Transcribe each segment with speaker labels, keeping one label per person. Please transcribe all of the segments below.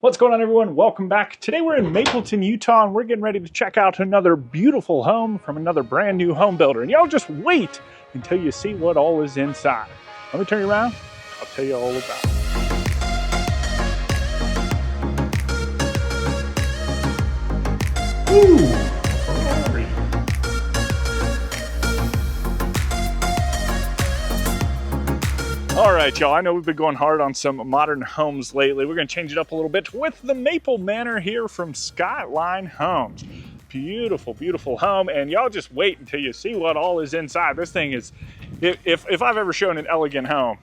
Speaker 1: What's going on, everyone? Welcome back. Today we're in Mapleton, Utah, and we're getting ready to check out another beautiful home from another brand new home builder. And y'all just wait until you see what all is inside. Let me turn you around. I'll tell you all about it. Ooh. All right, y'all, I know we've been going hard on some modern homes lately. We're going to change it up a little bit with the Maple Manor here from Skyeline Homes. Beautiful, beautiful home, and y'all just wait until you see what all is inside. This thing is, if I've ever shown an elegant home,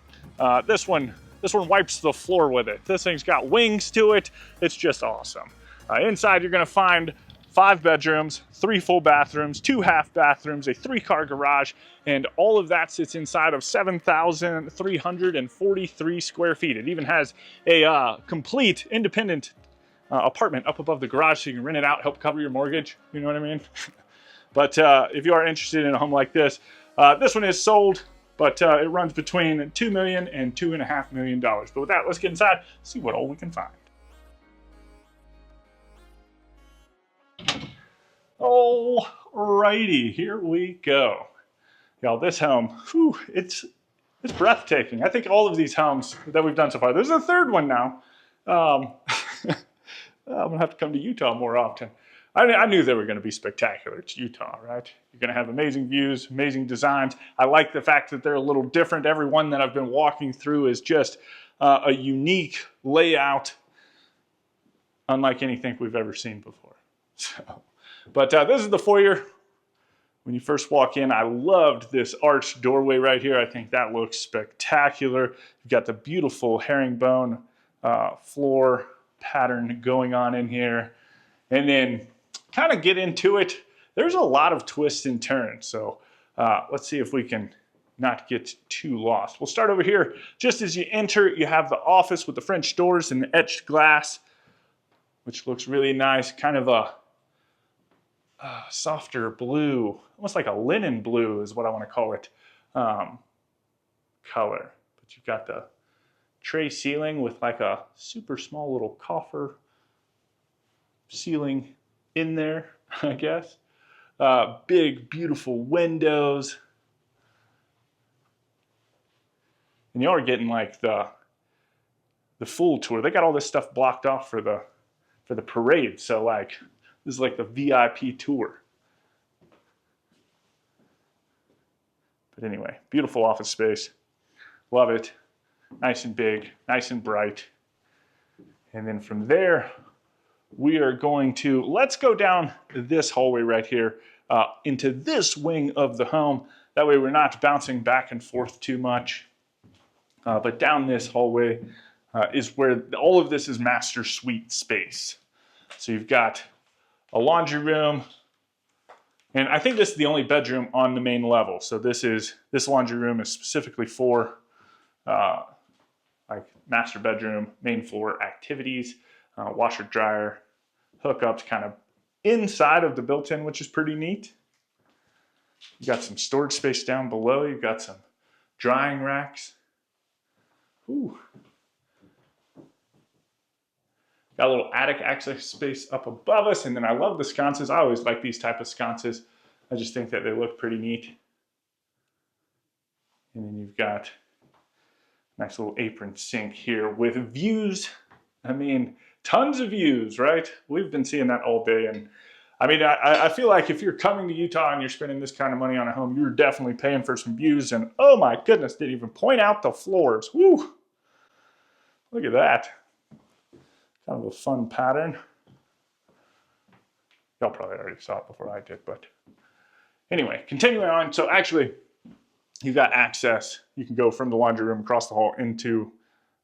Speaker 1: this one wipes the floor with it. This thing's got wings to it. It's just awesome. Inside, you're going to find 5 bedrooms, 3 full bathrooms, 2 half bathrooms, a 3-car garage, and all of that sits inside of 7,343 square feet. It even has a complete independent apartment up above the garage so you can rent it out, help cover your mortgage, you know what I mean? But if you are interested in a home like this one is sold, but it runs between $2 million and $2.5 million. But with that, let's get inside, see what all we can find. Alrighty, here we go. Y'all, this home, whew, it's breathtaking. I think all of these homes that we've done so far, there's a third one now. I'm gonna have to come to Utah more often. I knew they were gonna be spectacular. It's Utah, right? You're gonna have amazing views, amazing designs. I like the fact that they're a little different. Every one that I've been walking through is just a unique layout, unlike anything we've ever seen before. So. But this is the foyer. When you first walk in, I loved this arched doorway right here. I think that looks spectacular. You've got the beautiful herringbone floor pattern going on in here. And then kind of get into it. There's a lot of twists and turns. So let's see if we can not get too lost. We'll start over here. Just as you enter, you have the office with the French doors and the etched glass, which looks really nice. Kind of a softer blue, almost like a linen blue is what I want to call it, color. But you've got the tray ceiling with like a super small little coffer ceiling in there, I guess. Big, beautiful windows. And you are getting like the full tour. They got all this stuff blocked off for the parade. So like, this is like the VIP tour. But anyway, beautiful office space. Love it. Nice and big, nice and bright. And then from there, we are going to, let's go down this hallway right here into this wing of the home. That way we're not bouncing back and forth too much. But down this hallway is where all of this is master suite space. So you've got a laundry room, and I think this is the only bedroom on the main level. So this laundry room is specifically for like master bedroom, main floor activities, washer, dryer, hookups kind of inside of the built-in, which is pretty neat. You got some storage space down below. You've got some drying racks. Ooh. Got a little attic access space up above us, and then I love the sconces. I always like these type of sconces. I just think that they look pretty neat. And then you've got a nice little apron sink here with views. I mean, tons of views, right? We've been seeing that all day. And I mean, I feel like if you're coming to Utah and you're spending this kind of money on a home, you're definitely paying for some views. And oh my goodness, didn't even point out the floors. Woo! Look at that. Kind of a fun pattern. Y'all probably already saw it before I did, but anyway, continuing on. So actually, you've got access. You can go from the laundry room across the hall into,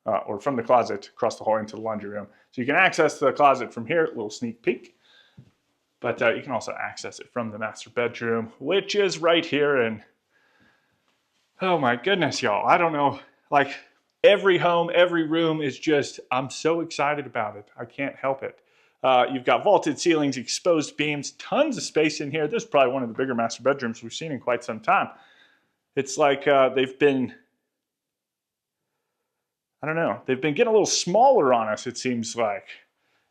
Speaker 1: or from the closet across the hall into the laundry room. So you can access the closet from here, a little sneak peek. But you can also access it from the master bedroom, which is right here. And oh my goodness, y'all, I don't know, like, every home, every room is just, I'm so excited about it. I can't help it. You've got vaulted ceilings, exposed beams, tons of space in here. This is probably one of the bigger master bedrooms we've seen in quite some time. It's like they've been, I don't know, they've been getting a little smaller on us, it seems like.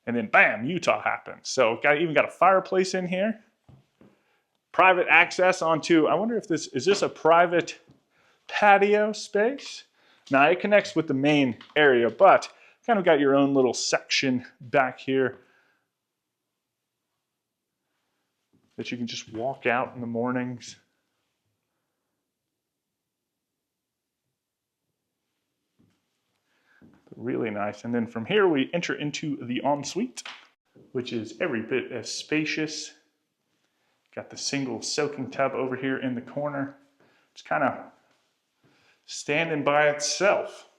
Speaker 1: And then bam, Utah happens. So even got a fireplace in here. Private access onto, I wonder if is this a private patio space? Now it connects with the main area, but kind of got your own little section back here that you can just walk out in the mornings. Really nice. And then from here we enter into the ensuite, which is every bit as spacious. Got the single soaking tub over here in the corner. It's kind of standing by itself.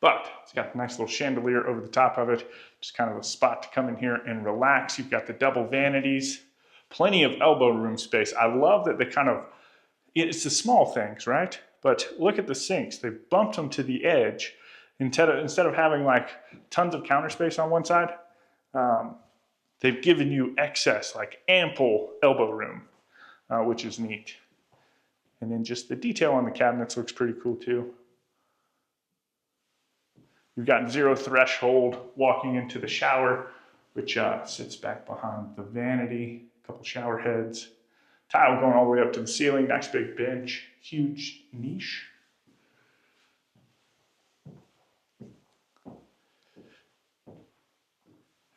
Speaker 1: But it's got a nice little chandelier over the top of it. Just kind of a spot to come in here and relax. You've got the double vanities. Plenty of elbow room space. I love that they kind of, it's the small things, right? But look at the sinks. They bumped them to the edge. Instead of having like tons of counter space on one side, they've given you excess, like ample elbow room, which is neat. And then just the detail on the cabinets looks pretty cool too. You've got zero threshold walking into the shower, which sits back behind the vanity. A couple shower heads. Tile going all the way up to the ceiling. Nice big bench. Huge niche.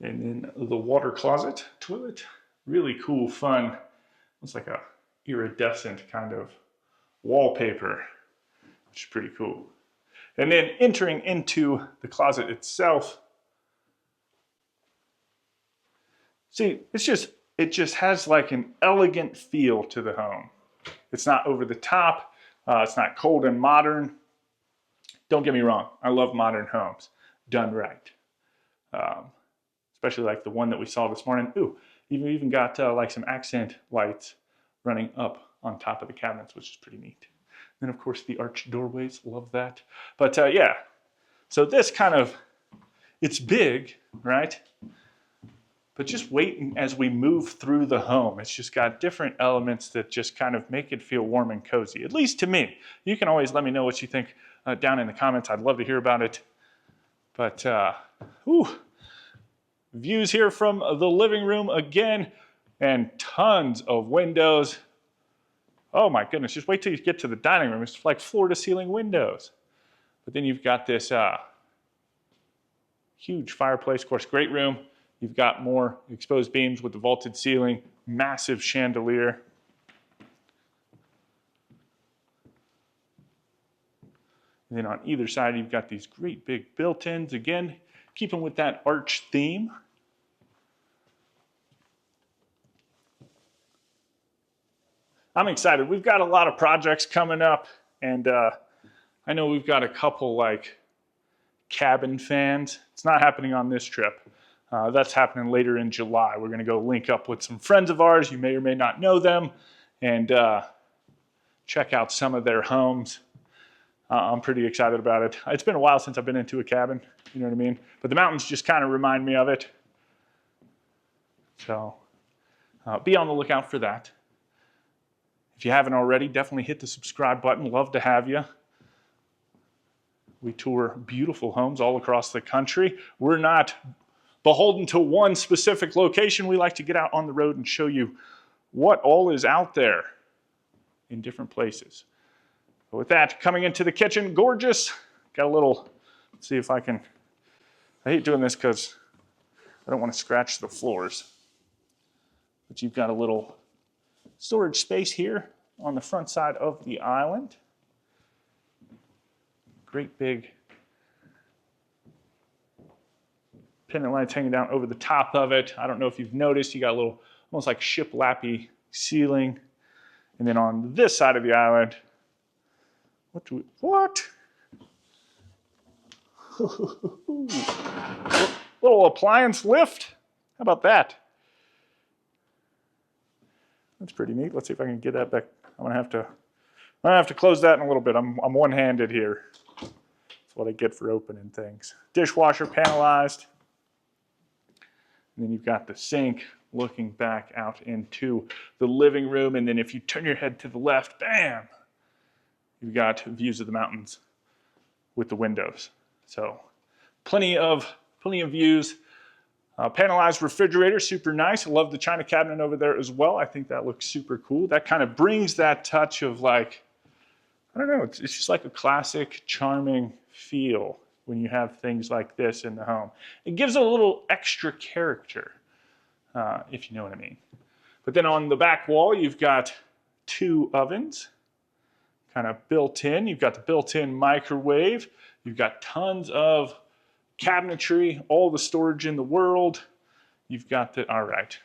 Speaker 1: And then the water closet toilet. Really cool, fun. Looks like a iridescent kind of wallpaper, which is pretty cool. And then entering into the closet itself. See, it just has like an elegant feel to the home. It's not over the top. It's not cold and modern. Don't get me wrong. I love modern homes done right. Especially like the one that we saw this morning. Ooh, even got like some accent lights running up on top of the cabinets, which is pretty neat. Then of course the arched doorways, love that. But yeah, so this kind of, it's big, right? But just wait as we move through the home. It's just got different elements that just kind of make it feel warm and cozy, at least to me. You can always let me know what you think down in the comments. I'd love to hear about it. But, views here from the living room again, and tons of windows. Oh my goodness, just wait till you get to the dining room. It's like floor to ceiling windows. But then you've got this huge fireplace, of course, great room. You've got more exposed beams with the vaulted ceiling, massive chandelier. And then on either side, you've got these great big built-ins. Again, keeping with that arch theme. I'm excited. We've got a lot of projects coming up, and I know we've got a couple like cabin fans. It's not happening on this trip. That's happening later in July. We're going to go link up with some friends of ours. You may or may not know them, and check out some of their homes. I'm pretty excited about it. It's been a while since I've been into a cabin, you know what I mean? But the mountains just kind of remind me of it. So be on the lookout for that. If you haven't already, definitely hit the subscribe button. Love to have you. We tour beautiful homes all across the country. We're not beholden to one specific location. We like to get out on the road and show you what all is out there in different places. But with that, coming into the kitchen, gorgeous. Got a little, let's see if I can, I hate doing this because I don't want to scratch the floors. But you've got a little storage space here on the front side of the island. Great big pendant lights hanging down over the top of it. I don't know if you've noticed, you got a little, almost like shiplappy ceiling. And then on this side of the island, what? Little appliance lift? How about that? That's pretty neat. Let's see if I can get that back. I'm gonna have to close that in a little bit. I'm one-handed here. That's what I get for opening things. Dishwasher panelized. And then you've got the sink looking back out into the living room. And then if you turn your head to the left, bam, you've got views of the mountains with the windows. So plenty of Plenty of views. Panelized refrigerator, super nice. I love the china cabinet over there as well. I think that looks super cool. That kind of brings that touch of like, I don't know, it's just like a classic, charming feel when you have things like this in the home. It gives it a little extra character, if you know what I mean. But then on the back wall, you've got 2 ovens, kind of built in. You've got the built-in microwave. You've got tons of cabinetry, all the storage in the world. You've got the, all right,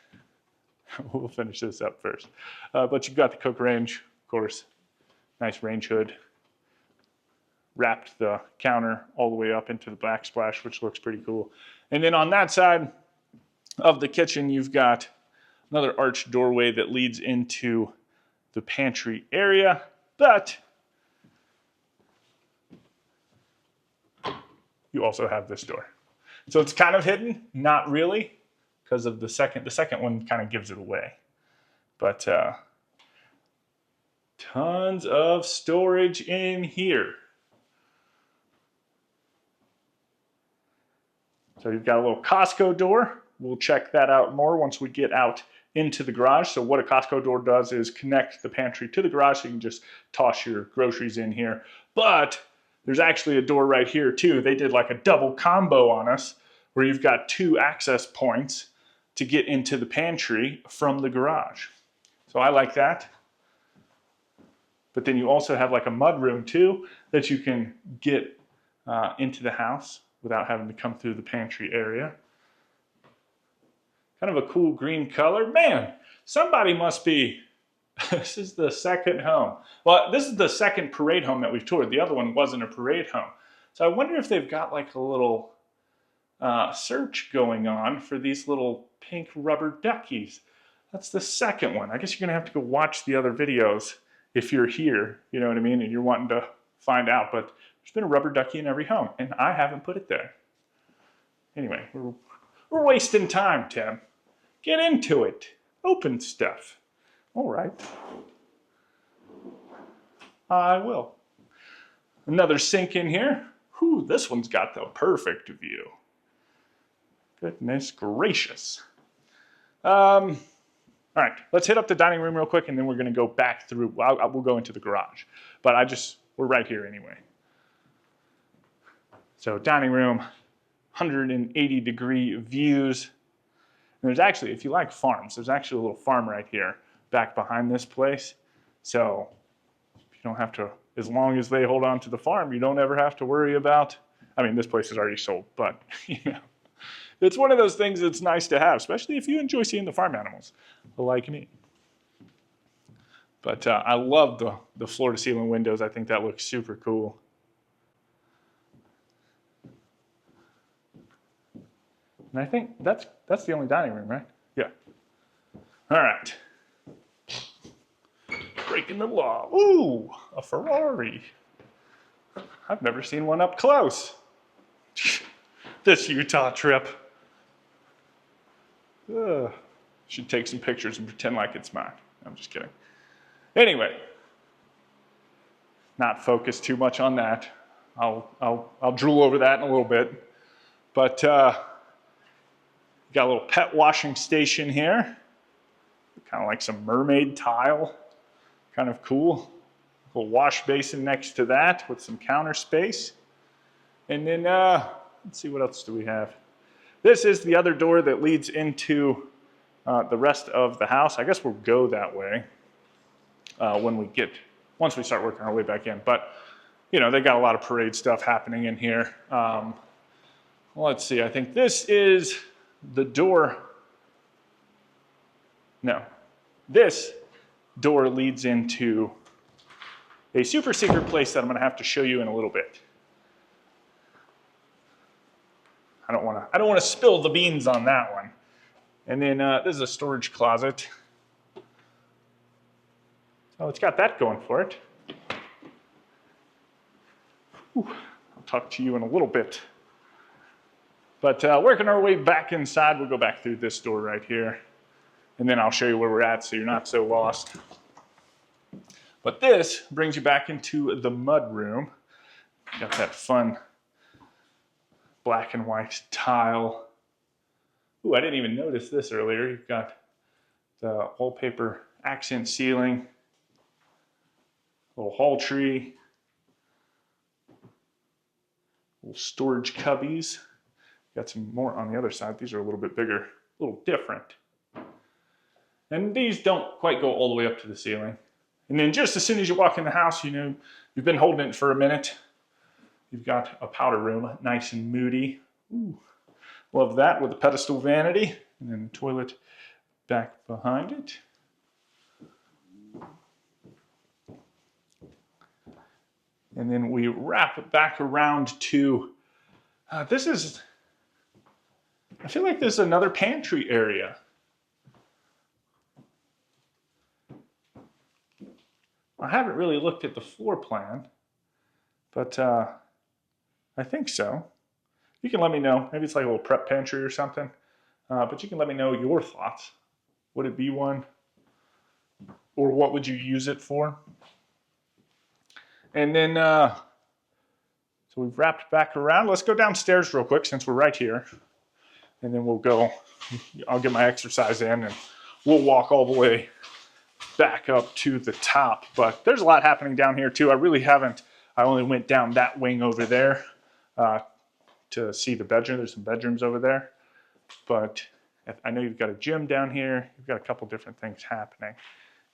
Speaker 1: we'll finish this up first. But you've got the cook range, of course, nice range hood. Wrapped the counter all the way up into the backsplash, which looks pretty cool. And then on that side of the kitchen, you've got another arched doorway that leads into the pantry area, but you also have this door. So it's kind of hidden, not really, because of the second one kind of gives it away. But tons of storage in here. So you've got a little Costco door. We'll check that out more once we get out into the garage. So what a Costco door does is connect the pantry to the garage, so you can just toss your groceries in here. But there's actually a door right here too. They did like a double combo on us where you've got 2 access points to get into the pantry from the garage. So I like that. But then you also have like a mud room too that you can get into the house without having to come through the pantry area. Kind of a cool green color. Man, somebody must be, this is the second home. Well, this is the second parade home that we've toured. The other one wasn't a parade home. So I wonder if they've got like a little search going on for these little pink rubber duckies. That's the second one. I guess you're gonna have to go watch the other videos if you're here, you know what I mean, and you're wanting to find out. But there's been a rubber ducky in every home, and I haven't put it there. Anyway, we're wasting time, Tim. Get into it. Open stuff. All right. I will. Another sink in here. Whew, this one's got the perfect view. Goodness gracious. All right, let's hit up the dining room real quick, and then we're going to go back through. We'll go into the garage, but we're right here anyway. So dining room, 180-degree views. And there's actually, if you like farms, there's actually a little farm right here back behind this place. So you don't have to, as long as they hold on to the farm, you don't ever have to worry about, I mean, this place is already sold, but you know, it's one of those things that's nice to have, especially if you enjoy seeing the farm animals, like me. But I love the floor-to-ceiling windows. I think that looks super cool. And I think that's the only dining room, right? Yeah. All right. Breaking the law. Ooh, a Ferrari. I've never seen one up close. This Utah trip. Should take some pictures and pretend like it's mine. I'm just kidding. Anyway, not focus too much on that. I'll drool over that in a little bit. But got a little pet washing station here. Kind of like some mermaid tile. Kind of cool. A little wash basin next to that with some counter space. And then, let's see, what else do we have? This is the other door that leads into the rest of the house. I guess we'll go that way once we start working our way back in. But, you know, they got a lot of parade stuff happening in here. Let's see, I think this is the door. No, this door leads into a super secret place that I'm gonna have to show you in a little bit. I don't wanna spill the beans on that one. And then this is a storage closet. So it's got that going for it. Whew, I'll talk to you in a little bit. But working our way back inside, we'll go back through this door right here. And then I'll show you where we're at so you're not so lost. But this brings you back into the mud room. Got that fun black and white tile. Ooh, I didn't even notice this earlier. You've got the wallpaper accent ceiling, little hall tree, little storage cubbies. Got some more on the other side. These are a little bit bigger, a little different. And these don't quite go all the way up to the ceiling. And then just as soon as you walk in the house, you know, you've been holding it for a minute. You've got a powder room, nice and moody. Ooh, love that, with a pedestal vanity. And then the toilet back behind it. And then we wrap it back around to, I feel like this is another pantry area. I haven't really looked at the floor plan, but I think so. You can let me know. Maybe it's like a little prep pantry or something, but you can let me know your thoughts. Would it be one? Or what would you use it for? And then, so we've wrapped back around. Let's go downstairs real quick since we're right here. And then we'll go, I'll get my exercise in and we'll walk all the way back up to the top. But there's a lot happening down here too. I only went down that wing over there to see the bedroom. There's some bedrooms over there. But I know you've got a gym down here. You've got a couple different things happening.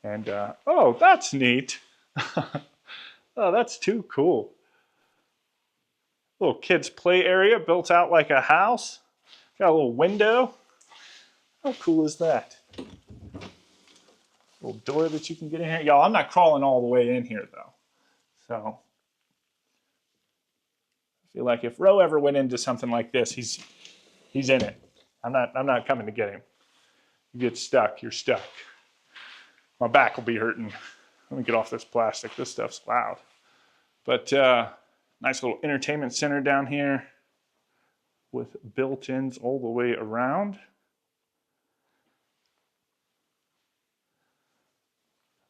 Speaker 1: And, oh, that's neat. Oh, that's too cool. Little kids play area built out like a house. Got a little window. How cool is that? Little door that you can get in here. Y'all, I'm not crawling all the way in here though. So I feel like if Ro ever went into something like this, he's in it. I'm not coming to get him. You get stuck, you're stuck. My back will be hurting. Let me get off this plastic. This stuff's loud. But nice little entertainment center down here with built-ins all the way around.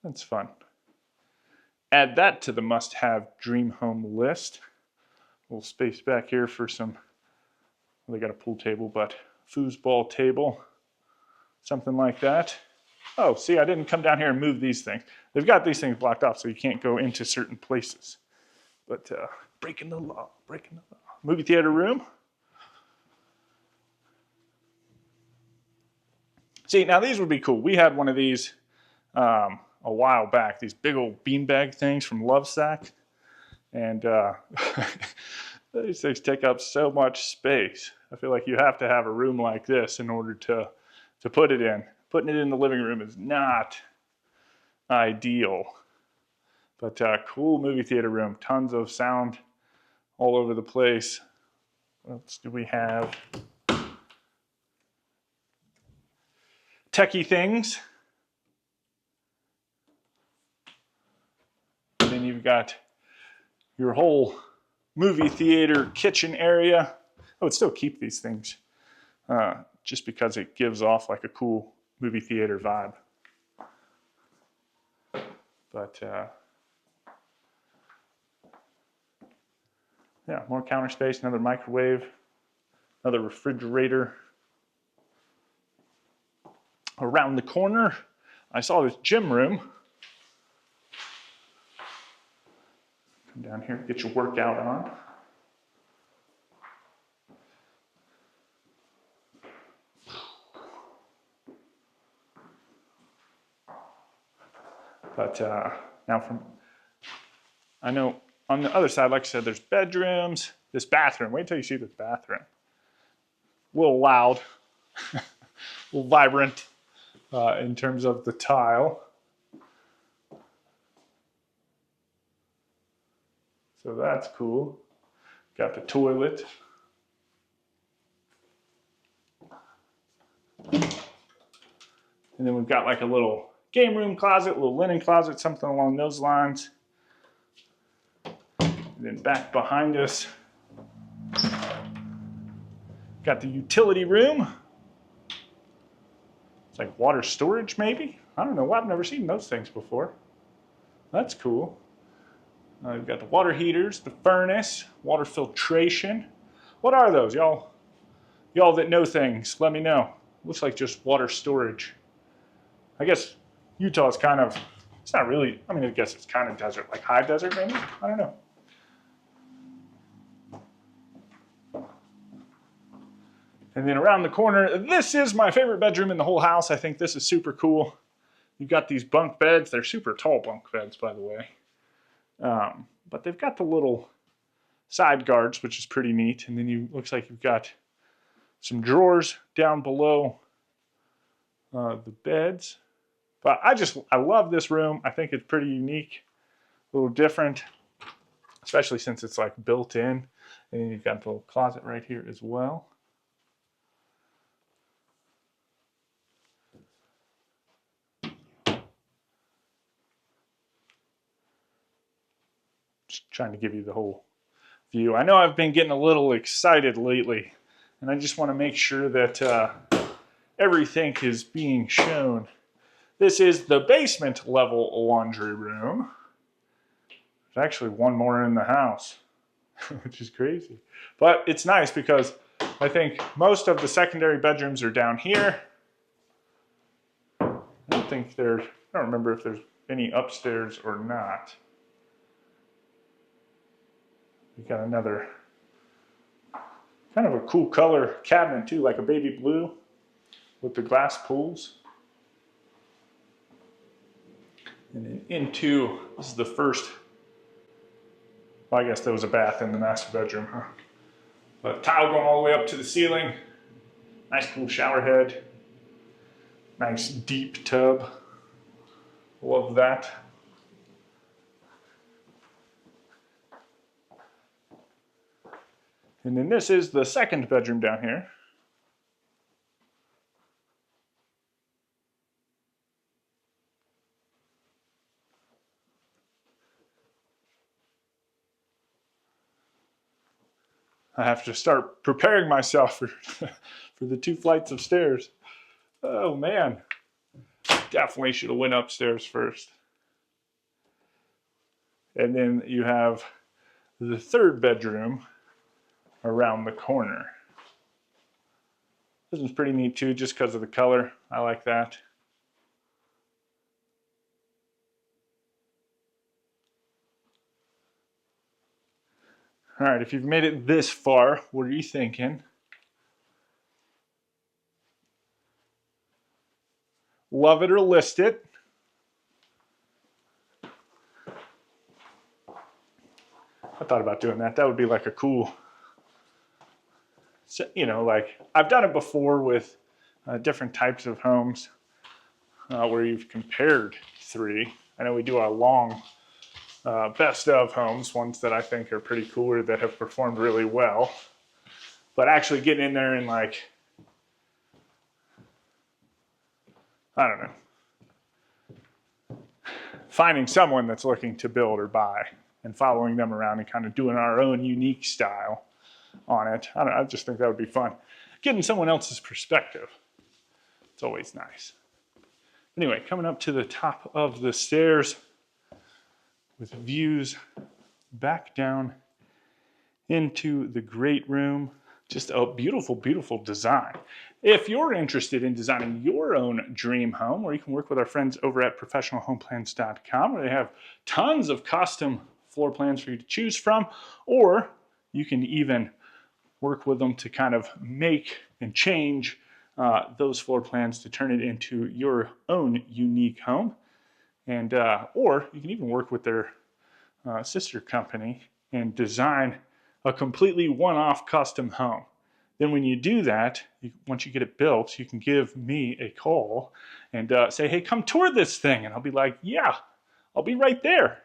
Speaker 1: That's fun. Add that to the must-have dream home list. A little space back here for some, well, they got a pool table, but foosball table, something like that. Oh, see, I didn't come down here and move these things. They've got these things blocked off so you can't go into certain places. But breaking the law, breaking the law. Movie theater room. See, now these would be cool. We had one of these a while back, these big old beanbag things from Lovesac. And these things take up so much space. I feel like you have to have a room like this in order to put it in. Putting it in the living room is not ideal. But cool movie theater room. Tons of sound all over the place. What else do we have? Techie things. And then you've got your whole movie theater kitchen area. I would still keep these things just because it gives off like a cool movie theater vibe. But yeah, more counter space, another microwave, another refrigerator. Around the corner, I saw this gym room. Come down here, get your workout on. But now I know on the other side, like I said, there's bedrooms, this bathroom. Wait till you see this bathroom. A little loud, a little vibrant in terms of the tile. So that's cool. Got the toilet. And then we've got like a little game room closet, a little linen closet, something along those lines. And then back behind us, got the utility room. It's like water storage maybe? I don't know, I've never seen those things before. That's cool. We've got the water heaters, the furnace, water filtration. What are those, y'all? Y'all that know things, let me know. Looks like just water storage. I guess Utah's kind of, it's not really, I mean, I guess it's kind of desert, like high desert maybe? I don't know. And then around the corner, this is my favorite bedroom in the whole house. I think this is super cool. You've got these bunk beds. They're super tall bunk beds, by the way. But they've got the little side guards, which is pretty neat. And then looks like you've got some drawers down below the beds. But I love this room. I think it's pretty unique, a little different, especially since it's like built in. And then you've got the little closet right here as well. Just trying to give you the whole view. I know I've been getting a little excited lately, and I just want to make sure that everything is being shown. This is the basement level laundry room. There's actually one more in the house, which is crazy. But it's nice because I think most of the secondary bedrooms are down here. I don't remember if there's any upstairs or not. We got another kind of a cool color cabinet too, like a baby blue with the glass pools. And then into, this is the first, well, I guess there was a bath in the master bedroom, huh? But tile going all the way up to the ceiling. Nice cool shower head. Nice deep tub. Love that. And then this is the second bedroom down here. I have to start preparing myself for, for the 2 flights of stairs. Oh man, definitely should have went upstairs first. And then you have the third bedroom around the corner. This one's pretty neat too, just because of the color. I like that. All right, if you've made it this far, what are you thinking? Love it or list it. I thought about doing that. That would be like a cool, you know, like I've done it before with different types of homes where you've compared 3. I know we do our long best of homes, ones that I think are pretty cool or that have performed really well. But actually getting in there and like, I don't know, finding someone that's looking to build or buy and following them around and kind of doing our own unique style on it. I don't know, I just think that would be fun. Getting someone else's perspective. It's always nice. Anyway, coming up to the top of the stairs with views back down into the great room. Just a beautiful, beautiful design. If you're interested in designing your own dream home, or you can work with our friends over at professionalhomeplans.com, where they have tons of custom floor plans for you to choose from, or you can even work with them to kind of make and change those floor plans to turn it into your own unique home. And or you can even work with their sister company and design a completely one-off custom home. Then when you do that, once you get it built, you can give me a call and say, hey, come tour this thing. And I'll be like, yeah, I'll be right there.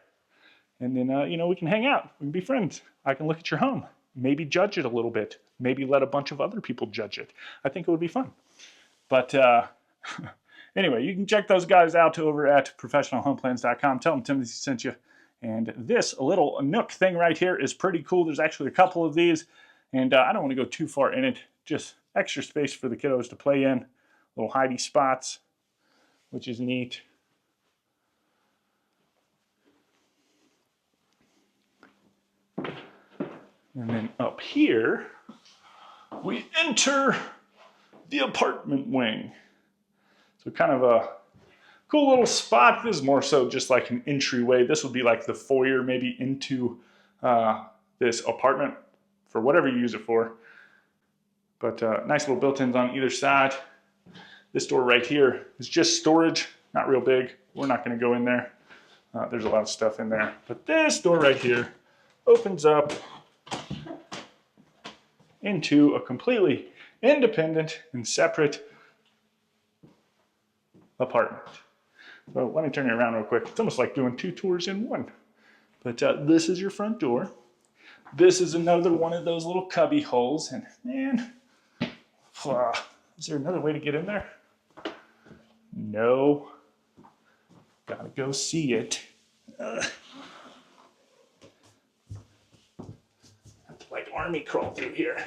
Speaker 1: And then, you know, we can hang out. We can be friends. I can look at your home, maybe judge it a little bit, maybe let a bunch of other people judge it. I think it would be fun. But anyway, you can check those guys out over at professionalhomeplans.com. Tell them Timothy sent you. And this little nook thing right here is pretty cool. There's actually a couple of these, and I don't want to go too far in it. Just extra space for the kiddos to play in. Little hidey spots, which is neat. And then up here, we enter the apartment wing. So kind of a cool little spot. This is more so just like an entryway. This would be like the foyer maybe into this apartment for whatever you use it for. But nice little built-ins on either side. This door right here is just storage, not real big. We're not gonna go in there. There's a lot of stuff in there. But this door right here opens up into a completely independent and separate apartment. So let me turn you around real quick. It's almost like doing 2 tours in one. But this is your front door. This is another one of those little cubby holes. And man, is there another way to get in there? No. Gotta go see it. Have to like army crawl through here.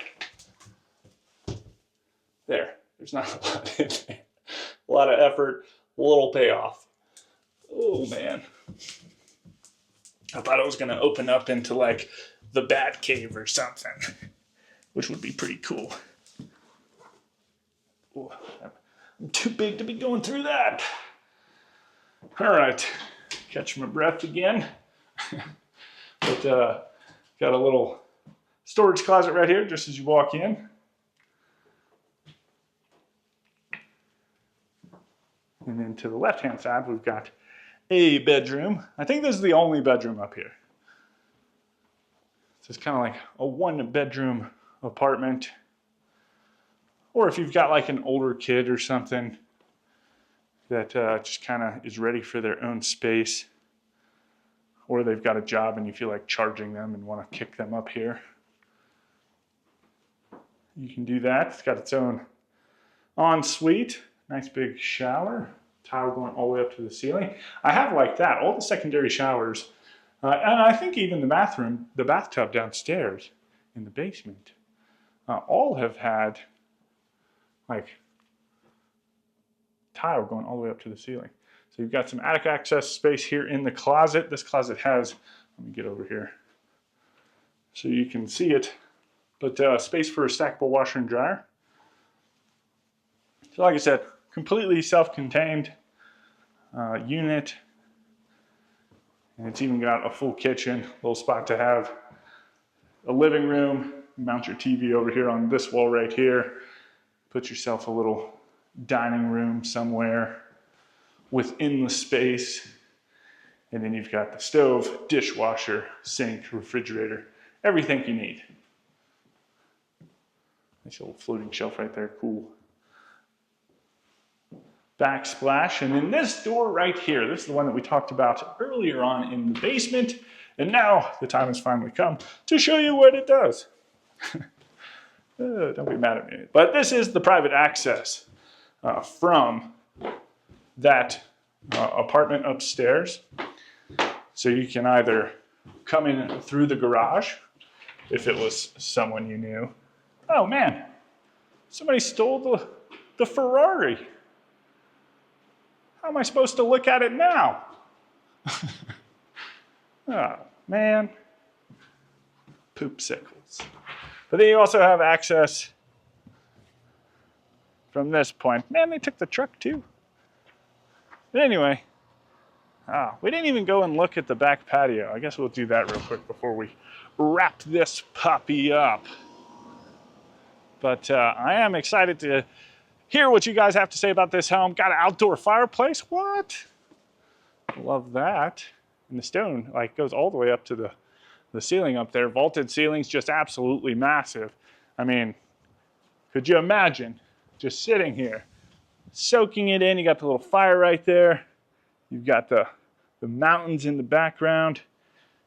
Speaker 1: There's not a lot in there. A lot of effort, a little payoff. Oh man. I thought it was gonna open up into like the Bat Cave or something, which would be pretty cool. Ooh, I'm too big to be going through that. All right, catch my breath again. But got a little storage closet right here just as you walk in. And then to the left-hand side, we've got a bedroom. I think this is the only bedroom up here. So it's kind of like a 1-bedroom apartment. Or if you've got like an older kid or something that just kind of is ready for their own space, or they've got a job and you feel like charging them and want to kick them up here, you can do that. It's got its own ensuite. Nice big shower, tile going all the way up to the ceiling. I have like that, all the secondary showers, and I think even the bathroom, the bathtub downstairs in the basement, all have had like tile going all the way up to the ceiling. So you've got some attic access space here in the closet. This closet has, let me get over here so you can see it, but space for a stackable washer and dryer. So like I said, completely self-contained unit. And it's even got a full kitchen, little spot to have a living room. Mount your TV over here on this wall right here. Put yourself a little dining room somewhere within the space. And then you've got the stove, dishwasher, sink, refrigerator, everything you need. Nice little floating shelf right there, cool. Backsplash, and then this door right here, this is the one that we talked about earlier on in the basement, and now the time has finally come to show you what it does. Don't be mad at me. But this is the private access from that apartment upstairs. So you can either come in through the garage, if it was someone you knew. Oh man, somebody stole the Ferrari. How am I supposed to look at it now? Oh, man. Poopsicles. But then you also have access from this point. Man, they took the truck too. But anyway, we didn't even go and look at the back patio. I guess we'll do that real quick before we wrap this puppy up. But I am excited to hear what you guys have to say about this home. Got an outdoor fireplace. What? Love that. And the stone like goes all the way up to the ceiling up there. Vaulted ceilings, just absolutely massive. I mean, could you imagine just sitting here, soaking it in? You got the little fire right there. You've got the mountains in the background.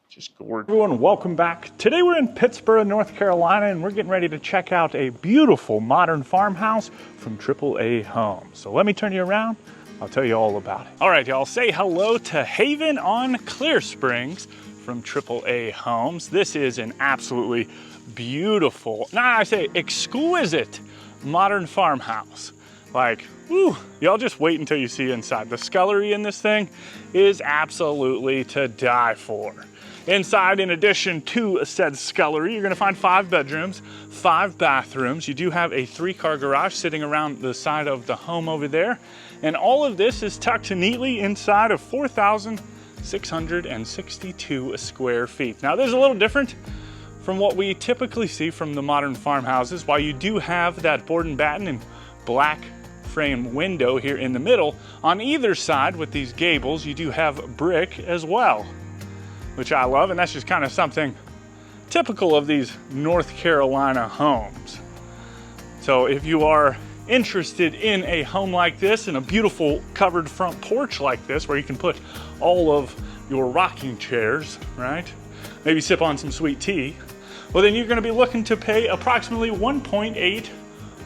Speaker 1: Just gorgeous. Everyone, welcome back. Today we're in Pittsburgh, North Carolina, and we're getting ready to check out a beautiful modern farmhouse from AAA Homes. So let me turn you around. I'll tell you all about it. All right, y'all, say hello to Haven on Clear Springs from AAA Homes. This is an absolutely beautiful, I say exquisite modern farmhouse. Like, whew, y'all just wait until you see inside. The scullery in this thing is absolutely to die for. Inside, in addition to said scullery, you're gonna find 5 bedrooms, 5 bathrooms. You do have a 3-car garage sitting around the side of the home over there. And all of this is tucked neatly inside of 4,662 square feet. Now, this is a little different from what we typically see from the modern farmhouses. While you do have that board and batten and black frame window here in the middle, on either side with these gables, you do have brick as well, which I love, and that's just kind of something typical of these North Carolina homes. So if you are interested in a home like this and a beautiful covered front porch like this, where you can put all of your rocking chairs, right? Maybe sip on some sweet tea, well, then you're gonna be looking to pay approximately $1.8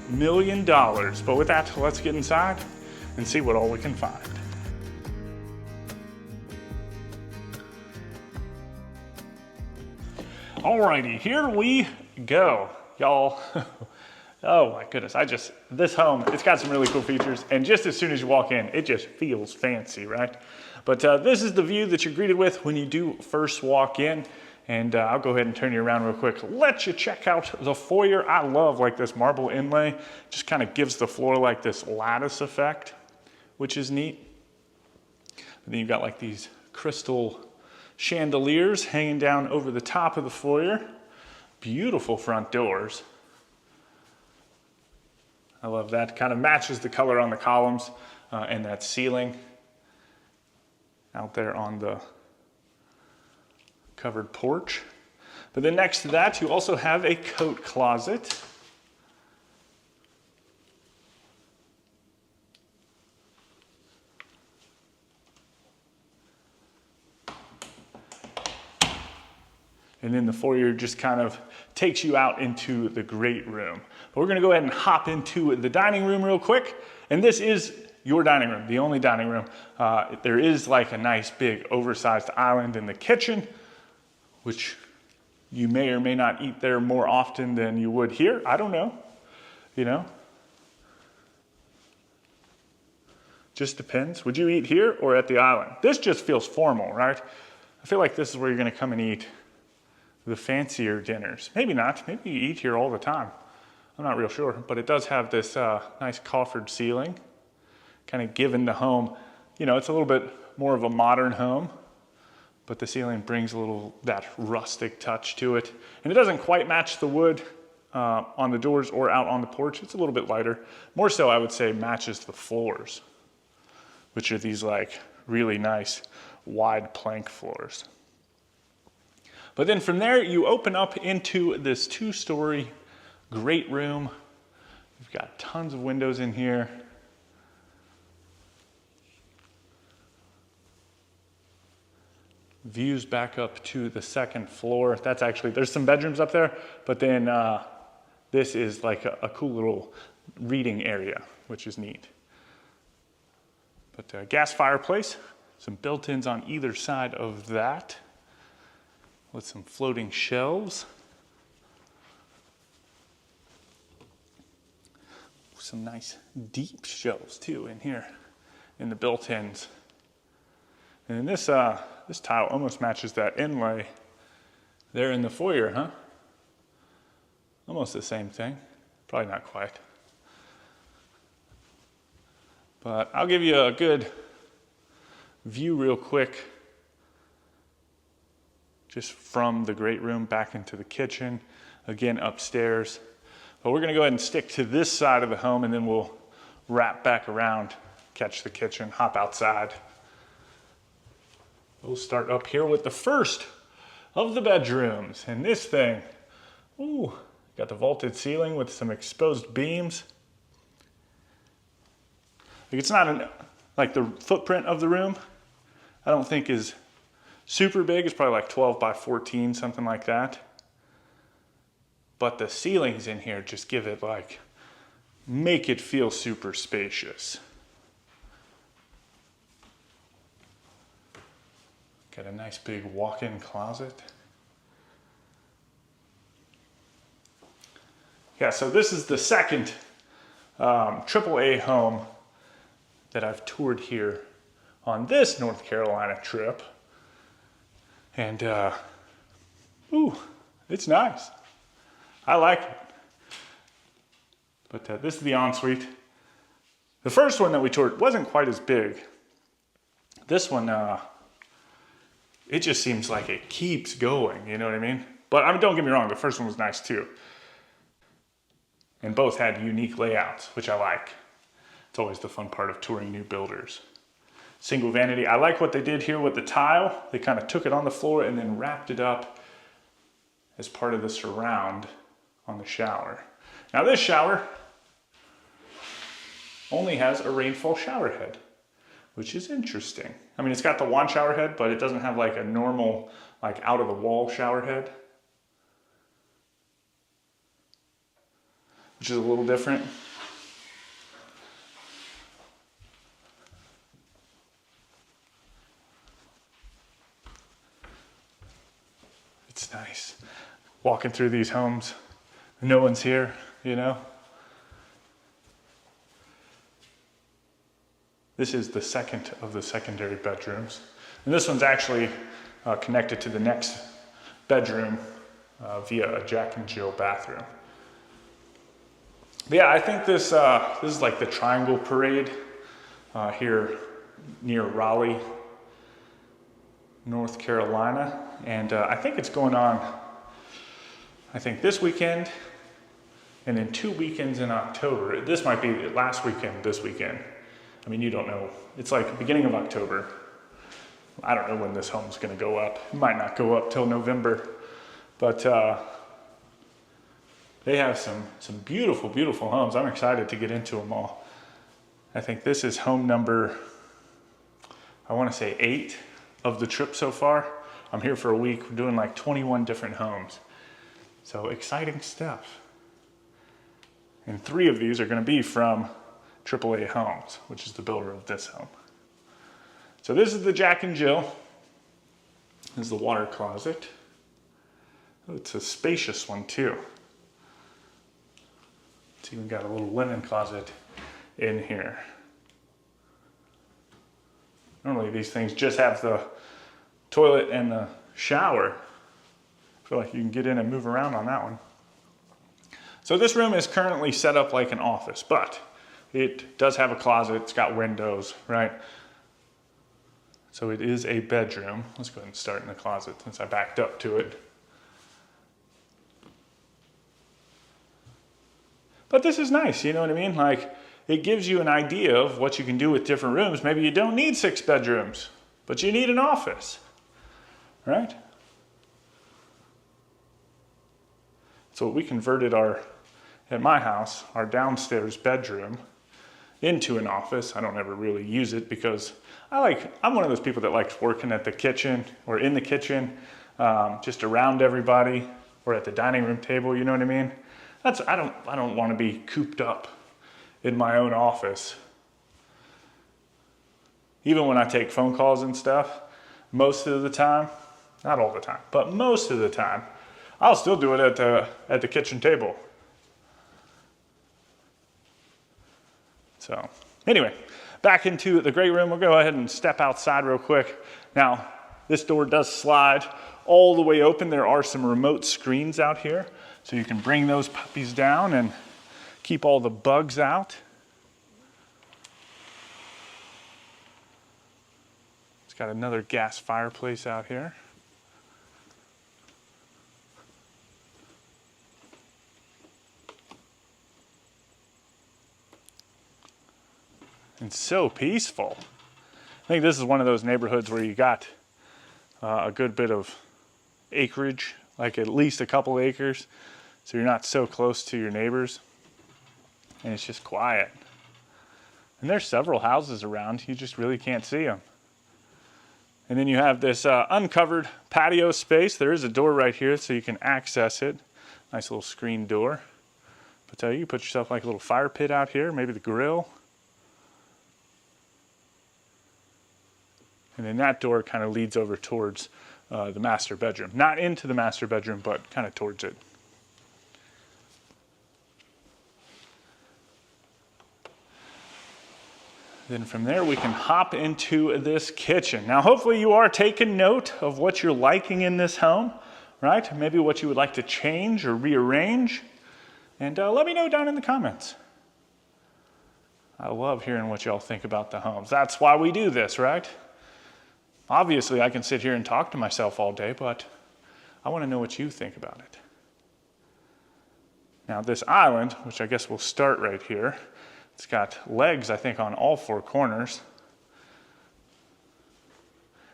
Speaker 1: million. But with that, let's get inside and see what all we can find. Alrighty, here we go, y'all. Oh my goodness, this home, it's got some really cool features, and just as soon as you walk in, it just feels fancy, right? But this is the view that you're greeted with when you do first walk in, and I'll go ahead and turn you around real quick. Let you check out the foyer. I love like this marble inlay, just kind of gives the floor like this lattice effect, which is neat. And then you've got like these crystal chandeliers hanging down over the top of the foyer. Beautiful front doors. I love that. Kind of matches the color on the columns and that ceiling out there on the covered porch. But then next to that, you also have a coat closet. And then the foyer just kind of takes you out into the great room. But we're gonna go ahead and hop into the dining room real quick. And this is your dining room, the only dining room. There is like a nice big oversized island in the kitchen, which you may or may not eat there more often than you would here. I don't know, you know? Just depends. Would you eat here or at the island? This just feels formal, right? I feel like this is where you're gonna come and eat the fancier dinners. Maybe not, maybe you eat here all the time. I'm not real sure, but it does have this nice coffered ceiling, kind of giving the home, you know, it's a little bit more of a modern home, but the ceiling brings a little, that rustic touch to it. And it doesn't quite match the wood on the doors or out on the porch. It's a little bit lighter. More so, I would say, matches the floors, which are these like really nice wide plank floors. But then from there, you open up into this 2-story great room. You've got tons of windows in here. Views back up to the 2nd floor. That's actually, there's some bedrooms up there, but then this is like a cool little reading area, which is neat. But gas fireplace, some built-ins on either side of that, with some floating shelves. Some nice deep shelves too in here in the built-ins. And then this tile almost matches that inlay there in the foyer, huh? Almost the same thing. Probably not quite. But I'll give you a good view real quick, just from the great room back into the kitchen, again upstairs. But we're gonna go ahead and stick to this side of the home, and then we'll wrap back around, catch the kitchen, hop outside. We'll start up here with the first of the bedrooms. And this thing, ooh, got the vaulted ceiling with some exposed beams. Like, it's not like the footprint of the room, I don't think is super big. It's probably like 12 by 14, something like that. But the ceilings in here just give it like, make it feel super spacious. Got a nice big walk-in closet. Yeah, so this is the second AAA home that I've toured here on this North Carolina trip. And, ooh, it's nice. I like it. But this is the ensuite. The first one that we toured wasn't quite as big. This one, it just seems like it keeps going, you know what I mean? But I mean, don't get me wrong, the first one was nice too. And both had unique layouts, which I like. It's always the fun part of touring new builders. Single vanity. I like what they did here with the tile. They kind of took it on the floor and then wrapped it up as part of the surround on the shower. Now this shower only has a rainfall shower head, which is interesting. I mean, it's got the wand shower head, but it doesn't have like a normal, like out of the wall shower head, which is a little different. It's nice. Walking through these homes, no one's here, you know? This is the second of the secondary bedrooms. And this one's actually connected to the next bedroom via a Jack and Jill bathroom. But yeah, I think this is like the Triangle Parade here near Raleigh, North Carolina. And I think it's going on, I think this weekend and then 2 weekends in October. This might be last weekend, this weekend. I mean, you don't know. It's like beginning of October. I don't know when this home's gonna go up. It might not go up till November, but they have some beautiful, beautiful homes. I'm excited to get into them all. I think this is home number, I wanna say 8 of the trip so far. I'm here for a week. We're doing like 21 different homes. So exciting stuff. And 3 of these are gonna be from AAA Homes, which is the builder of this home. So this is the Jack and Jill. This is the water closet. Oh, it's a spacious one too. It's even got a little linen closet in here. Normally these things just have the toilet and the shower. I feel like you can get in and move around on that one. So this room is currently set up like an office, but it does have a closet. It's got windows, right? So it is a bedroom. Let's go ahead and start in the closet since I backed up to it. But this is nice, you know what I mean? Like, it gives you an idea of what you can do with different rooms. Maybe you don't need 6 bedrooms, but you need an office, right? So we converted at my house, our downstairs bedroom into an office. I don't ever really use it because I'm one of those people that likes working at the kitchen or in the kitchen, just around everybody or at the dining room table, you know what I mean? I don't want to be cooped up in my own office. Even when I take phone calls and stuff, most of the time, not all the time, but most of the time, I'll still do it at the kitchen table. So anyway, back into the great room. We'll go ahead and step outside real quick. Now, this door does slide all the way open. There are some remote screens out here, so you can bring those puppies down and keep all the bugs out. It's got another gas fireplace out here. And so peaceful. I think this is one of those neighborhoods where you got a good bit of acreage, like at least a couple acres, so you're not so close to your neighbors, and it's just quiet. And there's several houses around, you just really can't see them. And then you have this uncovered patio space. There is a door right here so you can access it. Nice little screen door. But you can put yourself like a little fire pit out here, maybe the grill. And then that door kind of leads over towards the master bedroom. Not into the master bedroom, but kind of towards it. Then from there, we can hop into this kitchen. Now, hopefully you are taking note of what you're liking in this home, right? Maybe what you would like to change or rearrange. And let me know down in the comments. I love hearing what y'all think about the homes. That's why we do this, right? Obviously, I can sit here and talk to myself all day, but I want to know what you think about it. Now, this island, which I guess we'll start right here, it's got legs, I think, on all four corners.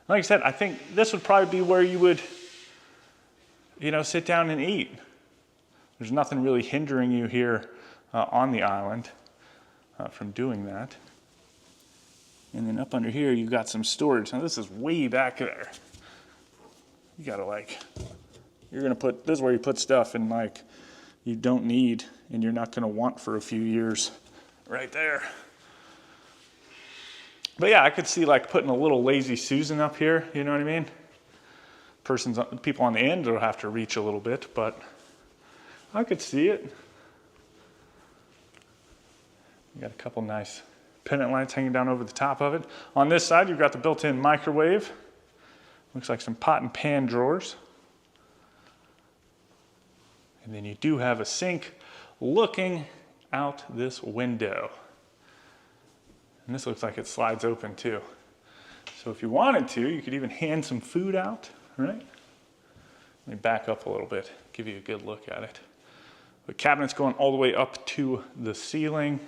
Speaker 1: Like I said, I think this would probably be where you would, sit down and eat. There's nothing really hindering you here on the island from doing that. And then up under here, you've got some storage. Now, this is way back there. You gotta this is where you put stuff in you don't need and you're not gonna want for a few years. Right there. But yeah, I could see putting a little lazy Susan up here, you know what I mean? People on the end will have to reach a little bit, but I could see it. You got a couple nice pendant lights hanging down over the top of it. On this side, you've got the built-in microwave. Looks like some pot and pan drawers. And then you do have a sink looking out this window. And this looks like it slides open too. So if you wanted to, you could even hand some food out, right? Let me back up a little bit, give you a good look at it. The cabinets going all the way up to the ceiling.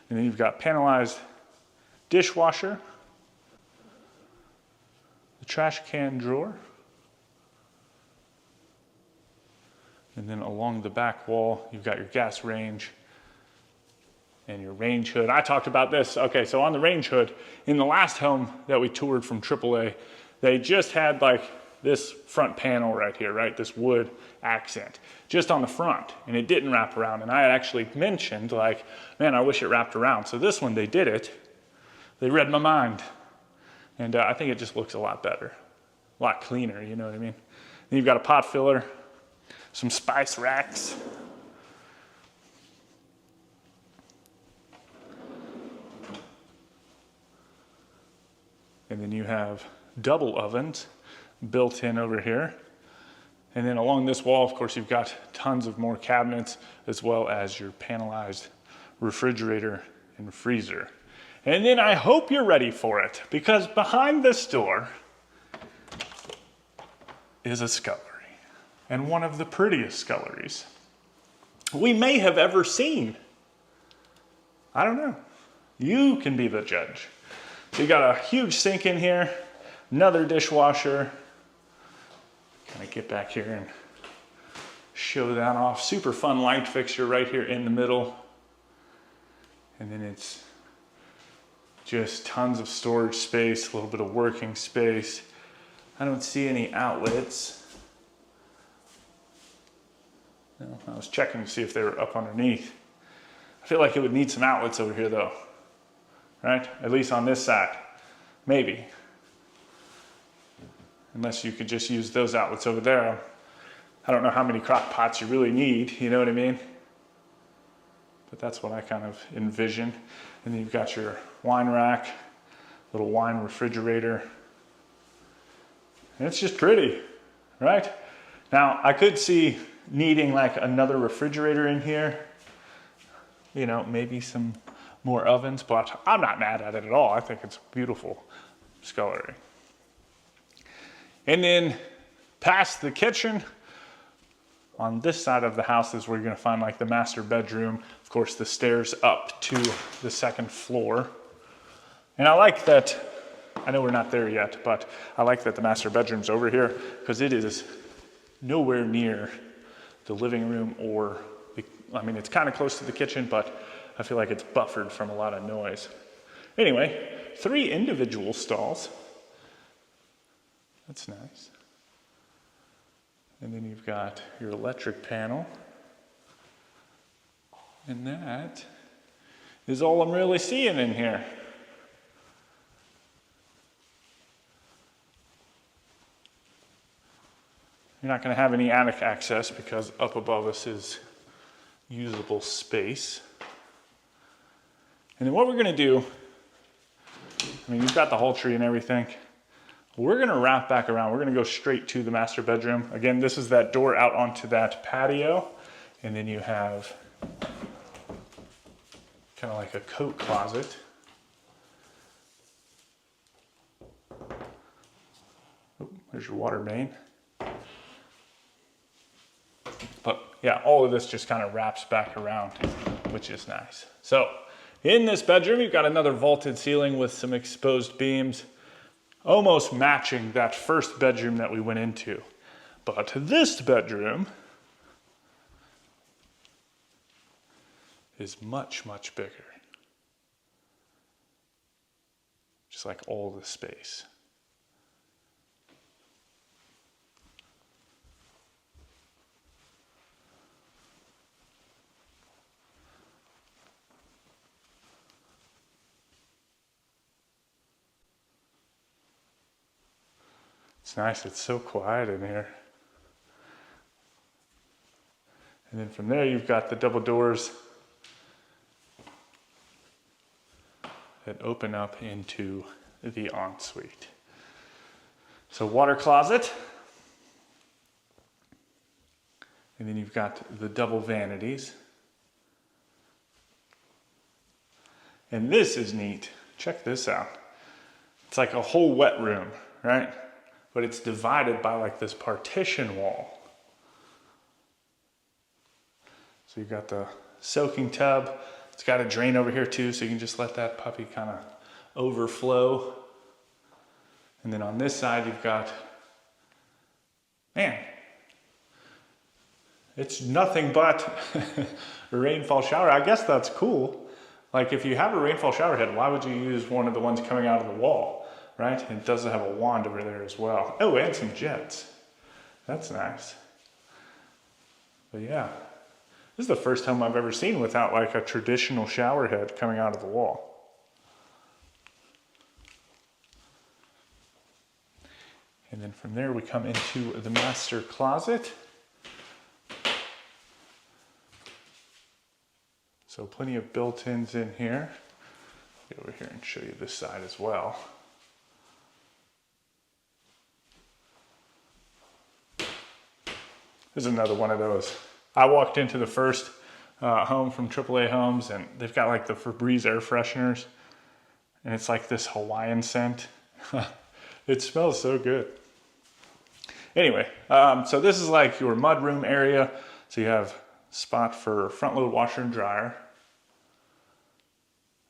Speaker 1: And then you've got panelized dishwasher, the trash can drawer, and then along the back wall, you've got your gas range and your range hood. I talked about this. Okay, so on the range hood, in the last home that we toured from AAA, they just had this front panel right here, right? This wood accent, just on the front, and it didn't wrap around. And I had actually mentioned man, I wish it wrapped around. So this one, they did it. They read my mind. And I think it just looks a lot better, a lot cleaner, you know what I mean? Then you've got a pot filler, some spice racks. And then you have double ovens built in over here. And then along this wall, of course, you've got tons of more cabinets as well as your panelized refrigerator and freezer. And then I hope you're ready for it, because behind this door is a scullery, and one of the prettiest sculleries we may have ever seen. I don't know. You can be the judge. So you got a huge sink in here, another dishwasher. Kind of get back here and show that off. Super fun light fixture right here in the middle. And then it's just tons of storage space, a little bit of working space. I don't see any outlets. No, I was checking to see if they were up underneath. I feel like it would need some outlets over here though, right? At least on this side, maybe. Unless you could just use those outlets over there. I don't know how many crock pots you really need, you know what I mean? But that's what I kind of envision. And then you've got your wine rack, little wine refrigerator. And it's just pretty, right? Now, I could see needing another refrigerator in here. Maybe some more ovens, but I'm not mad at it at all. I think it's a beautiful scullery. And then past the kitchen, on this side of the house is where you're gonna find the master bedroom. Of course, the stairs up to the second floor. And I like that, I know we're not there yet, but I like that the master bedroom's over here because it is nowhere near the living room it's kind of close to the kitchen, but I feel like it's buffered from a lot of noise. Anyway, 3 individual stalls. That's nice. And then you've got your electric panel. And that is all I'm really seeing in here. You're not going to have any attic access because up above us is usable space. And then what we're gonna do, I mean, you've got the whole tree and everything. We're gonna wrap back around. We're gonna go straight to the master bedroom. Again, this is that door out onto that patio. And then you have kind of like a coat closet. Oh, there's your water main. But yeah, all of this just kind of wraps back around, which is nice. So in this bedroom, you've got another vaulted ceiling with some exposed beams, almost matching that first bedroom that we went into. But this bedroom is much, much bigger. Just like all the space. It's nice, it's so quiet in here. And then from there you've got the double doors that open up into the ensuite. So water closet. And then you've got the double vanities. And this is neat. Check this out. It's like a whole wet room, right? But it's divided by like this partition wall. So you've got the soaking tub. It's got a drain over here too, so you can just let that puppy kind of overflow. And then on this side, you've got, man, it's nothing but a rainfall shower. I guess that's cool. Like if you have a rainfall shower head, why would you use one of the ones coming out of the wall, right? And it does have a wand over there as well. Oh, and some jets. That's nice. But yeah. This is the first home I've ever seen without like a traditional shower head coming out of the wall. And then from there we come into the master closet. So plenty of built-ins in here. Get over here and show you this side as well. This is another one of those. I walked into the first home from AAA Homes and they've got like the Febreze air fresheners and it's like this Hawaiian scent. It smells so good. Anyway, so this is like your mudroom area. So you have a spot for front load washer and dryer.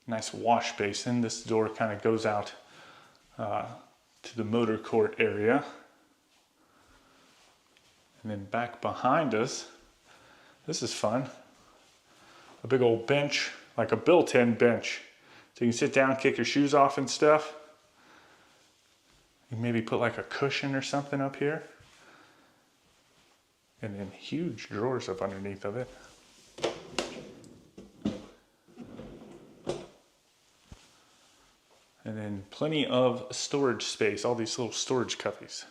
Speaker 1: Nice wash basin. This door kind of goes out to the motor court area. And then back behind us, this is fun. A big old bench, like a built-in bench. So you can sit down, kick your shoes off and stuff. You maybe put like a cushion or something up here. And then huge drawers up underneath of it. And then plenty of storage space, all these little storage cubbies.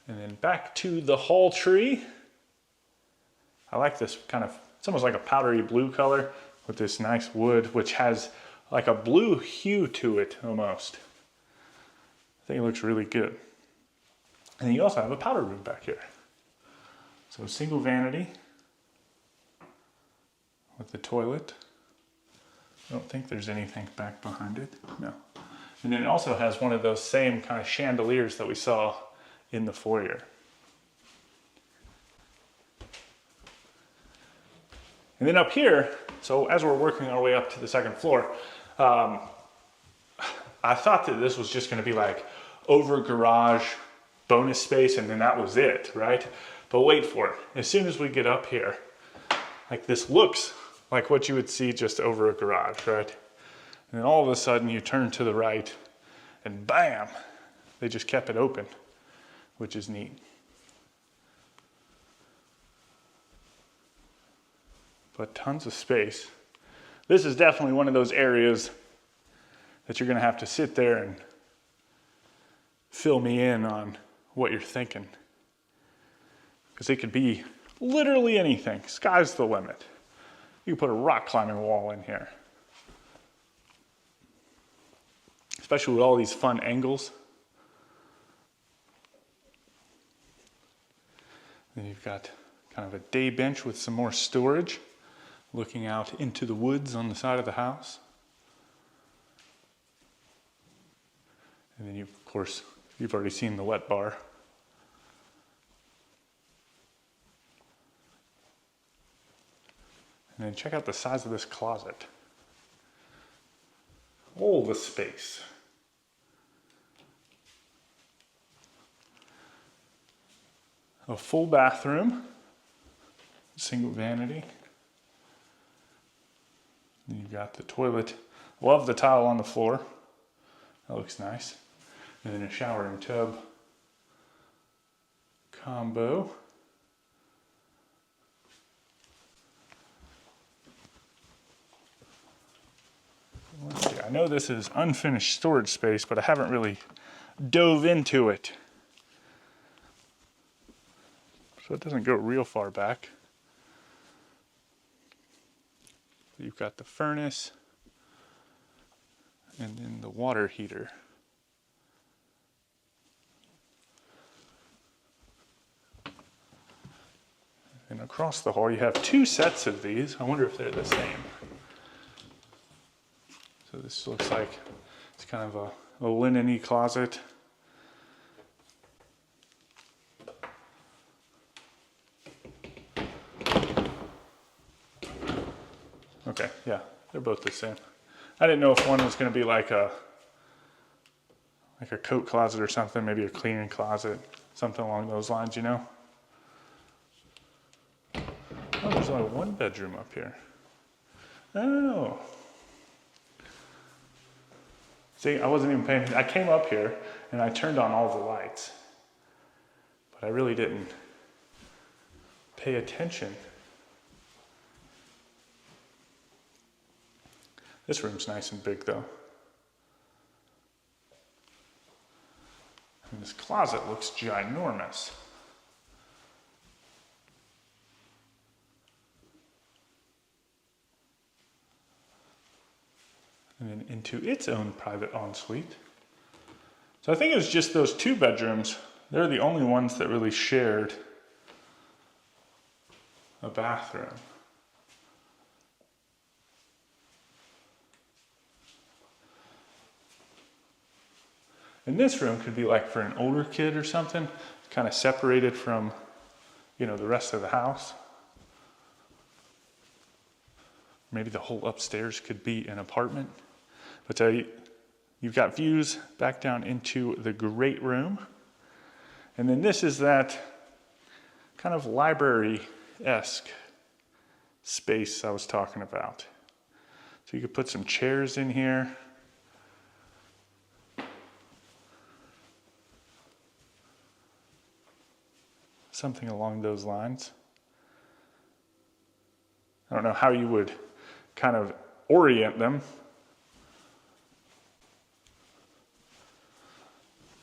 Speaker 1: And then back to the hall tree. I like this kind of, it's almost like a powdery blue color with this nice wood, which has like a blue hue to it almost. I think it looks really good. And then you also have a powder room back here. So a single vanity with the toilet. I don't think there's anything back behind it, no. And then it also has one of those same kind of chandeliers that we saw in the foyer. And then up here, so as we're working our way up to the second floor, I thought that this was just gonna be like over garage bonus space and then that was it, right? But wait for it. As soon as we get up here, like this looks like what you would see just over a garage, right? And then all of a sudden you turn to the right and bam, they just kept it open, which is neat. But tons of space. This is definitely one of those areas that you're gonna have to sit there and fill me in on what you're thinking. Because it could be literally anything. Sky's the limit. You can put a rock climbing wall in here. Especially with all these fun angles. Then you've got kind of a day bench with some more storage, looking out into the woods on the side of the house. And then you, of course, you've already seen the wet bar. And then check out the size of this closet. All the space. A full bathroom, single vanity. Then you've got the toilet. Love the tile on the floor. That looks nice. And then a shower and tub combo. Let's see, I know this is unfinished storage space, but I haven't really dove into it. So it doesn't go real far back. You've got the furnace and then the water heater. And across the hall you have two sets of these. I wonder if they're the same. So this looks like it's kind of a linen-y closet. Okay, yeah, they're both the same. I didn't know if one was going to be like a coat closet or something, maybe a cleaning closet, something along those lines, you know? Oh, there's only one bedroom up here. Oh. See, I wasn't even paying attention. I came up here and I turned on all the lights, but I really didn't pay attention. This room's nice and big though. And this closet looks ginormous. And then into its own private ensuite. So I think it was just those two bedrooms. They're the only ones that really shared a bathroom. And this room could be like for an older kid or something, kind of separated from, you know, the rest of the house. Maybe the whole upstairs could be an apartment. But you've got views back down into the great room. And then this is that kind of library-esque space I was talking about. So you could put some chairs in here. Something along those lines. I don't know how you would kind of orient them.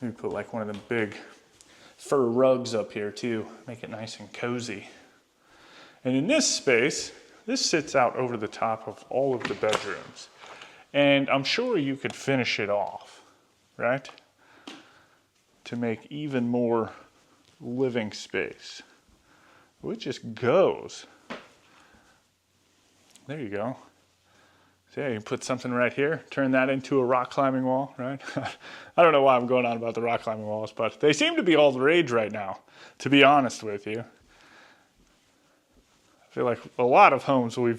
Speaker 1: Maybe put like one of them big fur rugs up here too, make it nice and cozy. And in this space, this sits out over the top of all of the bedrooms. And I'm sure you could finish it off, right? To make even more living space. It just goes. There you go. So yeah, you can put something right here, turn that into a rock climbing wall, right? I don't know why I'm going on about the rock climbing walls, but they seem to be all the rage right now, to be honest with you. I feel like a lot of homes we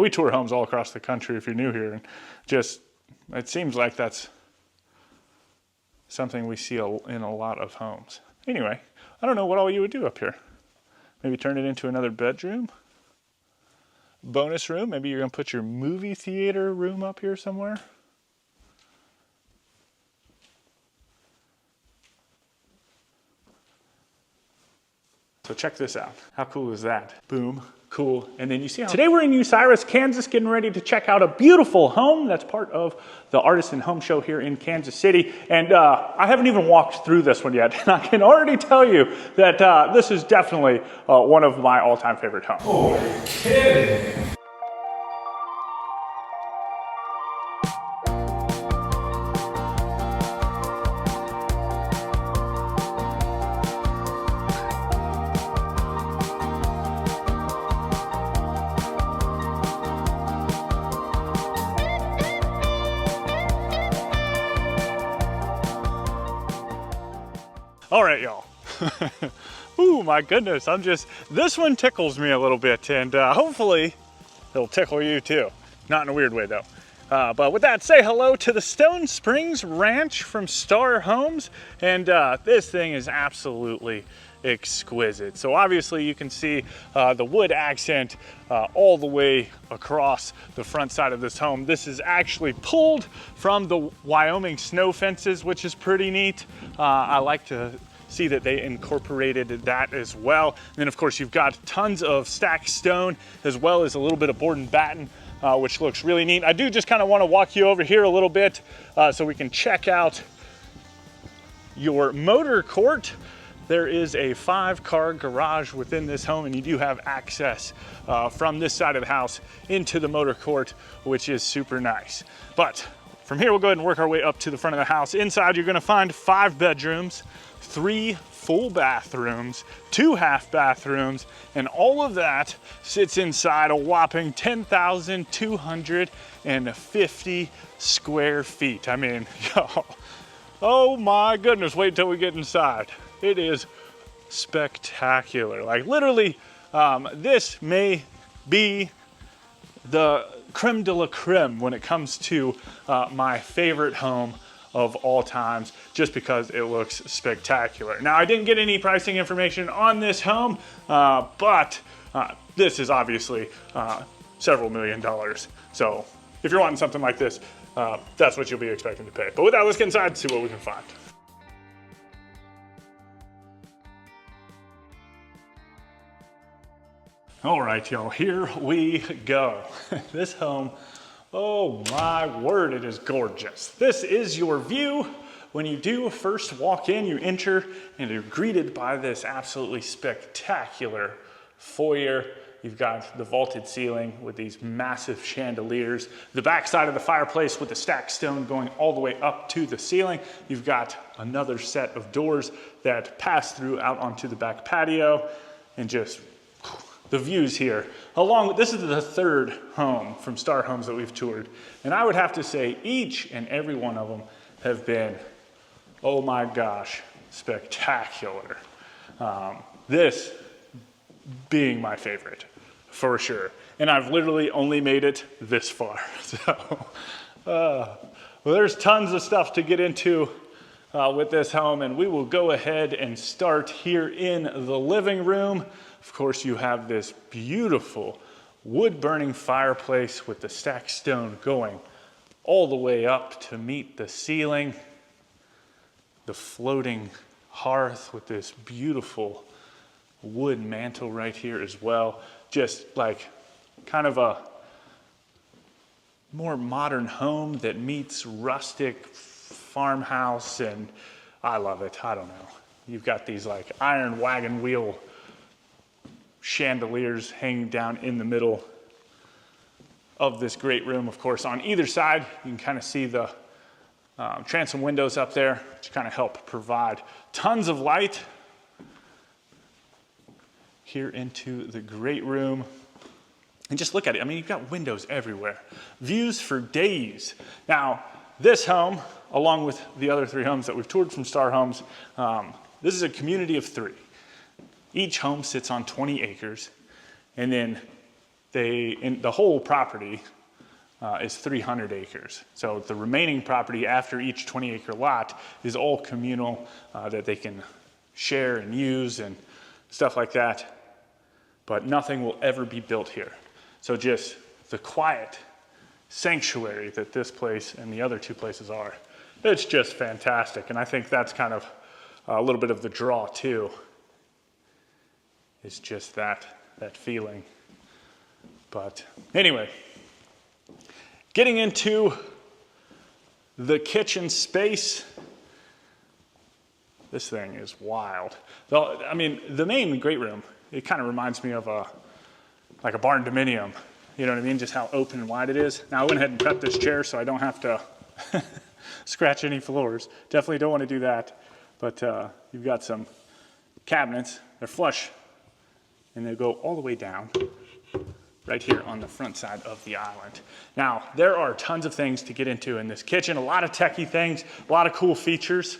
Speaker 1: tour homes all across the country if you're new here, and just, it seems like that's something we see in a lot of homes. Anyway, I don't know what all you would do up here. Maybe turn it into another bedroom. Bonus room. Maybe you're going to put your movie theater room up here somewhere. So check this out. How cool is that? Boom. cool. And then you see how today we're in Osiris, Kansas, getting ready to check out a beautiful home that's part of the Artisan Home Show here in Kansas City. And I haven't even walked through this one yet. And I can already tell you that this is definitely one of my all-time favorite homes.
Speaker 2: Oh, are you kidding?
Speaker 1: All right, y'all. Ooh, my goodness. This one tickles me a little bit, and hopefully it'll tickle you too. Not in a weird way though. But with that, say hello to the Stone Springs Ranch from Starr Homes. And this thing is absolutely exquisite. So obviously you can see the wood accent all the way across the front side of this home. This is actually pulled from the Wyoming snow fences, which is pretty neat. I like to see that they incorporated that as well. And then of course you've got tons of stacked stone as well as a little bit of board and batten, which looks really neat. I do just kind of want to walk you over here a little bit so we can check out your motor court. There is a 5-car garage within this home, and you do have access from this side of the house into the motor court, which is super nice. But from here, we'll go ahead and work our way up to the front of the house. Inside, you're gonna find 5 bedrooms, 3 full bathrooms, 2 half bathrooms, and all of that sits inside a whopping 10,250 square feet. I mean, y'all, oh my goodness, wait till we get inside. It is spectacular. Like literally, this may be the creme de la creme when it comes to my favorite home of all times, just because it looks spectacular. Now, I didn't get any pricing information on this home, but this is obviously several $1 million. So if you're wanting something like this, that's what you'll be expecting to pay. But with that, let's get inside and see what we can find. All right, y'all, here we go. This home, oh my word, it is gorgeous. This is your view. When you do first walk in, you enter and you're greeted by this absolutely spectacular foyer. You've got the vaulted ceiling with these massive chandeliers. The back side of the fireplace with the stacked stone going all the way up to the ceiling. You've got another set of doors that pass through out onto the back patio, and just the views here. This is the 3rd home from Starr Homes that we've toured. And I would have to say each and every one of them have been, oh my gosh, spectacular. This being my favorite, for sure. And I've literally only made it this far. So, well, there's tons of stuff to get into with this home, and we will go ahead and start here in the living room. Of course, you have this beautiful wood-burning fireplace with the stacked stone going all the way up to meet the ceiling. The floating hearth with this beautiful wood mantle right here as well. Just like kind of a more modern home that meets rustic farmhouse, and I love it. I don't know. You've got these like iron wagon wheel chandeliers hanging down in the middle of this great room. Of course, on either side, you can kind of see the transom windows up there, which kind of help provide tons of light here into the great room. And just look at it. I mean, you've got windows everywhere. Views for days. Now, this home, along with the other 3 homes that we've toured from Starr Homes, this is a community of 3. Each home sits on 20 acres, and then the whole property is 300 acres. So the remaining property after each 20-acre lot is all communal that they can share and use and stuff like that. But nothing will ever be built here. So just the quiet sanctuary that this place and the other 2 places are, it's just fantastic. And I think that's kind of a little bit of the draw too. It's just that feeling But anyway, getting into the kitchen space. This thing is wild. Though, I mean, the main great room, it kind of reminds me of like a barn dominium. You know what I mean? Just how open and wide it is. Now I went ahead and prepped this chair so I don't have to scratch any floors. Definitely don't want to do that. But you've got some cabinets. They're flush and they go all the way down right here on the front side of the island. Now, there are tons of things to get into in this kitchen. A lot of techie things, a lot of cool features.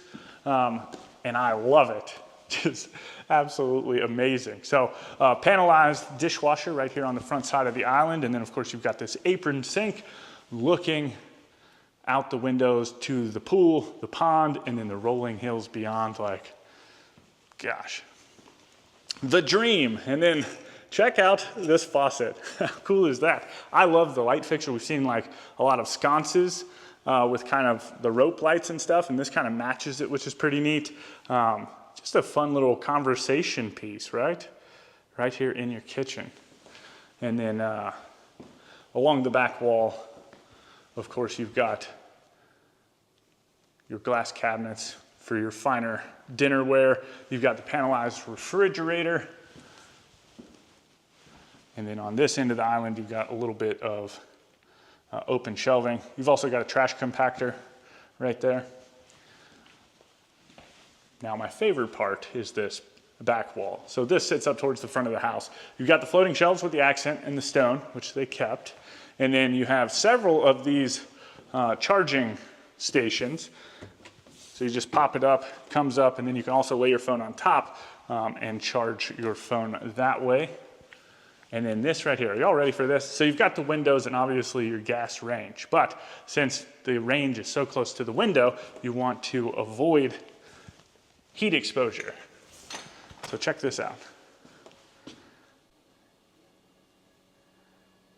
Speaker 1: And I love it. Just absolutely amazing. So panelized dishwasher right here on the front side of the island. And then of course you've got this apron sink looking out the windows to the pool, the pond, and then the rolling hills beyond. Like, gosh, the dream. And then check out this faucet. How cool is that? I love the light fixture. We've seen like a lot of sconces with kind of the rope lights and stuff, and this kind of matches it, which is pretty neat. Just a fun little conversation piece, right? Right here in your kitchen. And then along the back wall, of course, you've got your glass cabinets for your finer dinnerware. You've got the panelized refrigerator. And then on this end of the island, you've got a little bit of open shelving. You've also got a trash compactor right there. Now my favorite part is this back wall. So this sits up towards the front of the house. You've got the floating shelves with the accent and the stone, which they kept. And then you have several of these charging stations. So you just pop it up, comes up, and then you can also lay your phone on top and charge your phone that way. And then this right here, are y'all ready for this? So you've got the windows and obviously your gas range, but since the range is so close to the window, you want to avoid heat exposure. So check this out.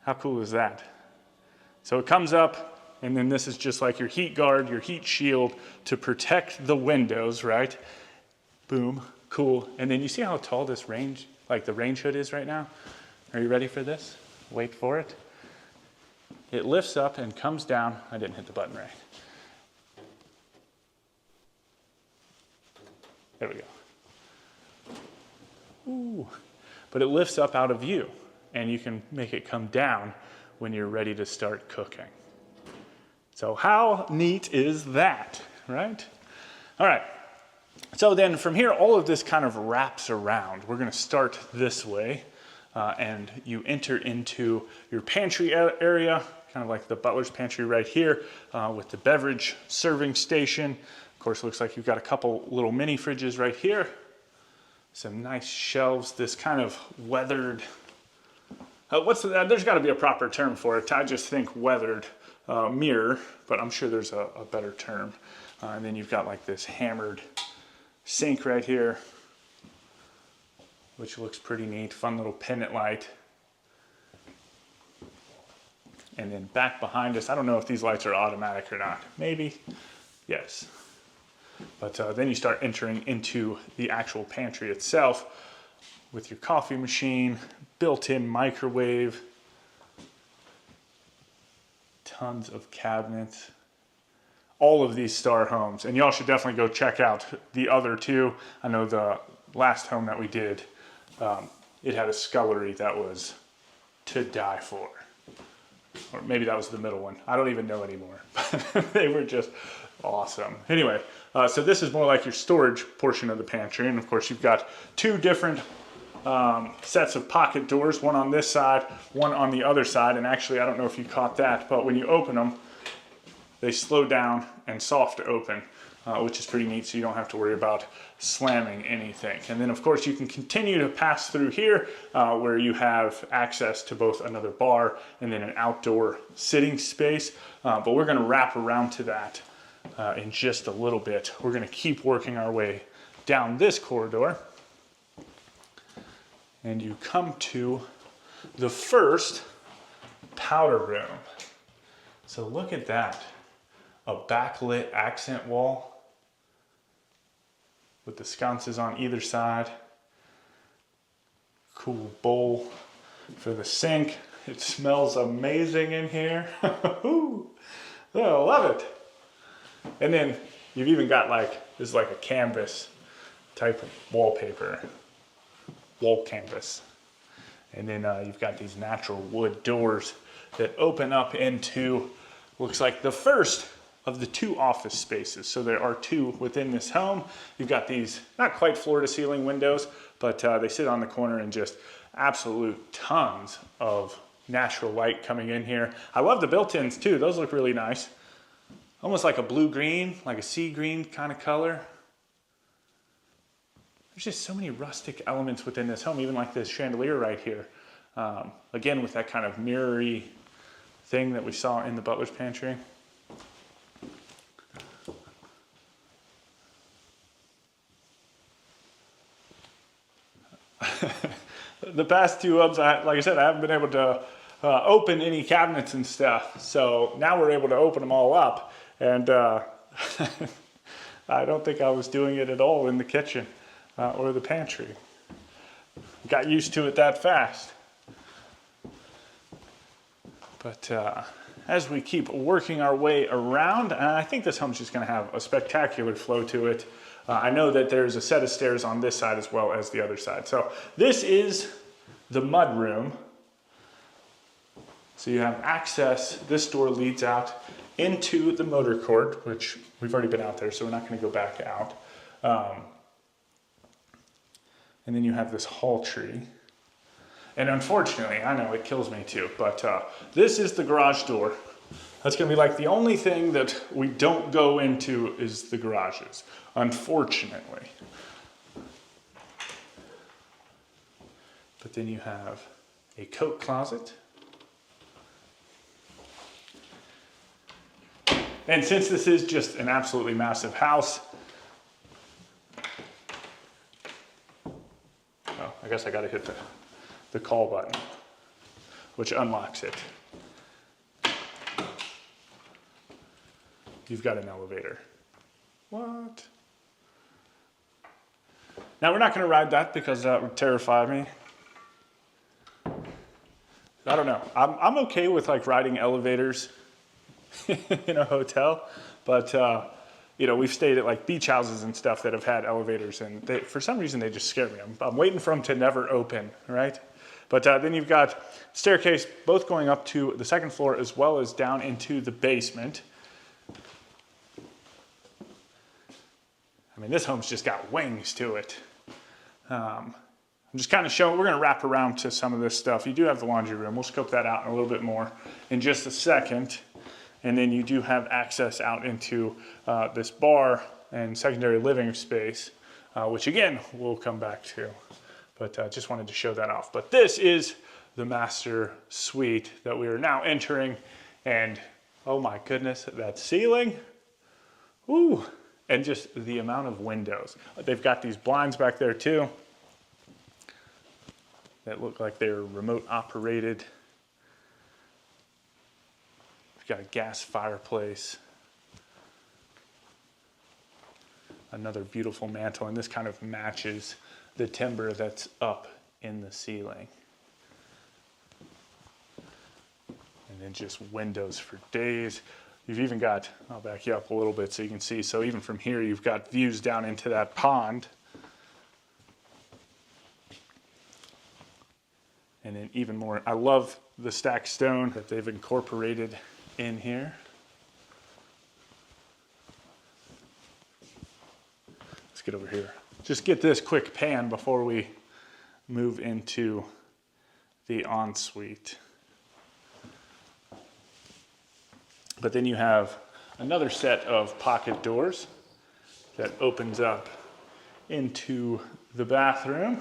Speaker 1: How cool is that? So it comes up, and then this is just like your heat guard, your heat shield to protect the windows, right? Boom, cool. And then you see how tall this range, like the range hood is right now? Are you ready for this? Wait for it. It lifts up and comes down. I didn't hit the button right. There we go. Ooh. But it lifts up out of view, and you can make it come down when you're ready to start cooking. So how neat is that, right? All right. So then from here, all of this kind of wraps around. We're going to start this way. And you enter into your pantry area, kind of like the butler's pantry right here, with the beverage serving station. Of course, it looks like you've got a couple little mini fridges right here. Some nice shelves, this kind of weathered, there's got to be a proper term for it. I just think weathered mirror, but I'm sure there's a better term. And then you've got like this hammered sink right here, which looks pretty neat. Fun little pendant light. And then back behind us, I don't know if these lights are automatic or not. Maybe, yes. But then you start entering into the actual pantry itself with your coffee machine, built-in microwave, tons of cabinets. All of these Starr Homes. And y'all should definitely go check out the other two. I know the last home that we did, it had a scullery that was to die for. Or maybe that was the middle one. I don't even know anymore. They were just awesome. Anyway, so this is more like your storage portion of the pantry. And of course you've got two different sets of pocket doors, one on this side, one on the other side. And actually, I don't know if you caught that, but when you open them, they slow down and soft open, which is pretty neat, so you don't have to worry about slamming anything. And then of course you can continue to pass through here where you have access to both another bar and then an outdoor sitting space. But we're gonna wrap around to that in just a little bit. We're gonna keep working our way down this corridor. And you come to the first powder room. So look at that. A backlit accent wall with the sconces on either side. Cool bowl for the sink. It smells amazing in here. Oh, I love it. And then you've even got this is like a canvas type of wallpaper, wall canvas. And then you've got these natural wood doors that open up into, looks like the first of the 2 office spaces. So there are 2 within this home. You've got these, not quite floor to ceiling windows, but they sit on the corner and just absolute tons of natural light coming in here. I love the built-ins too. Those look really nice. Almost like a blue-green, like a sea green kind of color. There's just so many rustic elements within this home, even like this chandelier right here. Again, with that kind of mirror-y thing that we saw in the butler's pantry. The past 2 hubs, like I said, I haven't been able to open any cabinets and stuff. So now we're able to open them all up. And I don't think I was doing it at all in the kitchen or the pantry. Got used to it that fast. But as we keep working our way around, I think this home's just going to have a spectacular flow to it. I know that there's a set of stairs on this side as well as the other side. So this is the mud room. So you have access, this door leads out into the motor court, which we've already been out there, so we're not going to go back out. And then you have this hall tree. And unfortunately, I know it kills me too, but this is the garage door. That's going to be like the only thing that we don't go into is the garages, unfortunately. But then you have a coat closet. And since this is just an absolutely massive house, oh, I guess I got to hit the call button, which unlocks it. You've got an elevator. What? Now we're not going to ride that because that would terrify me. I don't know. I'm okay with like riding elevators in a hotel, but you know, we've stayed at like beach houses and stuff that have had elevators, and they, for some reason they just scare me. I'm waiting for them to never open, right? But then you've got staircase both going up to the second floor as well as down into the basement. I mean, this home's just got wings to it. I'm just kind of showing, we're going to wrap around to some of this stuff. You do have the laundry room. We'll scope that out in a little bit more in just a second. And then you do have access out into this bar and secondary living space, which again, we'll come back to. But just wanted to show that off. But this is the master suite that we are now entering. And oh my goodness, that ceiling. Ooh. And just the amount of windows. They've got these blinds back there too that look like they're remote operated. We've got a gas fireplace. Another beautiful mantle, and this kind of matches the timber that's up in the ceiling. And then just windows for days. You've even got, I'll back you up a little bit so you can see. So even from here, you've got views down into that pond. And then even more, I love the stacked stone that they've incorporated in here. Let's get over here. Just get this quick pan before we move into the ensuite. But then you have another set of pocket doors that opens up into the bathroom.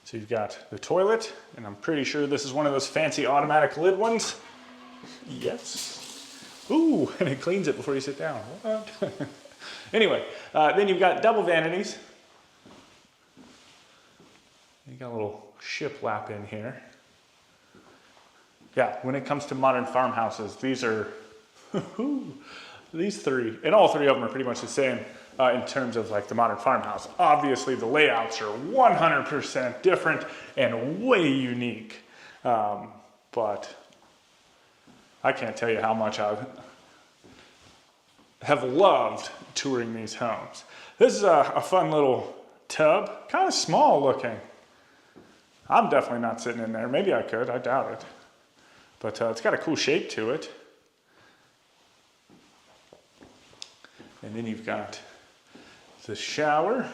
Speaker 1: So you've got the toilet, and I'm pretty sure this is one of those fancy automatic lid ones. Yes. Ooh, and it cleans it before you sit down. What? Anyway, then you've got double vanities. You got a little shiplap in here. Yeah, when it comes to modern farmhouses, these are, these three, and all three of them are pretty much the same. in terms of like the modern farmhouse. Obviously the layouts are 100% different and way unique. But I can't tell you how much I have loved touring these homes. This is a fun little tub, kind of small looking. I'm definitely not sitting in there. Maybe I could, I doubt it. But it's got a cool shape to it. And then you've got the shower.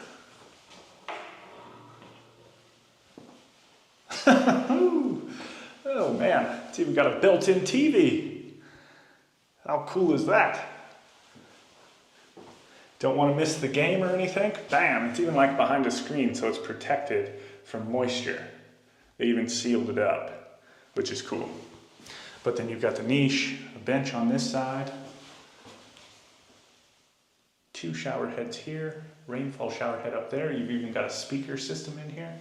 Speaker 1: Oh man, it's even got a built-in TV. How cool is that? Don't want to miss the game or anything? Bam, it's even like behind a screen, so it's protected from moisture. They even sealed it up, which is cool. But then you've got the niche, a bench on this side, 2 shower heads here, rainfall shower head up there. You've even got a speaker system in here.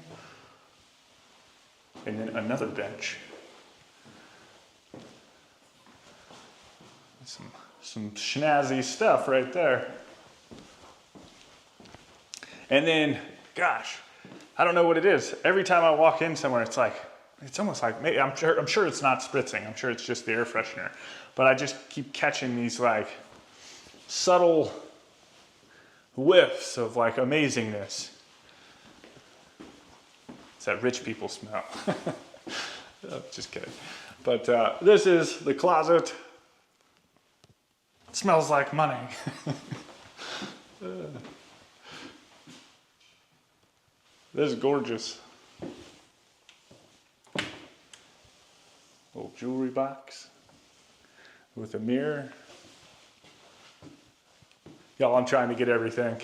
Speaker 1: And then another bench. Some snazzy stuff right there. And then, gosh, I don't know what it is. Every time I walk in somewhere, it's almost like, maybe, I'm sure it's not spritzing. I'm sure it's just the air freshener. But I just keep catching these like subtle whiffs of like amazingness. It's that rich people smell. Just kidding. But this is the closet. It smells like money. This is gorgeous. Little jewelry box with a mirror. Y'all, I'm trying to get everything.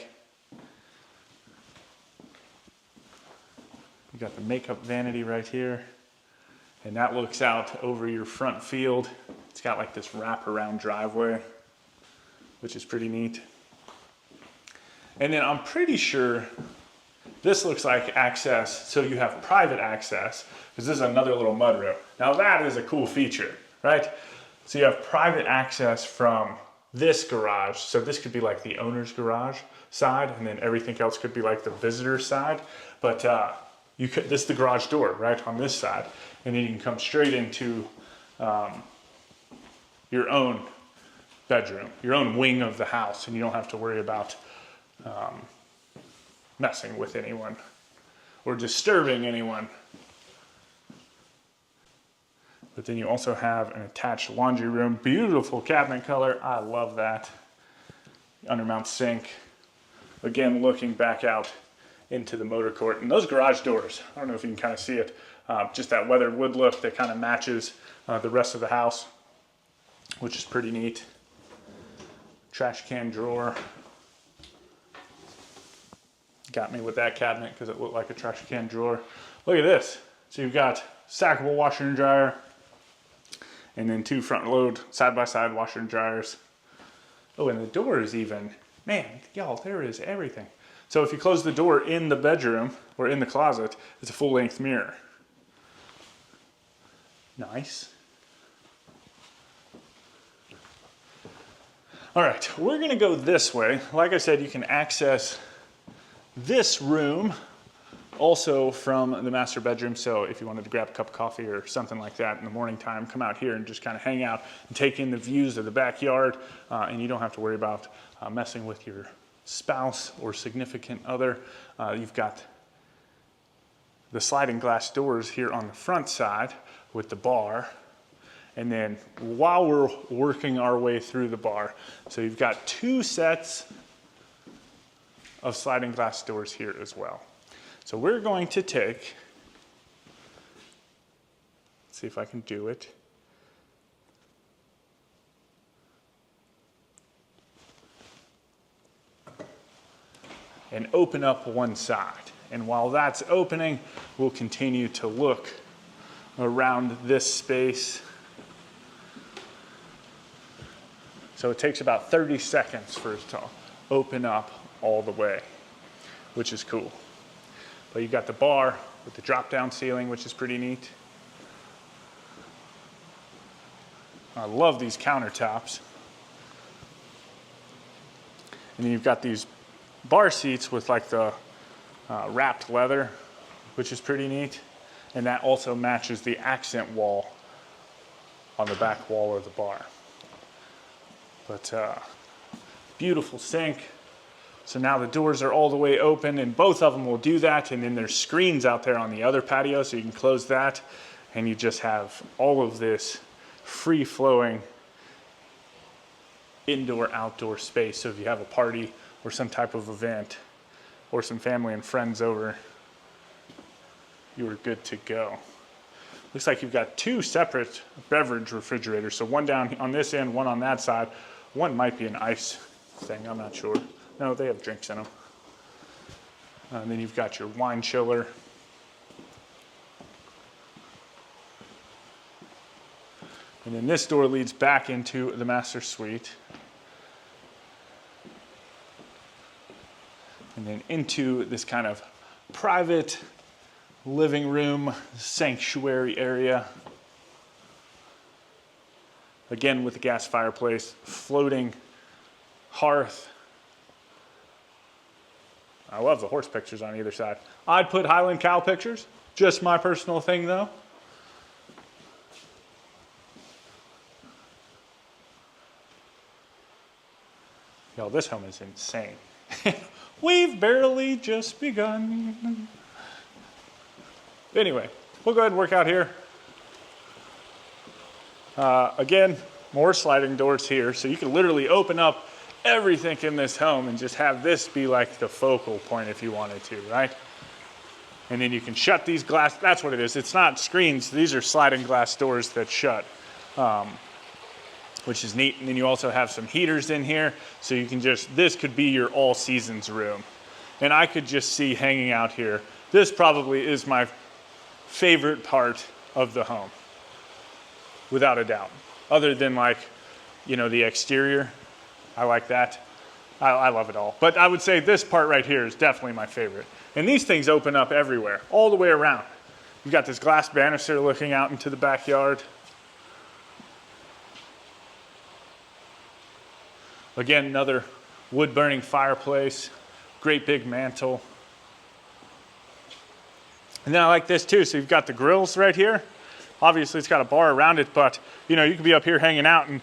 Speaker 1: You got the makeup vanity right here, and that looks out over your front field. It's got like this wraparound driveway, which is pretty neat. And then I'm pretty sure this looks like access, so you have private access, because this is another little mudroom. Now that is a cool feature, right? So you have private access from this garage. So this could be like the owner's garage side, and then everything else could be like the visitor side. But this is the garage door, right, on this side. And then you can come straight into your own bedroom, your own wing of the house, and you don't have to worry about messing with anyone or disturbing anyone. But then you also have an attached laundry room. Beautiful cabinet color. I love that. Undermount sink. Again, looking back out into the motor court. And those garage doors, I don't know if you can kind of see it, just that weathered wood look that kind of matches the rest of the house, which is pretty neat. Trash can drawer. Got me with that cabinet because it looked like a trash can drawer. Look at this. So you've got stackable washer and dryer, and then 2 front load side-by-side washer and dryers. Oh, and the door is even, man, y'all, there is everything. So if you close the door in the bedroom or in the closet, it's a full-length mirror. Nice. All right, we're gonna go this way. Like I said, you can access this room also from the master bedroom. So if you wanted to grab a cup of coffee or something like that in the morning time, come out here and just kind of hang out and take in the views of the backyard. And you don't have to worry about messing with your spouse or significant other. You've got the sliding glass doors here on the front side with the bar. And then while we're working our way through the bar, so you've got 2 sets of sliding glass doors here as well. So we're going to take, let's see if I can do it. And open up one side. And while that's opening, we'll continue to look around this space. So it takes about 30 seconds for it to open up all the way, which is cool. But you've got the bar with the drop-down ceiling, which is pretty neat. I love these countertops. And then you've got these bar seats with like the wrapped leather, which is pretty neat. And that also matches the accent wall on the back wall of the bar. But beautiful sink. So now the doors are all the way open, and both of them will do that. And then there's screens out there on the other patio, so you can close that. And you just have all of this free-flowing indoor-outdoor space. So if you have a party or some type of event or some family and friends over, you are good to go. Looks like you've got two separate beverage refrigerators. So one down on this end, one on that side. One might be an ice thing, I'm not sure. No, they have drinks in them. And then you've got your wine chiller. And then this door leads back into the master suite. And then into this kind of private living room, sanctuary area. Again, with the gas fireplace, floating hearth. I love the horse pictures on either side. I'd put Highland cow pictures, just my personal thing though. Yo, this home is insane. We've barely just begun. Anyway, we'll go ahead and work out here. Again, more sliding doors here, so you can literally open up everything in this home and just have this be like the focal point if you wanted to, right? And then you can shut these glass, that's what it is. It's not screens, these are sliding glass doors that shut, which is neat. And then you also have some heaters in here, so you can just, this could be your all seasons room. And I could just see hanging out here. This probably is my favorite part of the home, without a doubt. Other than like, you know, the exterior. I like that. I love it all. But I would say this part right here is definitely my favorite. And these things open up everywhere, all the way around. You've got this glass banister looking out into the backyard. Again, another wood-burning fireplace, great big mantle. And then I like this too. So you've got the grills right here. Obviously it's got a bar around it, but you know, you could be up here hanging out and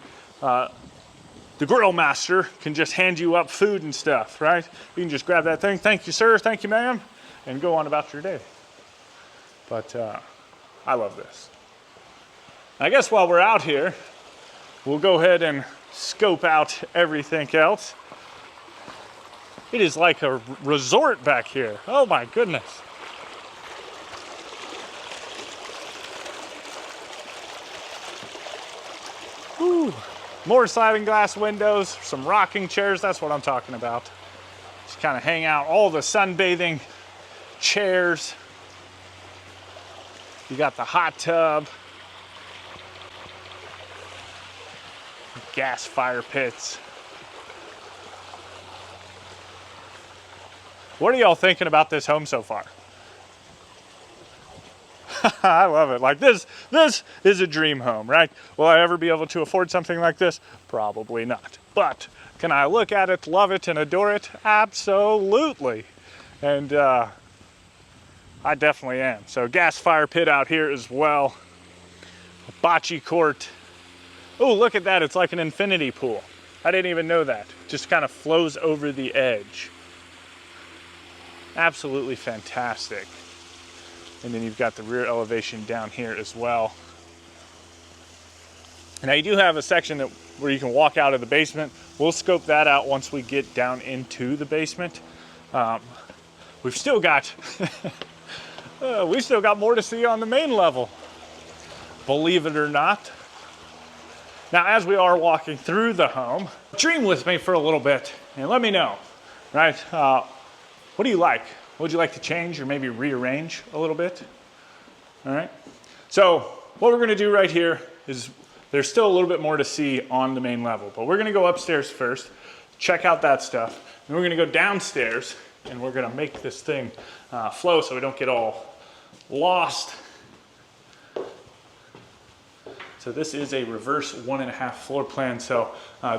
Speaker 1: the grill master can just hand you up food and stuff, right? You can just grab that thing, thank you sir, thank you ma'am, and go on about your day. But I love this. I guess while we're out here, we'll go ahead and scope out everything else. It is like a resort back here. Oh my goodness. Whew. More sliding glass windows, some rocking chairs, that's what I'm talking about. Just kind of hang out, all the sunbathing chairs. You got the hot tub. Gas fire pits. What are y'all thinking about this home so far? I love it. Like this is a dream home, right? Will I ever be able to afford something like this? Probably not. But can I look at it, love it, and adore it? Absolutely. And I definitely am. So gas fire pit out here as well. A bocce court. Oh, look at that. It's like an infinity pool. I didn't even know that. Just kind of flows over the edge. Absolutely fantastic. And then you've got the rear elevation down here as well. Now you do have a section where you can walk out of the basement. We'll scope that out once we get down into the basement. We've still got more to see on the main level, believe it or not. Now, as we are walking through the home, dream with me for a little bit and let me know, right? What do you like? What would you like to change or maybe rearrange a little bit? All right. So what we're going to do right here is there's still a little bit more to see on the main level, but we're going to go upstairs first, check out that stuff. Then we're going to go downstairs and we're going to make this thing flow so we don't get all lost. So this is a reverse 1.5 floor plan. So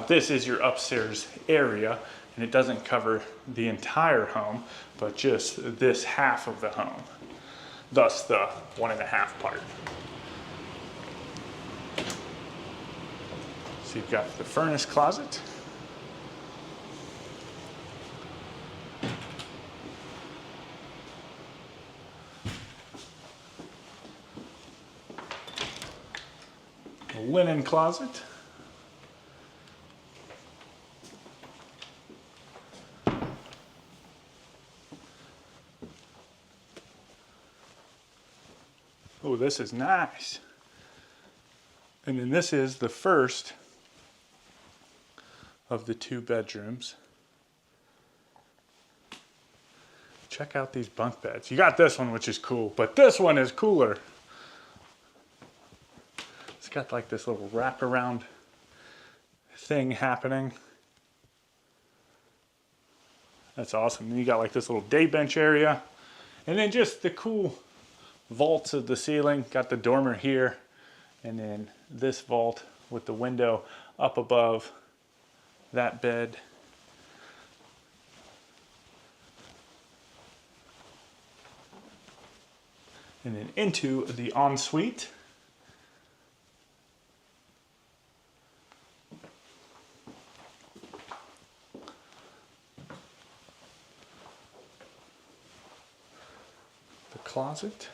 Speaker 1: this is your upstairs area. and it doesn't cover the entire home, but just this half of the home, thus the 1.5 part. So you've got the furnace closet. A linen closet. Oh, this is nice. And then this is the first of the 2 bedrooms. Check out these bunk beds. You got this one, which is cool, but this one is cooler. It's got like this little wraparound thing happening. That's awesome. Then you got like this little day bench area, and then just the cool vaults of the ceiling. Got the dormer here, and then this vault with the window up above that bed. And then into the ensuite. The closet.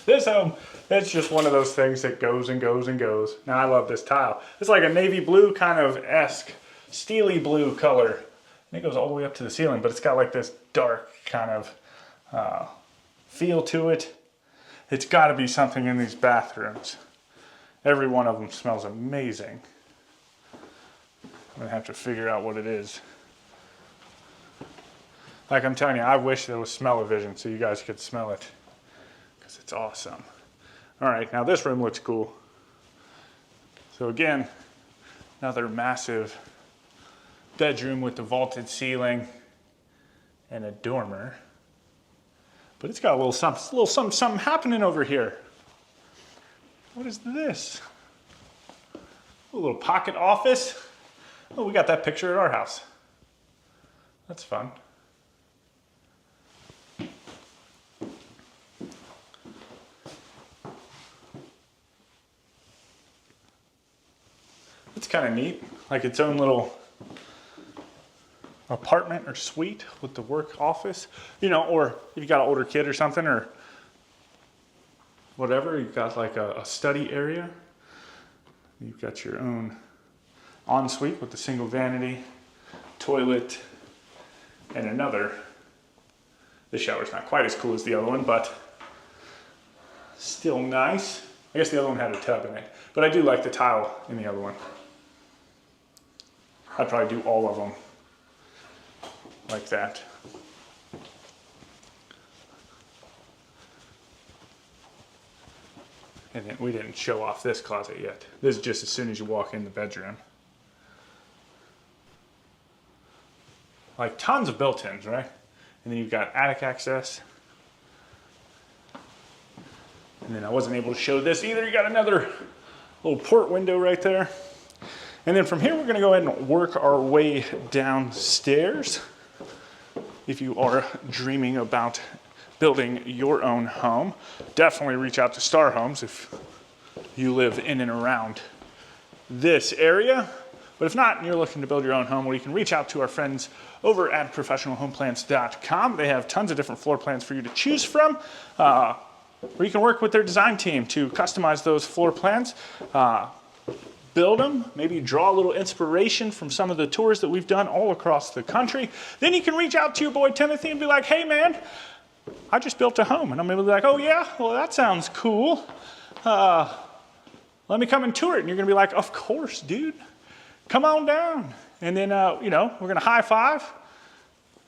Speaker 1: This home, it's just one of those things that goes and goes and goes. Now I love this tile. It's like a navy blue kind of esque, steely blue color. And it goes all the way up to the ceiling, but it's got like this dark kind of feel to it. It's got to be something in these bathrooms. Every one of them smells amazing. I'm gonna have to figure out what it is. Like I'm telling you, I wish there was smell-o-vision so you guys could smell it, because it's awesome. All right, now this room looks cool. So again, another massive bedroom with the vaulted ceiling and a dormer. But it's got a little something happening over here. What is this? A little pocket office. Oh, we got that picture at our house. That's fun. It's kind of neat, like its own little apartment or suite with the work office, you know, or if you got an older kid or something or whatever, you've got like a study area. You've got your own ensuite with the single vanity, toilet, and another. This shower's not quite as cool as the other one, but still nice. I guess the other one had a tub in it, but I do like the tile in the other one. I'd probably do all of them like that. And then we didn't show off this closet yet. This is just as soon as you walk in the bedroom. Like tons of built-ins, right? And then you've got attic access. And then I wasn't able to show this either. You got another little port window right there. And then from here, we're gonna go ahead and work our way downstairs. If you are dreaming about building your own home, definitely reach out to Starr Homes if you live in and around this area. But if not, and you're looking to build your own home, well, you can reach out to our friends over at professionalhomeplans.com. They have tons of different floor plans for you to choose from. Or you can work with their design team to customize those floor plans. Build them, maybe draw a little inspiration from some of the tours that we've done all across the country. Then you can reach out to your boy Timothy and be like, hey man, I just built a home. And I'm gonna be like, oh yeah, well that sounds cool. Let me come and tour it. And you're gonna be like, of course, dude, come on down. And then, you know, we're gonna high five,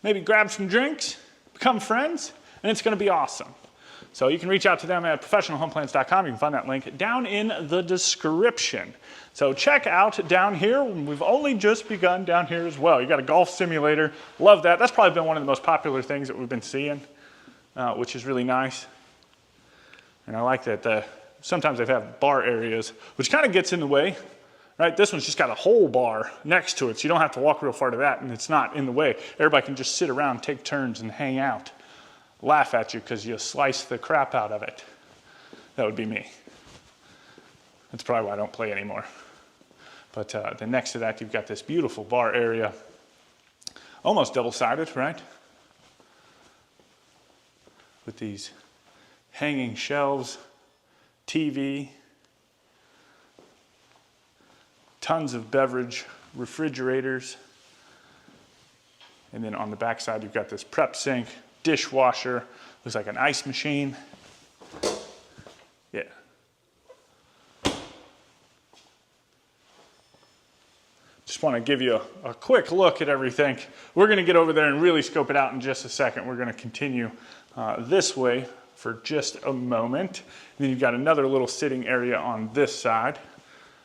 Speaker 1: maybe grab some drinks, become friends, and it's gonna be awesome. So you can reach out to them at professionalhomeplans.com. You can find that link down in the description. So check out down here. We've only just begun down here as well. You got a golf simulator. Love that. That's probably been one of the most popular things that we've been seeing, which is really nice. And I like that sometimes they've had bar areas, which kind of gets in the way, right? This one's just got a whole bar next to it, so you don't have to walk real far to that, and it's not in the way. Everybody can just sit around, take turns, and hang out, laugh at you because you slice the crap out of it. That would be me. That's probably why I don't play anymore. But then next to that, you've got this beautiful bar area, almost double-sided, right? With these hanging shelves, TV, tons of beverage refrigerators. And then on the back side, you've got this prep sink, dishwasher, looks like an ice machine. Yeah. Just want to give you a quick look at everything. We're going to get over there and really scope it out in just a second. We're going to continue this way for just a moment. And then you've got another little sitting area on this side.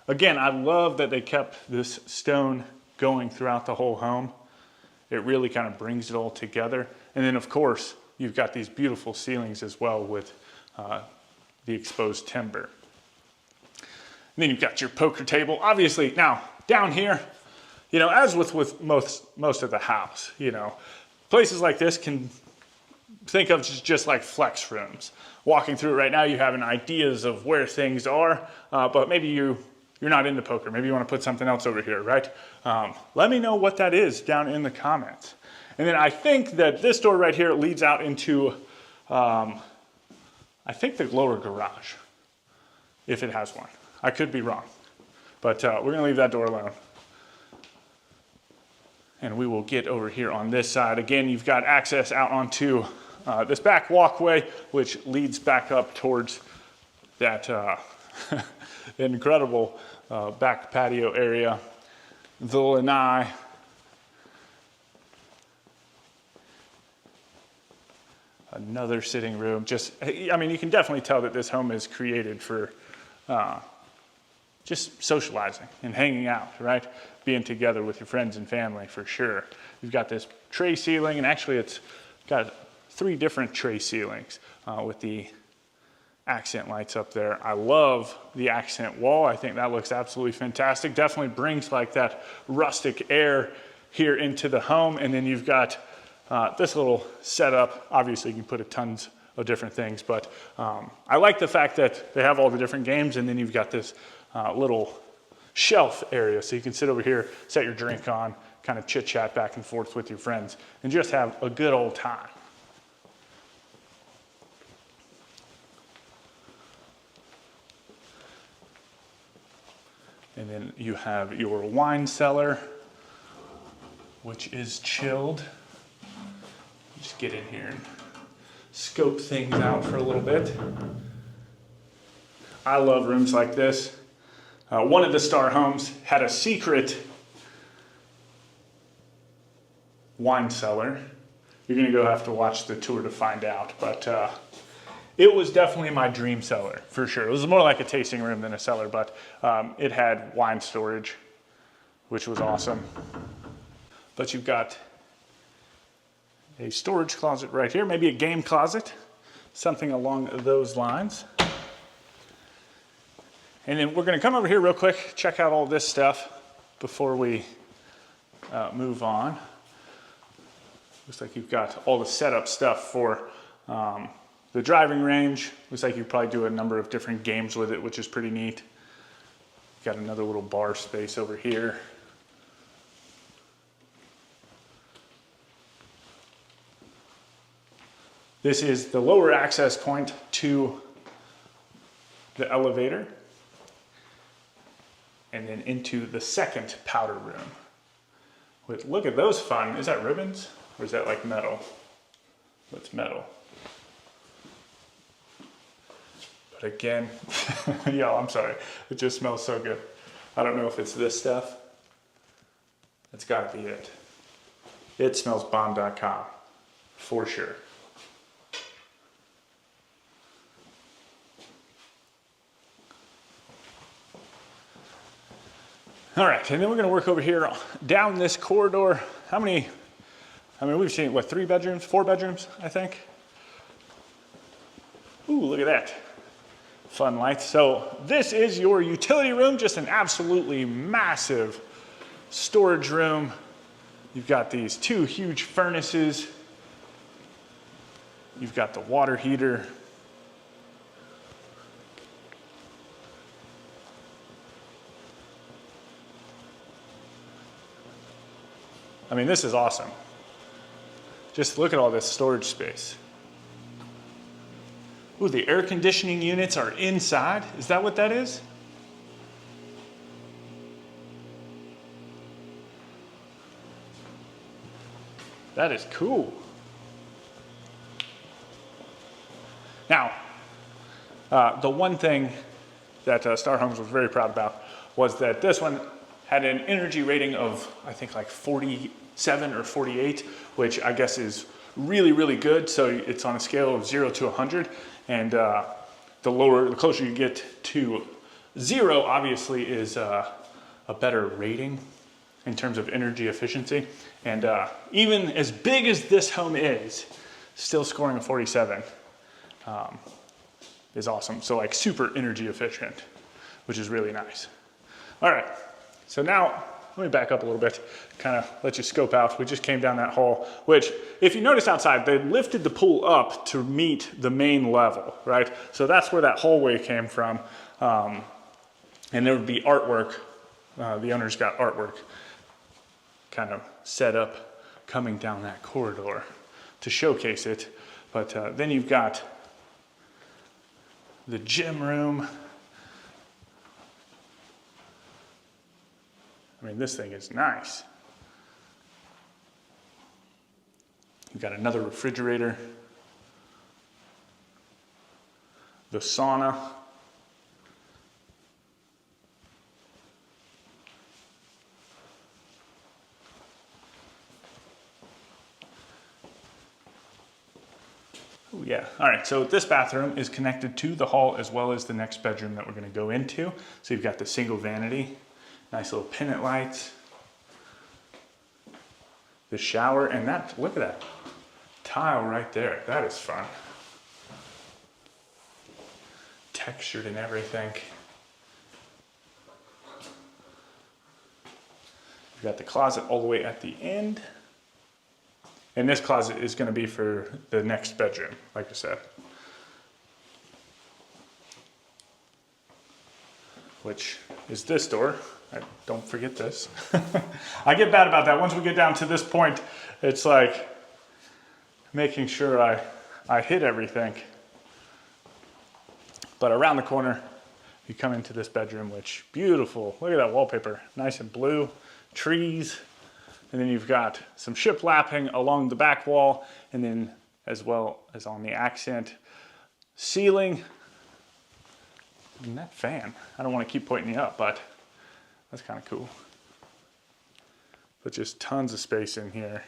Speaker 1: Again, I love that they kept this stone going throughout the whole home. It really kind of brings it all together. And then of course, you've got these beautiful ceilings as well with the exposed timber. And then you've got your poker table. Obviously, now down here, you know, as with most of the house, you know, places like this can think of just like flex rooms. Walking through it right now, you have an ideas of where things are, but maybe you're not into poker. Maybe you want to put something else over here, right? Let me know what that is down in the comments. And then I think that this door right here leads out into, I think the lower garage, if it has one. I could be wrong, but we're gonna leave that door alone. And we will get over here on this side. Again, you've got access out onto this back walkway, which leads back up towards that incredible back patio area. The lanai. Another sitting room. Just, I mean, you can definitely tell that this home is created for just socializing and hanging out, right? Being together with your friends and family for sure. You've got this tray ceiling, and actually it's got 3 different tray ceilings with the accent lights up there. I love the accent wall. I think that looks absolutely fantastic. Definitely brings like that rustic air here into the home. And then you've got this little setup. Obviously you can put tons of different things, but I like the fact that they have all the different games, and then you've got this little shelf area. So you can sit over here, set your drink on, kind of chit chat back and forth with your friends, and just have a good old time. And then you have your wine cellar, which is chilled. Just get in here and scope things out for a little bit. I love rooms like this. One of the Starr Homes had a secret wine cellar. You're gonna go have to watch the tour to find out, but it was definitely my dream cellar, for sure. It was more like a tasting room than a cellar, but it had wine storage, which was awesome. But you've got a storage closet right here, maybe a game closet, something along those lines. And then we're gonna come over here real quick, check out all this stuff before we move on. Looks like you've got all the setup stuff for the driving range. Looks like you probably do a number of different games with it, which is pretty neat. Got another little bar space over here. This is the lower access point to the elevator, and then into the second powder room. Look at those fun. Is that ribbons or is that like metal? It's metal. But again, y'all, I'm sorry. It just smells so good. I don't know if it's this stuff. It's gotta be it. It smells bomb.com for sure. All right, and then we're gonna work over here down this corridor. How many, I mean, we've seen, what, 3 bedrooms, 4 bedrooms, I think? Ooh, look at that. fun lights. So this is your utility room, just an absolutely massive storage room. You've got these two huge furnaces. You've got the water heater. I mean, this is awesome. Just look at all this storage space. Ooh, the air conditioning units are inside. Is that what that is? That is cool. Now, the one thing that Starr Homes was very proud about was that this one had an energy rating of, I think, like 47 or 48, which I guess is really, really good. So it's on a scale of 0 to 100. And the closer you get to 0, obviously, is a better rating in terms of energy efficiency. And even as big as this home is, still scoring a 47 is awesome. So like super energy efficient, which is really nice. All right. So now, let me back up a little bit, kind of let you scope out. We just came down that hall, which, if you notice outside, they lifted the pool up to meet the main level, right? So that's where that hallway came from. And there would be artwork. The owners got artwork kind of set up coming down that corridor to showcase it. But then you've got the gym room. I mean, this thing is nice. You've got another refrigerator. The sauna. Oh yeah, all right, so this bathroom is connected to the hall as well as the next bedroom that we're gonna go into. So you've got the single vanity. Nice little pennant lights. The shower, and that, look at that tile right there. That is fun. Textured and everything. You've got the closet all the way at the end. And this closet is going to be for the next bedroom, like I said. Which is this door. Don't forget this. I get bad about that. Once we get down to this point, it's like making sure I hit everything. But around the corner, you come into this bedroom, which beautiful. Look at that wallpaper, nice and blue, trees. And then you've got some shiplapping along the back wall, and then as well as on the accent ceiling. And that fan, I don't want to keep pointing you up, but that's kind of cool. But just tons of space in here.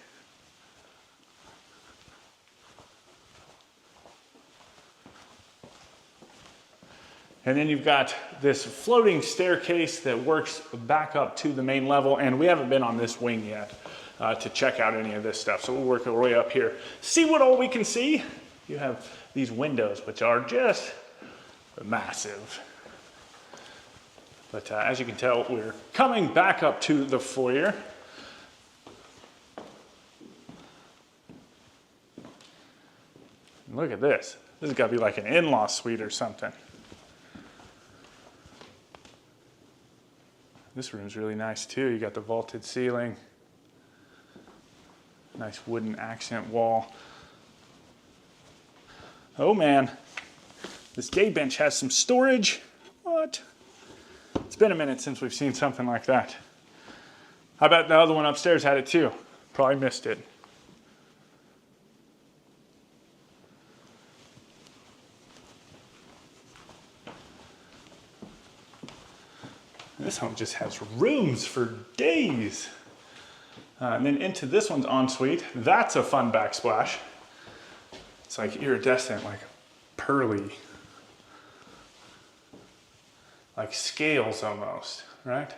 Speaker 1: And then you've got this floating staircase that works back up to the main level, and we haven't been on this wing yet to check out any of this stuff. So we'll work our way up here. See what all we can see? You have these windows, which are just massive. But as you can tell, we're coming back up to the foyer. And look at this. This has got to be like an in-law suite or something. This room's really nice too. You got the vaulted ceiling. Nice wooden accent wall. Oh man, this day bench has some storage. What? It's been a minute since we've seen something like that. I bet the other one upstairs had it too. Probably missed it. This home just has rooms for days. And then into this one's ensuite. That's a fun backsplash. It's like iridescent, like pearly. Like scales almost, right?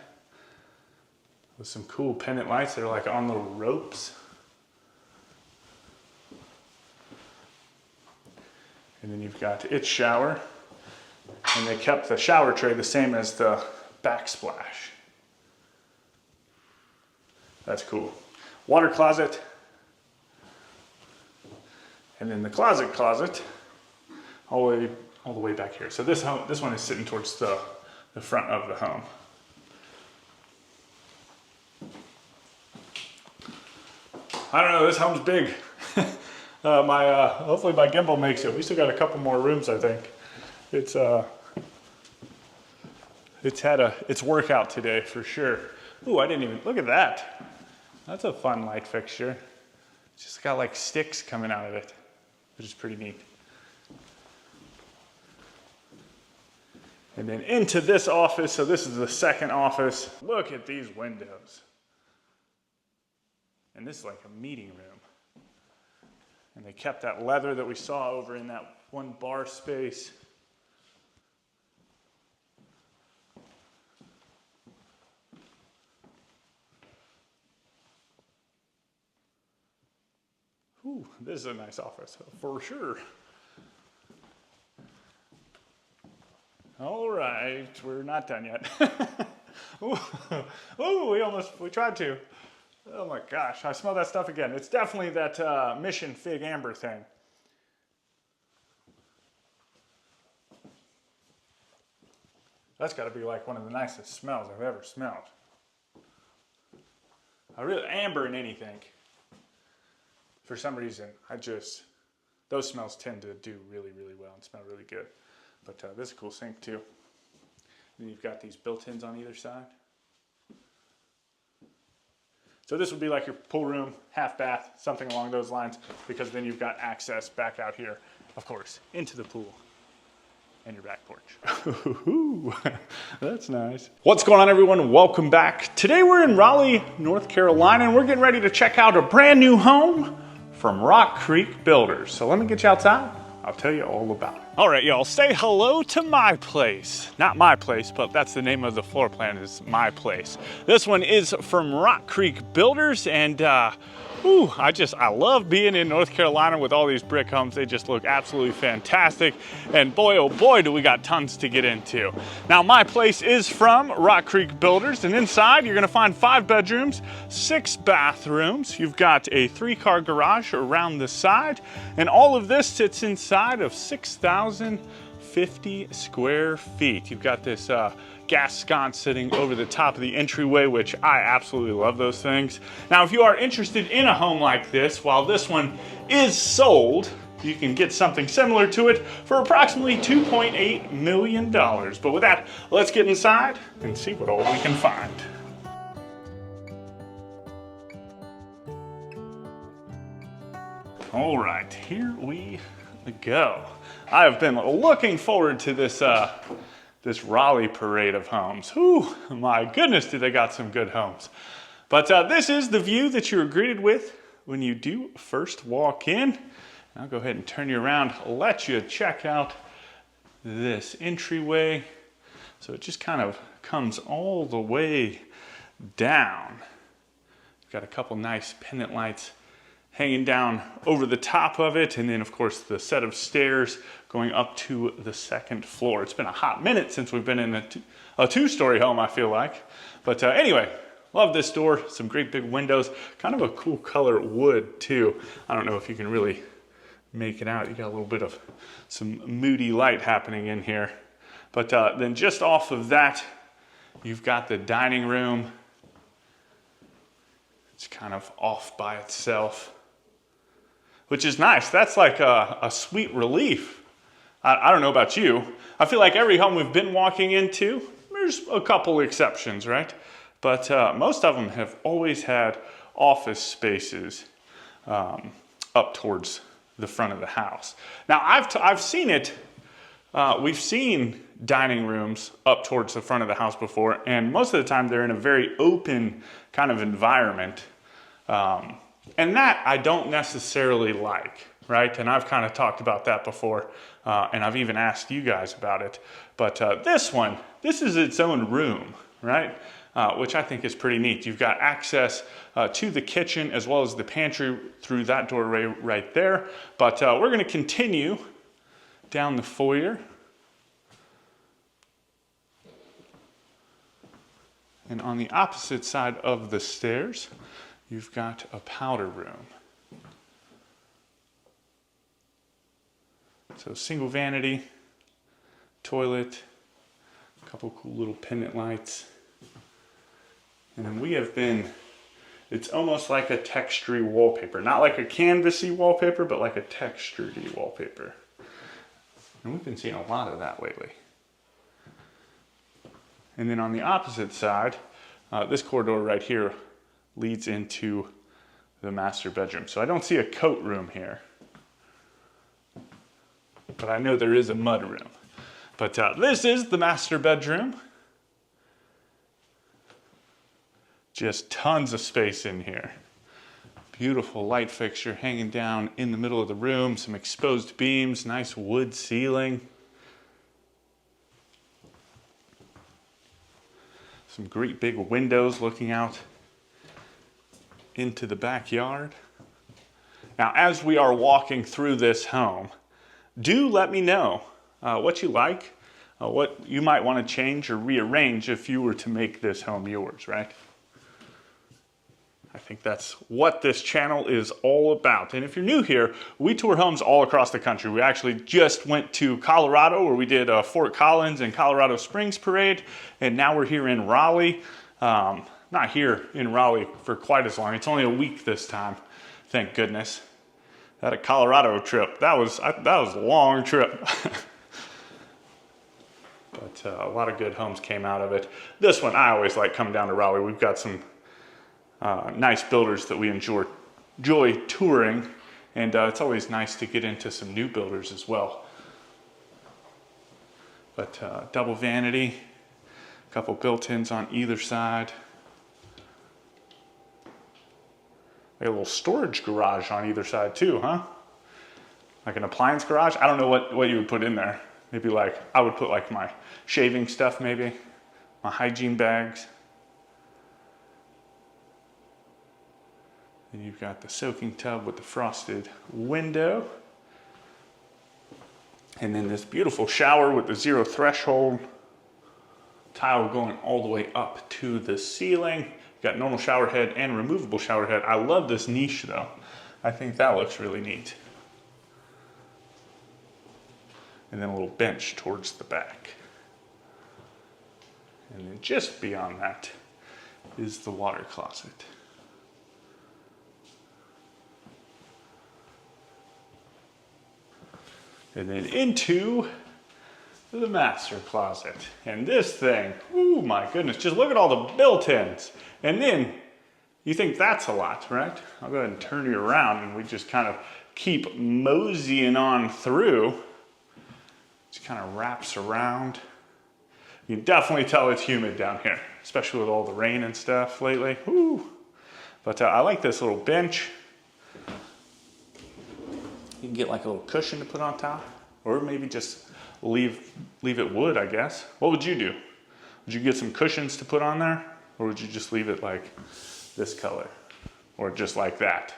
Speaker 1: With some cool pendant lights that are like on little ropes. And then you've got its shower. And they kept the shower tray the same as the backsplash. That's cool. Water closet. And then the closet, all the way back here. So this one is sitting towards the front of the home. I don't know, this home's big. Hopefully my gimbal makes it. We still got a couple more rooms, I think. It's had its workout today for sure. Ooh, I didn't even, look at that. That's a fun light fixture. It's just got like sticks coming out of it, which is pretty neat. And then into this office, so this is the second office. Look at these windows. And this is like a meeting room. And they kept that leather that we saw over in that one bar space. Ooh, this is a nice office, for sure. All right, we're not done yet. Ooh, we tried to. Oh my gosh, I smell that stuff again. It's definitely that Mission Fig Amber thing. That's got to be like one of the nicest smells I've ever smelled. Amber in anything. For some reason, those smells tend to do really, really well and smell really good. But this is a cool sink too. And you've got these built-ins on either side. So this would be like your pool room, half bath, something along those lines, because then you've got access back out here, of course, into the pool and your back porch. That's nice. What's going on, everyone? Welcome back. Today we're in Raleigh, North Carolina, and we're getting ready to check out a brand new home from Rock Creek Builders. So let me get you outside. I'll tell you all about it. All right, y'all, say hello to my place. Not my place, but that's the name of the floor plan, is my place. This one is from Rock Creek Builders, and I love being in North Carolina with all these brick homes. They just look absolutely fantastic. And boy, oh boy, do we got tons to get into. Now, my place is from Rock Creek Builders, and inside you're gonna find 5 bedrooms, 6 bathrooms. You've got a 3-car garage around the side, and all of this sits inside of 6,050 square feet. You've got this gas sconce sitting over the top of the entryway, which I absolutely love those things. Now, if you are interested in a home like this, while this one is sold, you can get something similar to it for approximately $2.8 million. But with that, let's get inside and see what all we can find. All right, here we go. I have been looking forward to this Raleigh parade of homes. Whew, my goodness, do they got some good homes. But this is the view that you're greeted with when you do first walk in. I'll go ahead and turn you around, let you check out this entryway. So it just kind of comes all the way down. You've got a couple nice pendant lights hanging down over the top of it, and then of course the set of stairs going up to the 2nd floor. It's been a hot minute since we've been in a 2-story home, I feel like. But anyway, love this door. Some great big windows, kind of a cool color wood too. I don't know if you can really make it out. You got a little bit of some moody light happening in here. But then just off of that, you've got the dining room. It's kind of off by itself, which is nice. That's like a sweet relief. I don't know about you. I feel like every home we've been walking into, there's a couple exceptions, right? But most of them have always had office spaces up towards the front of the house. Now, I've seen it. We've seen dining rooms up towards the front of the house before, and most of the time they're in a very open kind of environment. And that I don't necessarily like, right? And I've kind of talked about that before, and I've even asked you guys about it. But this is its own room, right? Which I think is pretty neat. You've got access to the kitchen as well as the pantry through that doorway right there. But we're gonna continue down the foyer. And on the opposite side of the stairs, you've got a powder room. So single vanity, toilet, a couple cool little pendant lights. And then we have been, it's almost like a textury wallpaper. Not like a canvasy wallpaper, but like a textured wallpaper. And we've been seeing a lot of that lately. And then on the opposite side, this corridor right here leads into the master bedroom. So I don't see a coat room here, but I know there is a mud room. But this is the master bedroom. Just tons of space in here. Beautiful light fixture hanging down in the middle of the room, some exposed beams, nice wood ceiling. Some great big windows looking out into the backyard. Now, as we are walking through this home, do let me know what you like, what you might want to change or rearrange if you were to make this home yours, right? I think that's what this channel is all about. And if you're new here, we tour homes all across the country. We actually just went to Colorado where we did a Fort Collins and Colorado Springs parade. And now we're here in Raleigh. Not here in Raleigh for quite as long. It's only a week this time, thank goodness. Had a Colorado trip. That was a long trip. But a lot of good homes came out of it. This one, I always like coming down to Raleigh. We've got some nice builders that we enjoy touring, and it's always nice to get into some new builders as well. But double vanity, a couple built-ins on either side. A little storage garage on either side too, huh? Like an appliance garage. I don't know what you would put in there. Maybe like, I would put like my shaving stuff maybe, my hygiene bags. Then you've got the soaking tub with the frosted window. And then this beautiful shower with the zero threshold. Tile going all the way up to the ceiling. You've got normal shower head and removable shower head. I love this niche though. I think that looks really neat. And then a little bench towards the back. And then just beyond that is the water closet. And then into the master closet. And this thing, oh my goodness, just look at all the built-ins. And then you think that's a lot, right? I'll go ahead and turn you around and we just kind of keep moseying on through. Just kind of wraps around. You can definitely tell it's humid down here, especially with all the rain and stuff lately. Woo. But I like this little bench. You can get like a little cushion to put on top, or maybe just leave it wood, I guess. What would you do? Would you get some cushions to put on there, or would you just leave it like this color, or just like that?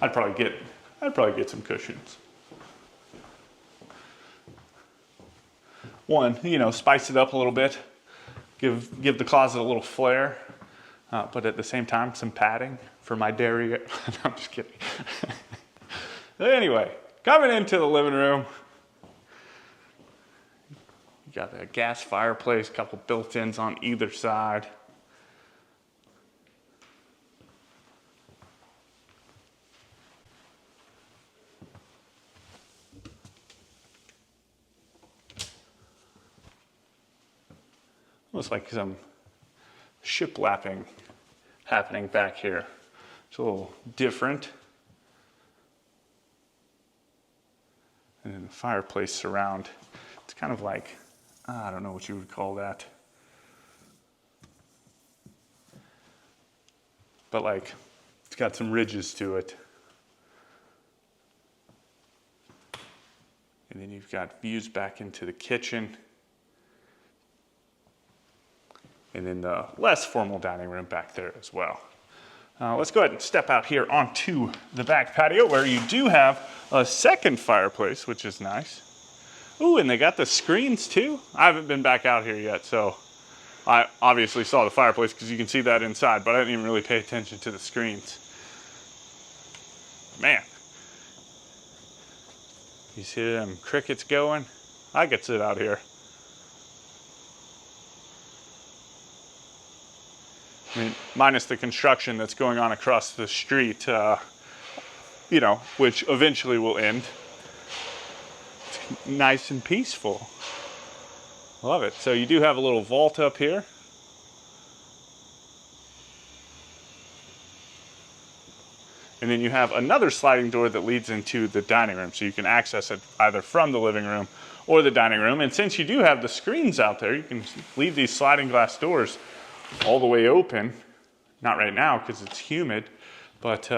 Speaker 1: I'd probably get some cushions. One, spice it up a little bit, give the closet a little flair, but at the same time, some padding for my dairy. No, I'm just kidding. Anyway, coming into the living room, you got the gas fireplace, a couple built-ins on either side. Looks like some shiplapping happening back here. It's a little different. And then the fireplace surround. It's kind of like, I don't know what you would call that. But like, it's got some ridges to it. And then you've got views back into the kitchen. And then the less formal dining room back there as well. Let's go ahead and step out here onto the back patio where you do have a second fireplace, which is nice. Ooh, and they got the screens too. I haven't been back out here yet, so I obviously saw the fireplace because you can see that inside, but I didn't even really pay attention to the screens. Man, you see them crickets going? I could sit out here. I mean, minus the construction that's going on across the street, you know, which eventually will end. It's nice and peaceful. Love it. So you do have a little vault up here. And then you have another sliding door that leads into the dining room, so you can access it either from the living room or the dining room. And since you do have the screens out there, you can leave these sliding glass doors all the way open. Not right now because it's humid, but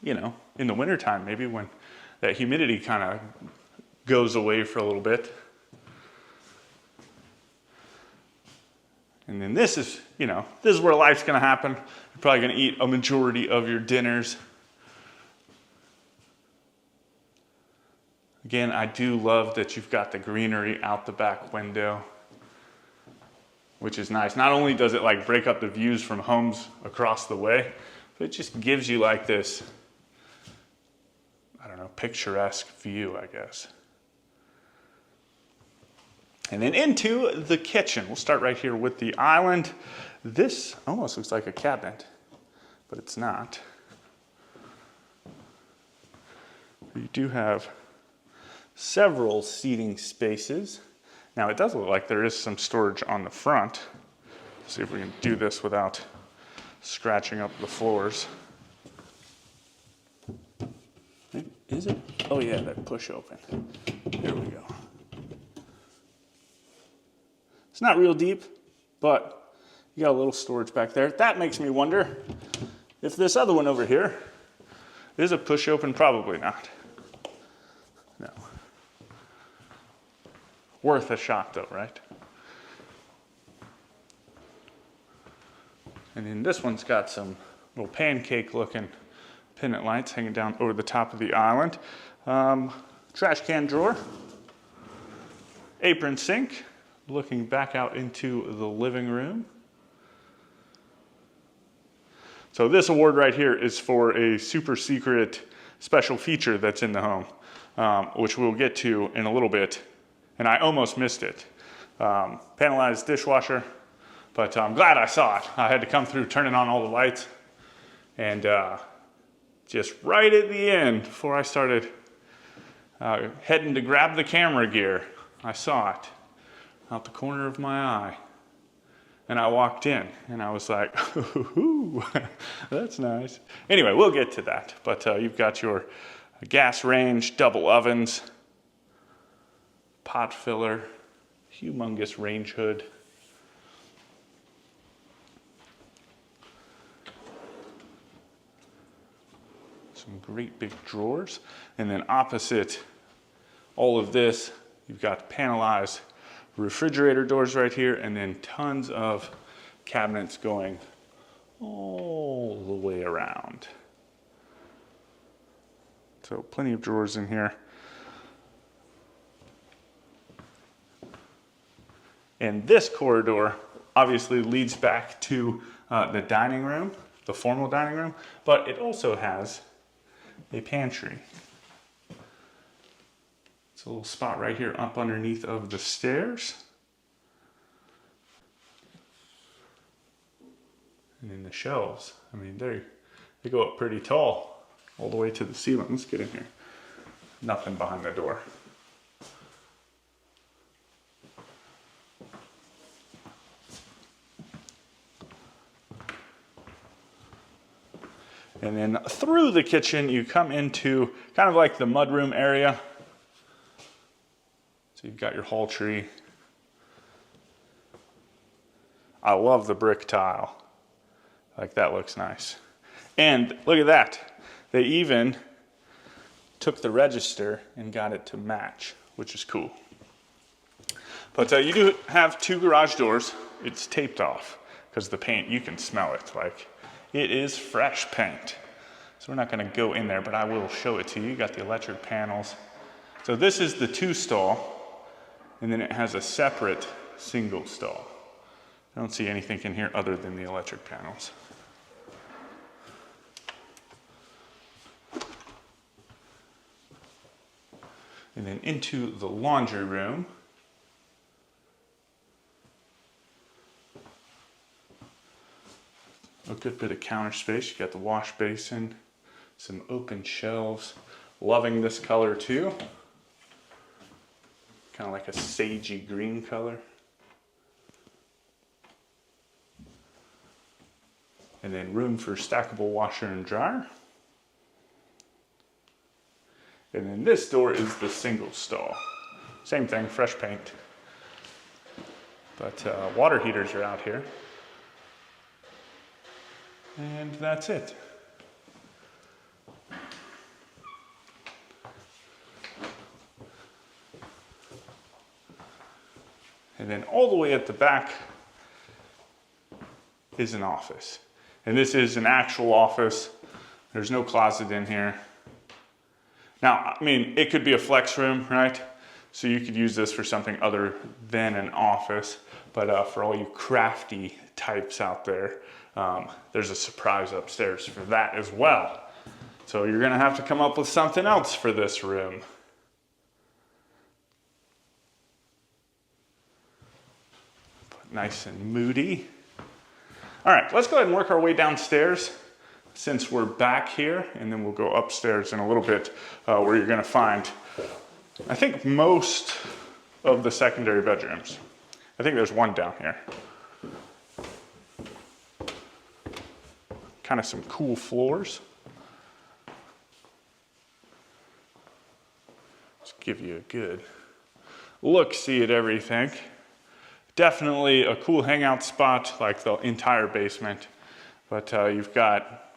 Speaker 1: you know, in the wintertime, maybe when that humidity kind of goes away for a little bit. And then this is, you know, this is where life's gonna happen. You're probably gonna eat a majority of your dinners. Again, I do love that you've got the greenery out the back window, which is nice. Not only does it like break up the views from homes across the way, but it just gives you like this, I don't know, picturesque view, I guess. And then into the kitchen. We'll start right here with the island. This almost looks like a cabinet, but it's not. You do have several seating spaces. Now it does look like there is some storage on the front. Let's see if we can do this without scratching up the floors. Is it? Oh yeah, that push open. There we go. It's not real deep, but you got a little storage back there. That makes me wonder if this other one over here is a push open. Probably not. No. Worth a shot though, right? And then this one's got some little pancake looking pendant lights hanging down over the top of the island. Trash can drawer. Apron sink. Looking back out into the living room. So this award right here is for a super secret special feature that's in the home, which we'll get to in a little bit. And I almost missed it. Panelized dishwasher, but I'm glad I saw it. I had to come through turning on all the lights. And just right at the end, before I started heading to grab the camera gear, I saw it out the corner of my eye. And I walked in and I was like, ooh, that's nice. Anyway, we'll get to that. But you've got your gas range, double ovens, pot filler, humongous range hood. Some great big drawers. And then opposite all of this, you've got panelized refrigerator doors right here, and then tons of cabinets going all the way around. So plenty of drawers in here. And this corridor obviously leads back to the dining room, the formal dining room, but it also has a pantry. It's a little spot right here up underneath of the stairs. And then the shelves, I mean, they go up pretty tall, all the way to the ceiling. Let's get in here. Nothing behind the door. And then through the kitchen, you come into kind of like the mudroom area. So you've got your hall tree. I love the brick tile. Like that looks nice. And look at that. They even took the register and got it to match, which is cool. But you do have two garage doors. It's taped off because the paint, you can smell it. Like it is fresh paint. So we're not gonna go in there, but I will show it to you. You got the electric panels So this is the 2-stall, and then it has a separate single stall. I don't see anything in here other than the electric panels. And then into the laundry room. A good bit of counter space. You got the wash basin, some open shelves. Loving this color too. Kind of like a sagey green color. And then room for stackable washer and dryer. And then this door is the single stall. Same thing, fresh paint. But water heaters are out here. And that's it. And then all the way at the back is an office. And this is an actual office. There's no closet in here. Now, I mean, it could be a flex room, right? So you could use this for something other than an office. But for all you crafty types out there, there's a surprise upstairs for that as well. So you're gonna have to come up with something else for this room. Nice and moody. All right, let's go ahead and work our way downstairs since we're back here, and then we'll go upstairs in a little bit where you're gonna find, I think, most of the secondary bedrooms. I think there's one down here. Kind of some cool floors. Just give you a good look-see at everything. Definitely a cool hangout spot, like the entire basement. But you've got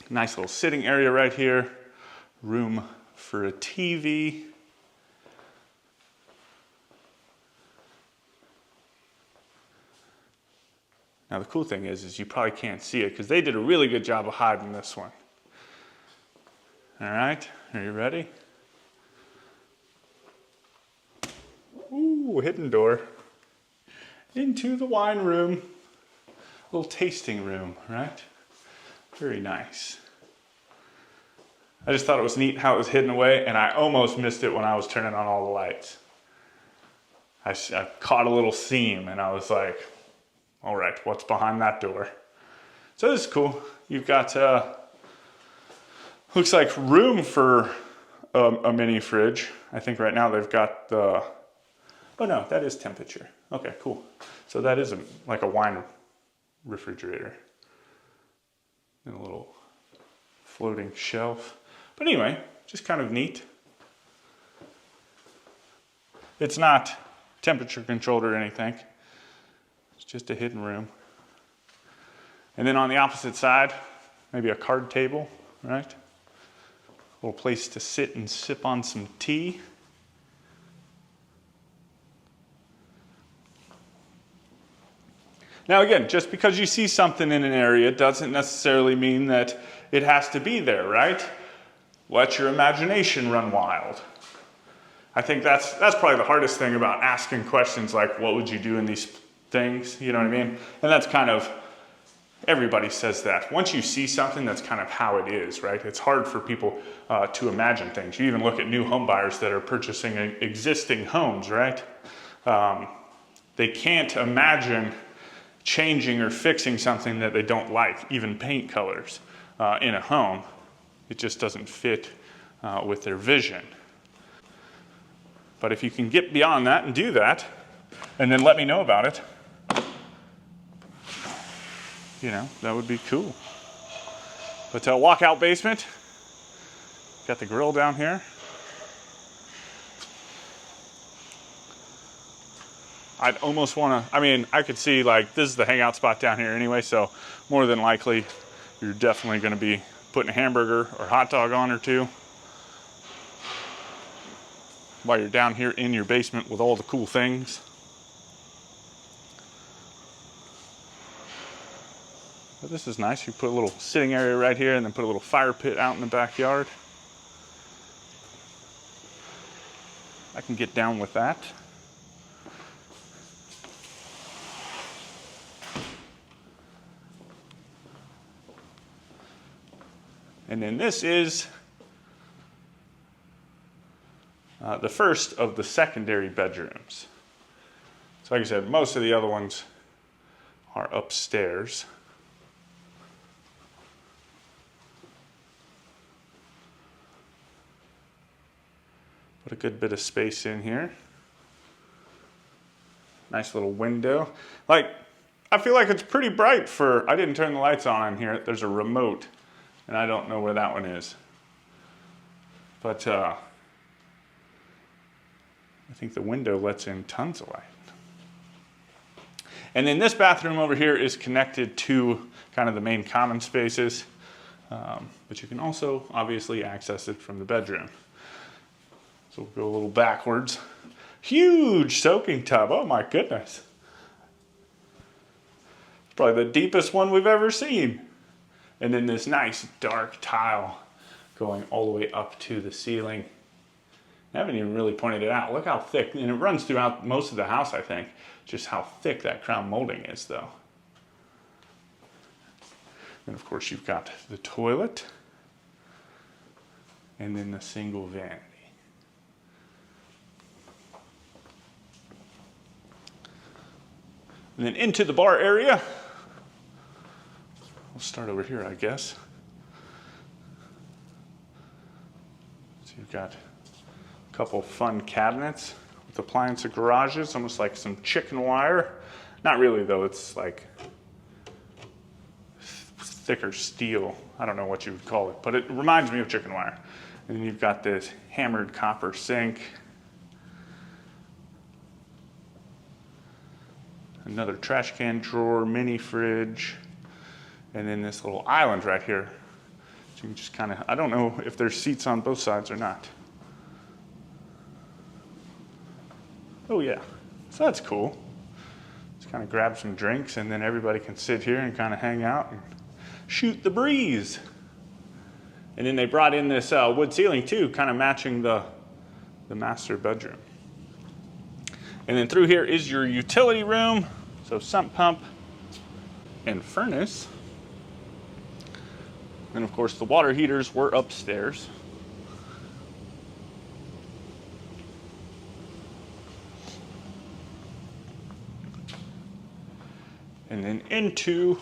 Speaker 1: a nice little sitting area right here, room for a TV. Now the cool thing is you probably can't see it because they did a really good job of hiding this one. All right, are you ready? Ooh, hidden door. Into the wine room. A little tasting room, right? Very nice. I just thought it was neat how it was hidden away, and I almost missed it when I was turning on all the lights. I caught a little seam, and I was like, all right, what's behind that door? So this is cool. You've got, looks like room for a mini fridge. I think right now they've got the, oh no, that is temperature. Okay, cool. So that is like a wine refrigerator. And a little floating shelf. But anyway, just kind of neat. It's not temperature controlled or anything. It's just a hidden room. And then on the opposite side, maybe a card table, right? A little place to sit and sip on some tea. Now again, just because you see something in an area doesn't necessarily mean that it has to be there, right? Let your imagination run wild. I think that's probably the hardest thing about asking questions like, what would you do in these things? You know what I mean? And that's kind of, everybody says that. Once you see something, that's kind of how it is, right? It's hard for people to imagine things. You even look at new home buyers that are purchasing existing homes, right? They can't imagine changing or fixing something that they don't like, even paint colors in a home. It just doesn't fit with their vision. But if you can get beyond that and do that, and then let me know about it, you know, that would be cool. But walkout basement, got the grill down here. I'd almost want to, I mean, I could see like this is the hangout spot down here anyway, so more than likely you're definitely going to be putting a hamburger or hot dog on or two while you're down here in your basement with all the cool things. But this is nice. You put a little sitting area right here and then put a little fire pit out in the backyard. I can get down with that. And then this is the first of the secondary bedrooms. So like I said, most of the other ones are upstairs. Put a good bit of space in here. Nice little window. Like, I feel like it's pretty bright for, I didn't turn the lights on in here. There's a remote, and I don't know where that one is. But I think the window lets in tons of light. And then this bathroom over here is connected to kind of the main common spaces, but you can also obviously access it from the bedroom. So we'll go a little backwards. Huge soaking tub, oh my goodness. It's probably the deepest one we've ever seen. And then this nice dark tile going all the way up to the ceiling. I haven't even really pointed it out. Look how thick, and it runs throughout most of the house, I think. Just how thick that crown molding is, though. And of course, you've got the toilet, and then the single vanity. And then into the bar area. We'll start over here, I guess. So you've got a couple fun cabinets with appliance garages, almost like some chicken wire. Not really though, it's like thicker steel. I don't know what you would call it, but it reminds me of chicken wire. And then you've got this hammered copper sink. Another trash can drawer, mini fridge, and then this little island right here. So you can just kind of, I don't know if there's seats on both sides or not. Oh yeah, so that's cool. Just kind of grab some drinks and then everybody can sit here and kind of hang out and shoot the breeze. And then they brought in this wood ceiling too, kind of matching the master bedroom. And then through here is your utility room. So sump pump and furnace. And of course the water heaters were upstairs. And then into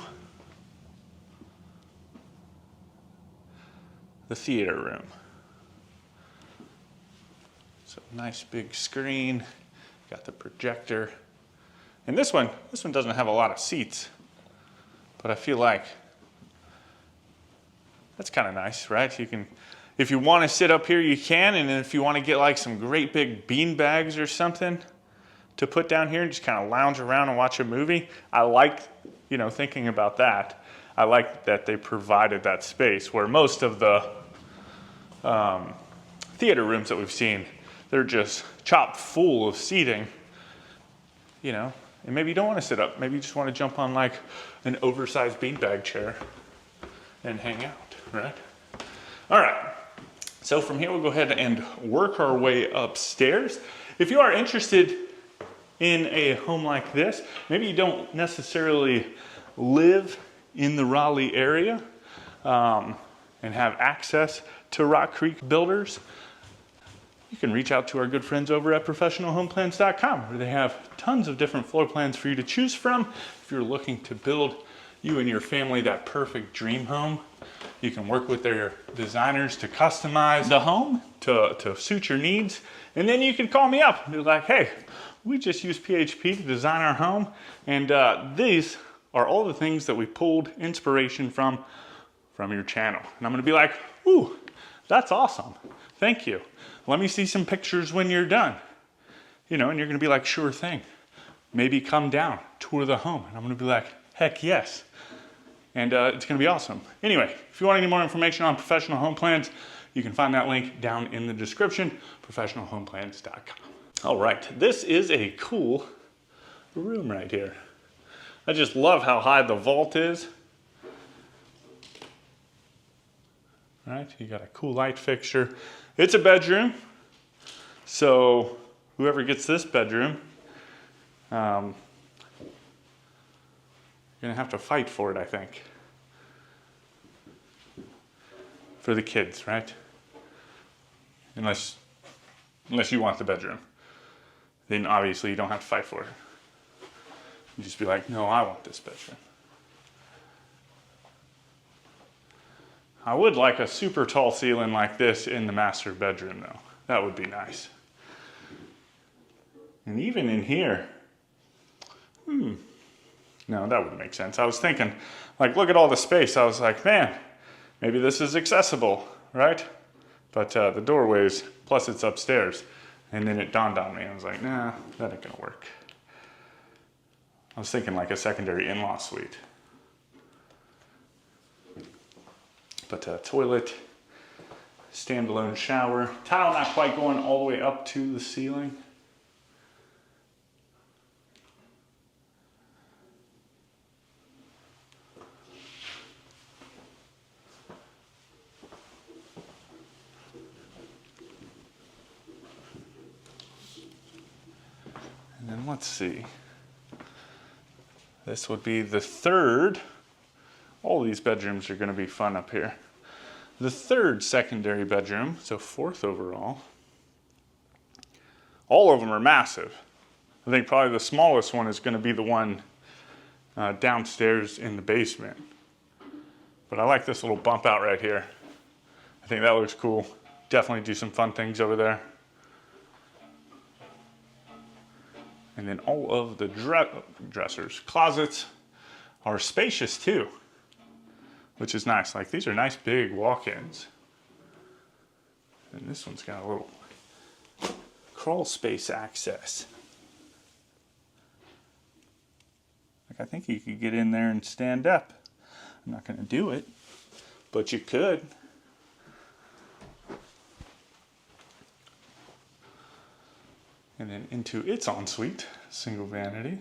Speaker 1: the theater room. So nice big screen, got the projector. And this one doesn't have a lot of seats, but I feel like that's kind of nice, right? You can, if you want to sit up here, you can, and then if you want to get like some great big bean bags or something to put down here and just kind of lounge around and watch a movie, I like, you know, thinking about that. I like that they provided that space where most of the theater rooms that we've seen, they're just chock full of seating, you know. And maybe you don't want to sit up. Maybe you just want to jump on like an oversized beanbag chair and hang out, right? All right. So from here, we'll go ahead and work our way upstairs. If you are interested in a home like this, maybe you don't necessarily live in the Raleigh area and have access to Rock Creek Builders, you can reach out to our good friends over at professionalhomeplans.com, where they have tons of different floor plans for you to choose from. If you're looking to build you and your family that perfect dream home, you can work with their designers to customize the home to suit your needs. And then you can call me up and be like, hey, we just used PHP to design our home. And these are all the things that we pulled inspiration from your channel. And I'm gonna be like, ooh, that's awesome. Thank you. Let me see some pictures when you're done. You know, and you're gonna be like, sure thing. Maybe come down, tour the home. And I'm gonna be like, heck yes. And it's gonna be awesome. Anyway, if you want any more information on Professional Home Plans, you can find that link down in the description, professionalhomeplans.com. All right, this is a cool room right here. I just love how high the vault is. All right, you got a cool light fixture. It's a bedroom, so whoever gets this bedroom, you're gonna have to fight for it, I think. For the kids, right? Unless you want the bedroom. Then obviously you don't have to fight for it. You just be like, no, I want this bedroom. I would like a super tall ceiling like this in the master bedroom though. That would be nice. And even in here, no, that wouldn't make sense. I was thinking, like, look at all the space. I was like, man, maybe this is accessible, right? But the doorways, plus it's upstairs. And then it dawned on me. I was like, nah, that ain't gonna work. I was thinking like a secondary in-law suite. But toilet, standalone shower. Tile not quite going all the way up to the ceiling. And then let's see. This would be the third. All these bedrooms are going to be fun up here. The third secondary bedroom, so fourth overall. All of them are massive. I think probably the smallest one is going to be the one downstairs in the basement. But I like this little bump out right here. I think that looks cool. Definitely do some fun things over there. And then all of the dressers, closets are spacious too, which is nice. Like these are nice big walk-ins. And this one's got a little crawl space access. Like I think you could get in there and stand up. I'm not gonna do it, but you could. And then into its ensuite, single vanity.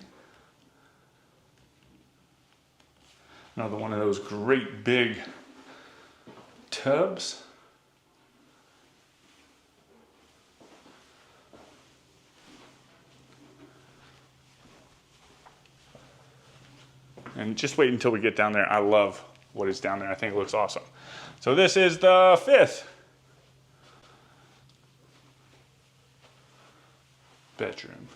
Speaker 1: Another one of those great big tubs. And just wait until we get down there. I love what is down there. I think it looks awesome. So this is the fifth bedroom.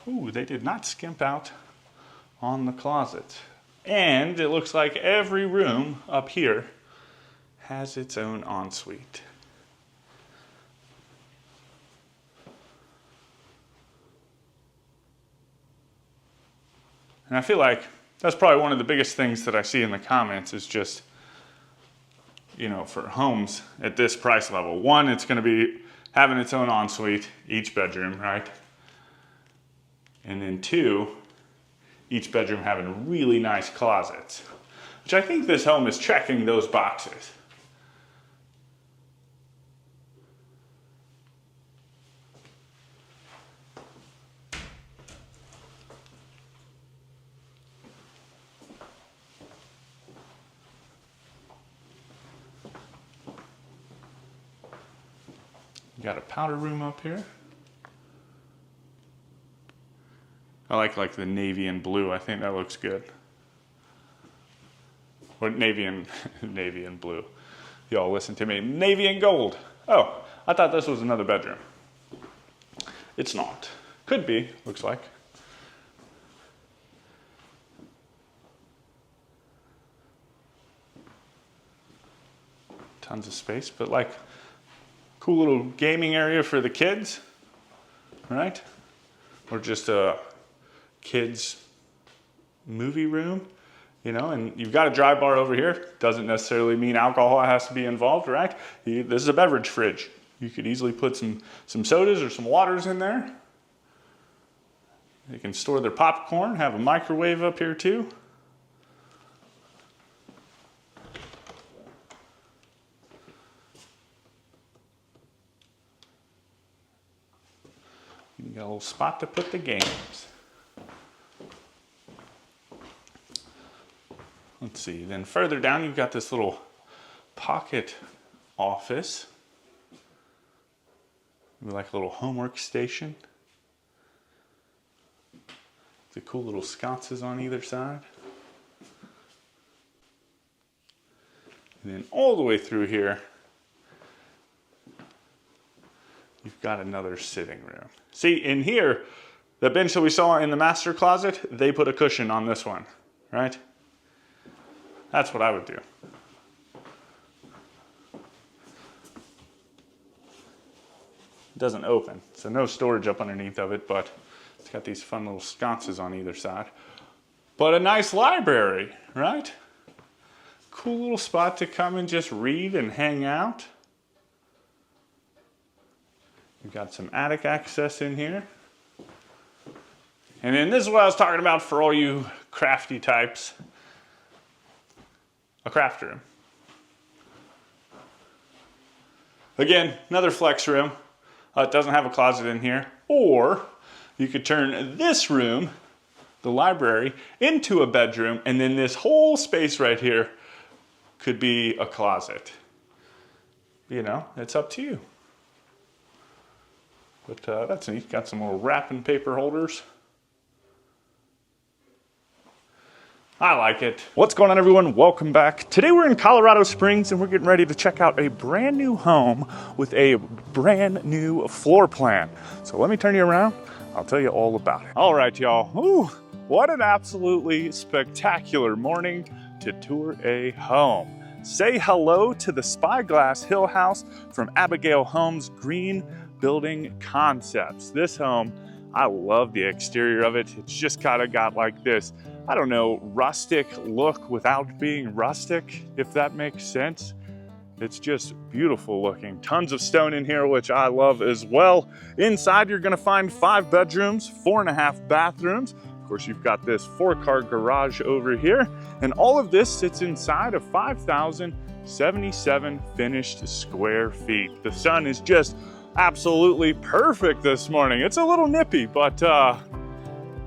Speaker 1: Ooh, they did not skimp out on the closet. And it looks like every room up here has its own ensuite. And I feel like that's probably one of the biggest things that I see in the comments is just, you know, for homes at this price level. One, it's going to be having its own ensuite, each bedroom, right? And then two, each bedroom having really nice closets, which I think this home is checking those boxes. You got a powder room up here. I like the navy and blue. I think that looks good. Or navy and navy and blue. Y'all listen to me. Navy and gold. Oh, I thought this was another bedroom. It's not. Could be, looks like. Tons of space, but like cool little gaming area for the kids, right? Or just a kids movie room, you know, and you've got a dry bar over here. Doesn't necessarily mean alcohol has to be involved, right? This is a beverage fridge. You could easily put some sodas or some waters in there. They can store their popcorn, have a microwave up here too. You got a little spot to put the games. Let's see, then further down you've got this little pocket office. We like a little homework station. The cool little sconces on either side. And then all the way through here, you've got another sitting room. See, in here, the bench that we saw in the master closet, they put a cushion on this one, right? That's what I would do. It doesn't open, so no storage up underneath of it, but it's got these fun little sconces on either side. But a nice library, right? Cool little spot to come and just read and hang out. We've got some attic access in here. And then this is what I was talking about for all you crafty types. A craft room. Again, another flex room. It doesn't have a closet in here. Or you could turn this room, the library, into a bedroom, and then this whole space right here could be a closet. You know, it's up to you. But that's neat. Got some little wrapping paper holders. I like it. What's going on, everyone? Welcome back. Today we're in Colorado Springs and we're getting ready to check out a brand new home with a brand new floor plan. So let me turn you around. I'll tell you all about it. All right, y'all. Ooh, what an absolutely spectacular morning to tour a home. Say hello to the Spyglass Hill House from Abigail Homes Green Building Concepts. This home, I love the exterior of it. It's just kind of got like this, I don't know, rustic look without being rustic, if that makes sense. It's just beautiful looking. Tons of stone in here, which I love as well. Inside, you're gonna find 5 bedrooms, 4.5 bathrooms. Of course, you've got this 4-car garage over here, and all of this sits inside of 5,077 finished square feet. The sun is just absolutely perfect this morning. It's a little nippy, but I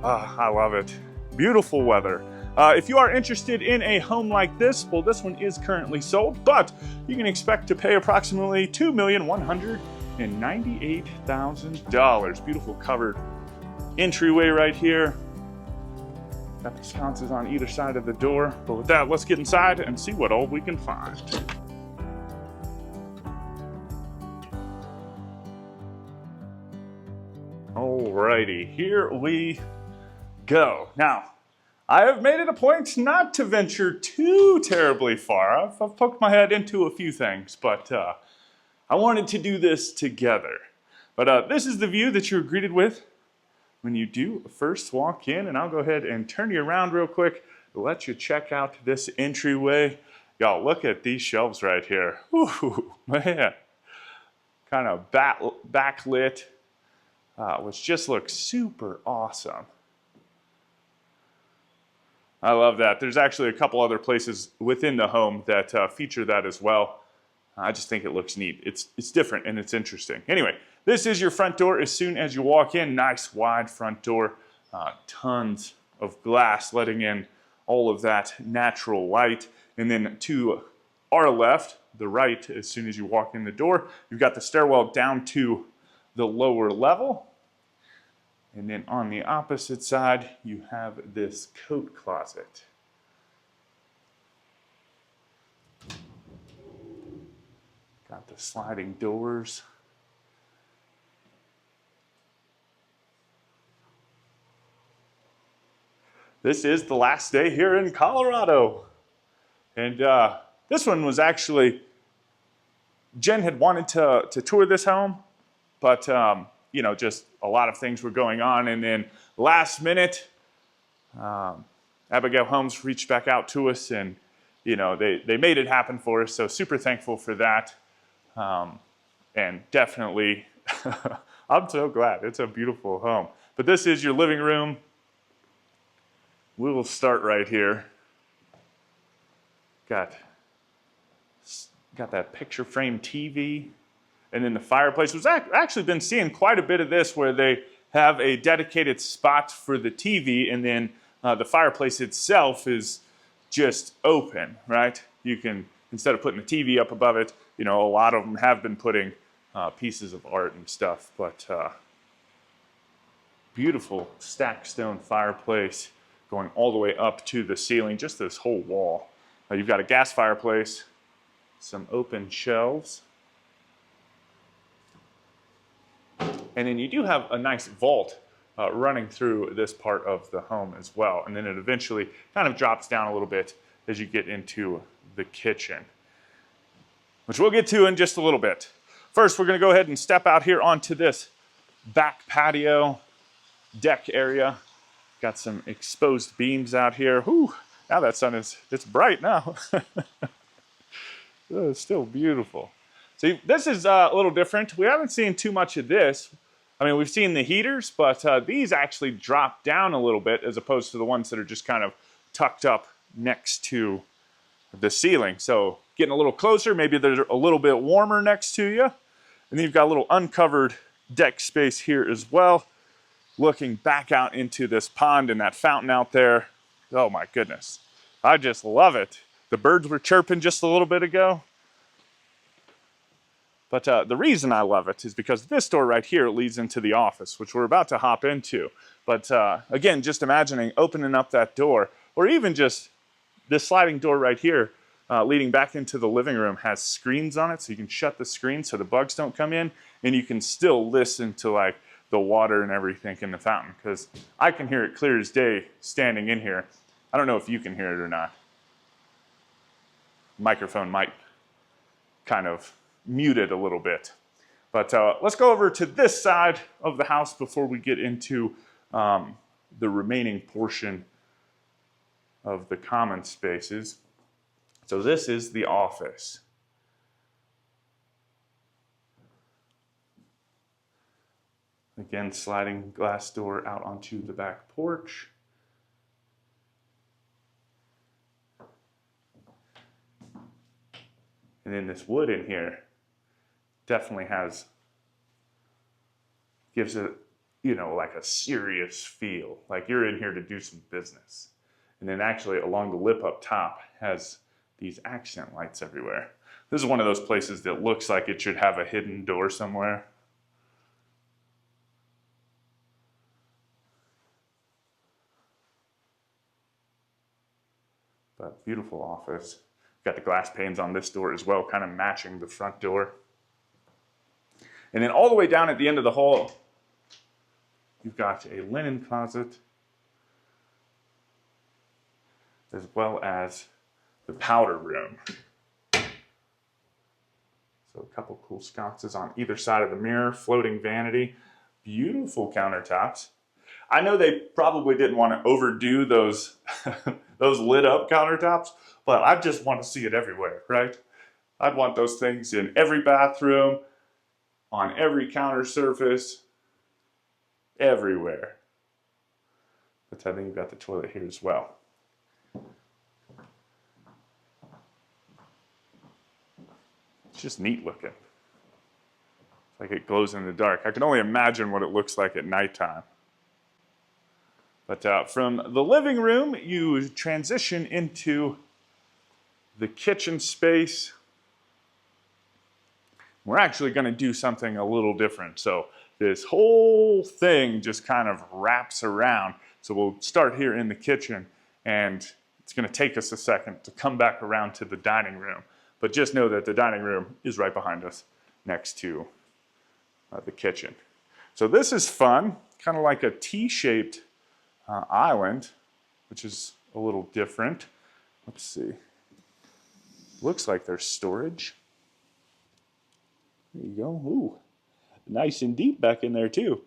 Speaker 1: love it. Beautiful weather. If you are interested in a home like this, well, this one is currently sold, but you can expect to pay approximately $2,198,000. Beautiful covered entryway right here. Got the sconces on either side of the door. But with that, let's get inside and see what all we can find. Alrighty, here we go. Now, I have made it a point not to venture too terribly far. I've poked my head into a few things, but I wanted to do this together. But this is the view that you're greeted with when you do first walk in, and I'll go ahead and turn you around real quick to let you check out this entryway. Y'all, look at these shelves right here. Ooh, man. Kind of backlit, which just looks super awesome. I love that. There's actually a couple other places within the home that feature that as well. I just think it looks neat. It's different and it's interesting. Anyway, this is your front door as soon as you walk in. Nice wide front door. Tons of glass letting in all of that natural light. And then to our left, the right, as soon as you walk in the door, you've got the stairwell down to the lower level. And then on the opposite side, you have this coat closet. Got the sliding doors. This is the last day here in Colorado. And this one was actually, Jen had wanted to tour this home, but you know, just a lot of things were going on. And then last minute, Abigail Homes reached back out to us and, you know, they made it happen for us. So super thankful for that. And definitely, I'm so glad. It's a beautiful home. But this is your living room. We will start right here. Got that picture frame TV. And then the fireplace. We've actually been seeing quite a bit of this where they have a dedicated spot for the TV and then the fireplace itself is just open, right? You can instead of putting the TV up above it, you know, a lot of them have been putting pieces of art and stuff. But beautiful stacked stone fireplace going all the way up to the ceiling, just this whole wall. You've got a gas fireplace, some open shelves, and then you do have a nice vault running through this part of the home as well. And then it eventually kind of drops down a little bit as you get into the kitchen, which we'll get to in just a little bit. First, we're going to go ahead and step out here onto this back patio deck area. Got some exposed beams out here. Whew, now that sun it's bright now. It's still beautiful. See, this is a little different. We haven't seen too much of this. I mean, we've seen the heaters, but these actually drop down a little bit as opposed to the ones that are just kind of tucked up next to the ceiling. So getting a little closer, maybe they're a little bit warmer next to you. And then you've got a little uncovered deck space here as well, looking back out into this pond and that fountain out there. Oh my goodness, I just love it. The birds were chirping just a little bit ago. But the reason I love it is because this door right here leads into the office, which we're about to hop into. But again, just imagining opening up that door, or even just this sliding door right here leading back into the living room has screens on it, so you can shut the screen so the bugs don't come in, and you can still listen to like the water and everything in the fountain, because I can hear it clear as day standing in here. I don't know if you can hear it or not. Microphone might kind of mute it a little bit. But let's go over to this side of the house before we get into the remaining portion of the common spaces. So this is the office. Again, sliding glass door out onto the back porch. And then this wood in here definitely gives it, you know, like a serious feel, like you're in here to do some business. And then actually along the lip up top has these accent lights everywhere. This is one of those places that looks like it should have a hidden door somewhere. But beautiful office. Got the glass panes on this door as well, kind of matching the front door. And then all the way down at the end of the hall, you've got a linen closet, as well as the powder room. So a couple cool sconces on either side of the mirror, floating vanity, beautiful countertops. I know they probably didn't want to overdo those, those lit up countertops, but I just want to see it everywhere, right? I'd want those things in every bathroom, on every counter surface, everywhere. But I think you've got the toilet here as well. It's just neat looking. It's like it glows in the dark. I can only imagine what it looks like at nighttime. But from the living room, you transition into the kitchen space. We're actually going to do something a little different. So this whole thing just kind of wraps around. So we'll start here in the kitchen, and it's going to take us a second to come back around to the dining room. But just know that the dining room is right behind us next to the kitchen. So this is fun, kind of like a T-shaped island, which is a little different. Let's see. Looks like there's storage. There you go. Ooh, nice and deep back in there too. You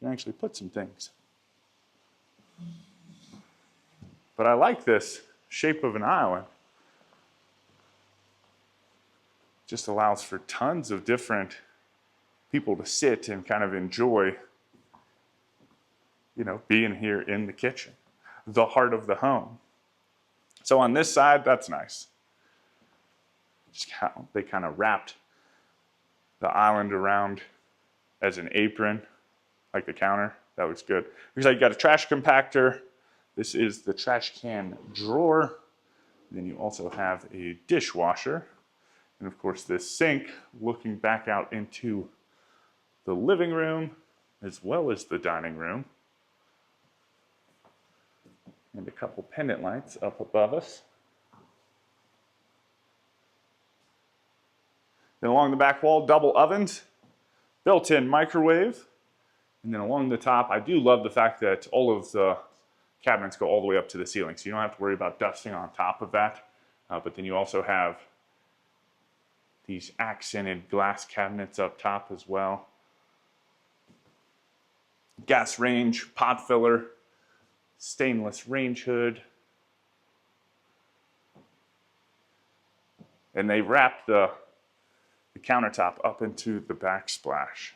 Speaker 1: can actually put some things. But I like this shape of an island. Just allows for tons of different people to sit and kind of enjoy, you know, being here in the kitchen, the heart of the home. So on this side, that's nice. Just how they kind of wrapped the island around as an apron, like the counter. That looks good. Looks like you got a trash compactor. This is the trash can drawer. Then you also have a dishwasher. And of course this sink looking back out into the living room as well as the dining room. And a couple pendant lights up above us. Then along the back wall, double ovens, built-in microwave. And then along the top, I do love the fact that all of the cabinets go all the way up to the ceiling, so you don't have to worry about dusting on top of that. But then you also have these accented glass cabinets up top as well. Gas range, pot filler, stainless range hood. And they wrap the countertop up into the backsplash.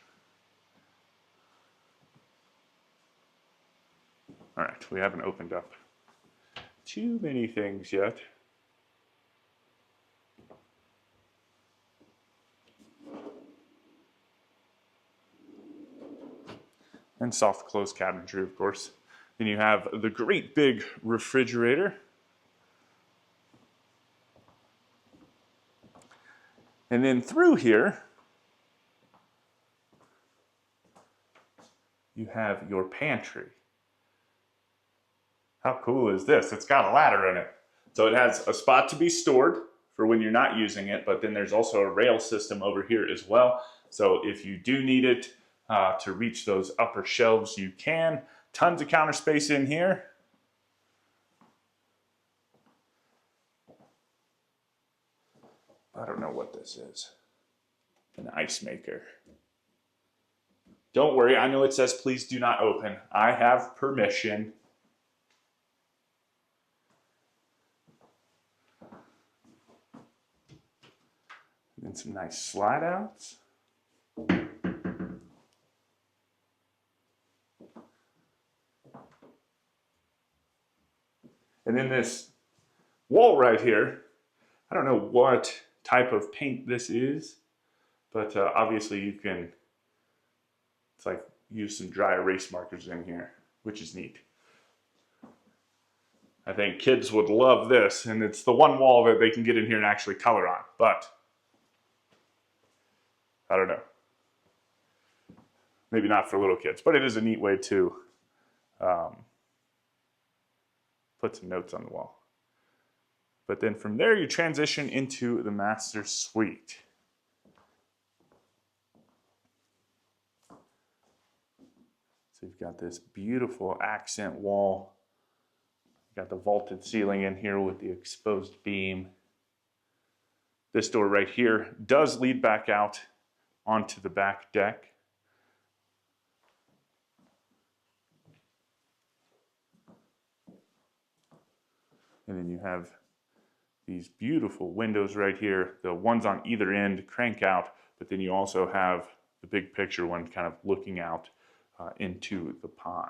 Speaker 1: All right, we haven't opened up too many things yet. And soft close cabinetry, of course. Then you have the great big refrigerator. And then through here, you have your pantry. How cool is this? It's got a ladder in it. So it has a spot to be stored for when you're not using it, but then there's also a rail system over here as well. So if you do need it to reach those upper shelves, you can. Tons of counter space in here. I don't know what this is. An ice maker. Don't worry, I know it says please do not open. I have permission. And some nice slide outs. And then this wall right here, I don't know what type of paint this is, but obviously you can, it's like use some dry erase markers in here, which is neat. I think kids would love this, and it's the one wall that they can get in here and actually color on, but I don't know. Maybe not for little kids, but it is a neat way to put some notes on the wall. But then from there, you transition into the master suite. So you've got this beautiful accent wall. You've got the vaulted ceiling in here with the exposed beam. This door right here does lead back out onto the back deck. And then you have these beautiful windows right here. The ones on either end crank out, but then you also have the big picture one kind of looking out into the pond.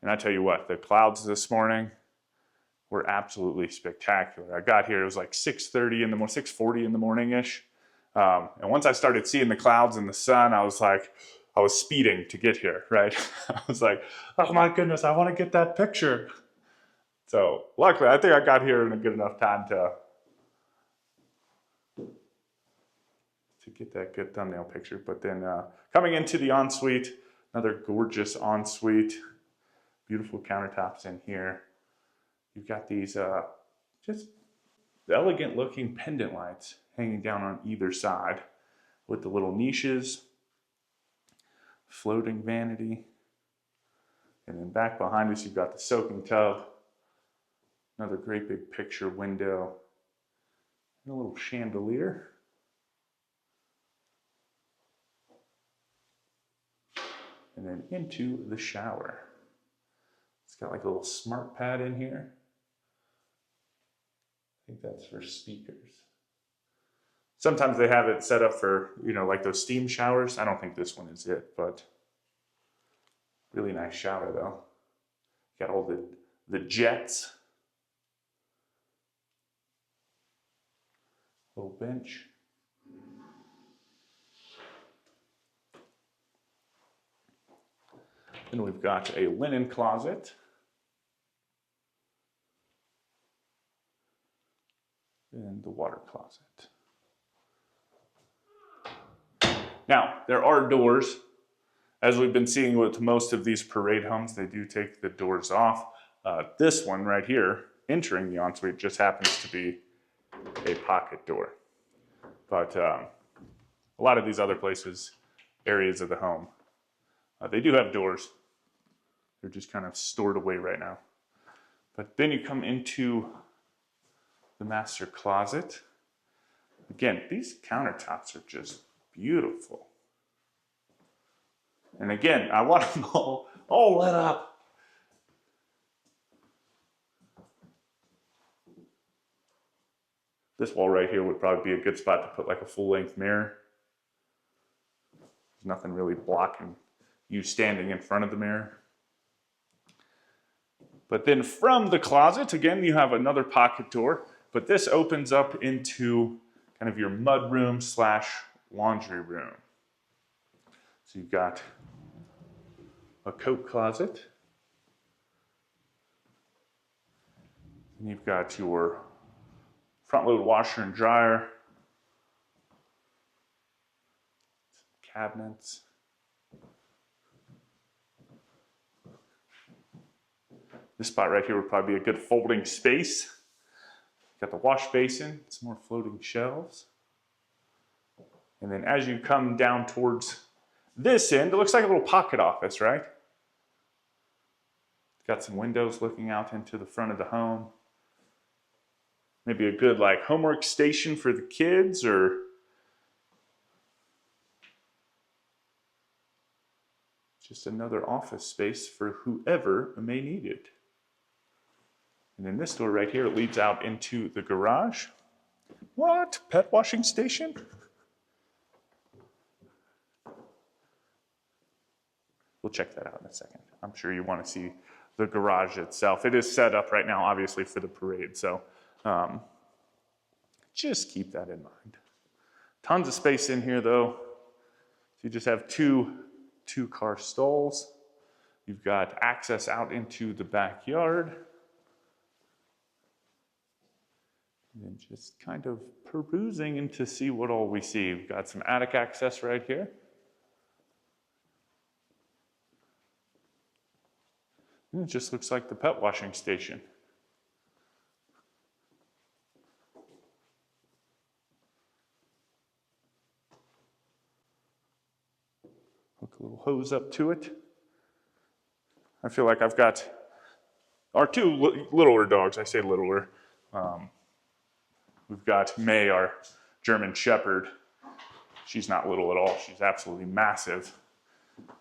Speaker 1: And I tell you what, the clouds this morning were absolutely spectacular. I got here, it was like 6:30 in the morning, 6:40 in the morning-ish. And once I started seeing the clouds and the sun, I was like, I was speeding to get here, right? I was like, oh my goodness, I want to get that picture. So luckily, I think I got here in a good enough time to get that good thumbnail picture. But then coming into the ensuite, another gorgeous ensuite, beautiful countertops in here. You've got these just elegant looking pendant lights hanging down on either side with the little niches, floating vanity. And then back behind us, you've got the soaking tub, another great big picture window, and a little chandelier. And then into the shower. It's got like a little smart pad in here. I think that's for speakers. Sometimes they have it set up for, you know, like those steam showers. I don't think this one is it, but really nice shower though. Got all the jets. Little bench. Then we've got a linen closet. and the water closet. Now, there are doors. As we've been seeing with most of these parade homes, they do take the doors off. This one right here, entering the ensuite, just happens to be a pocket door. But a lot of these other places, areas of the home, they do have doors. They're just kind of stored away right now. But then you come into the master closet. Again, these countertops are just beautiful. And again, I want them all lit up. This wall right here would probably be a good spot to put like a full-length mirror. There's nothing really blocking you standing in front of the mirror. But then from the closet, again, you have another pocket door, but this opens up into kind of your mud room / laundry room. So you've got a coat closet, and you've got your front load washer and dryer, cabinets. This spot right here would probably be a good folding space. Got the wash basin, some more floating shelves. And then as you come down towards this end, it looks like a little pocket office, right? Got some windows looking out into the front of the home. Maybe a good like homework station for the kids, or just another office space for whoever may need it. And then this door right here leads out into the garage. What? Pet washing station? We'll check that out in a second. I'm sure you want to see the garage itself. It is set up right now, obviously, for the parade. So just keep that in mind. Tons of space in here, though. So you just have two car stalls. You've got access out into the backyard. And then just kind of perusing in to see what all we see. We've got some attic access right here. And it just looks like the pet washing station. Hook a little hose up to it. I feel like I've got our two littler dogs. I say littler. We've got May, our German Shepherd. She's not little at all. She's absolutely massive.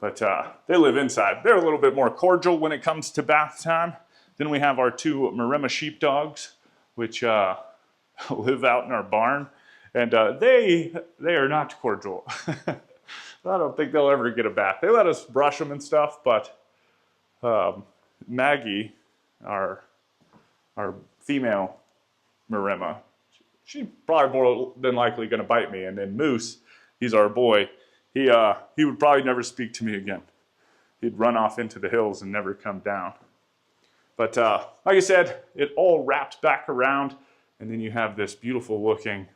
Speaker 1: But they live inside. They're a little bit more cordial when it comes to bath time. Then we have our two Maremma sheepdogs, which live out in our barn. And they are not cordial. I don't think they'll ever get a bath. They let us brush them and stuff, but Maggie, our female Maremma, she's probably more than likely going to bite me. And then Moose, he's our boy. He would probably never speak to me again. He'd run off into the hills and never come down. But like I said, it all wrapped back around, and then you have this beautiful looking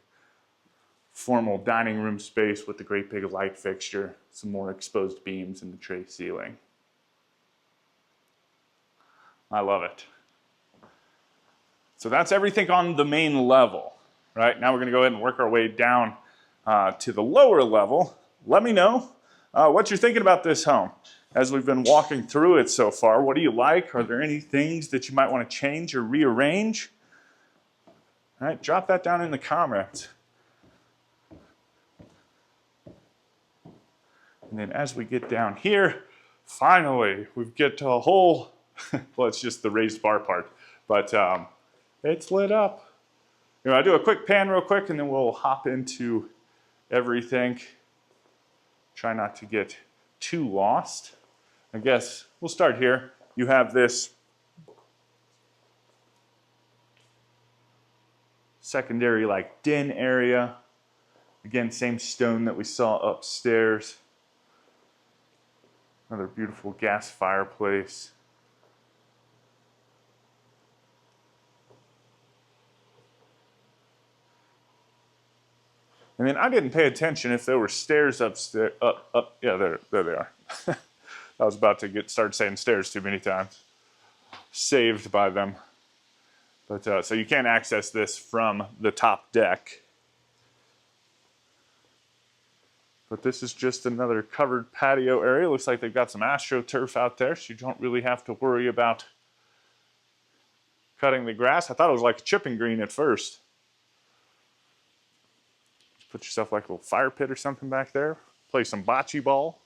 Speaker 1: formal dining room space with the great big light fixture, some more exposed beams in the tray ceiling. I love it. So that's everything on the main level, right? Now we're gonna go ahead and work our way down to the lower level. Let me know what you're thinking about this home. As we've been walking through it so far, what do you like? Are there any things that you might want to change or rearrange? All right, drop that down in the comments. And then as we get down here, finally, we get to a whole, well, it's just the raised bar part, but it's lit up. You know, I'll do a quick pan real quick, and then we'll hop into everything. Try not to get too lost. I guess we'll start here. You have this secondary like den area. Again, same stone that we saw upstairs. Another beautiful gas fireplace. And then I didn't pay attention if there were stairs upstairs. Yeah, there they are. I was about to start saying stairs too many times. Saved by them. But so you can't access this from the top deck. But this is just another covered patio area. Looks like they've got some AstroTurf out there, so you don't really have to worry about cutting the grass. I thought it was like a chipping green at first. Put yourself like a little fire pit or something back there. Play some bocce ball.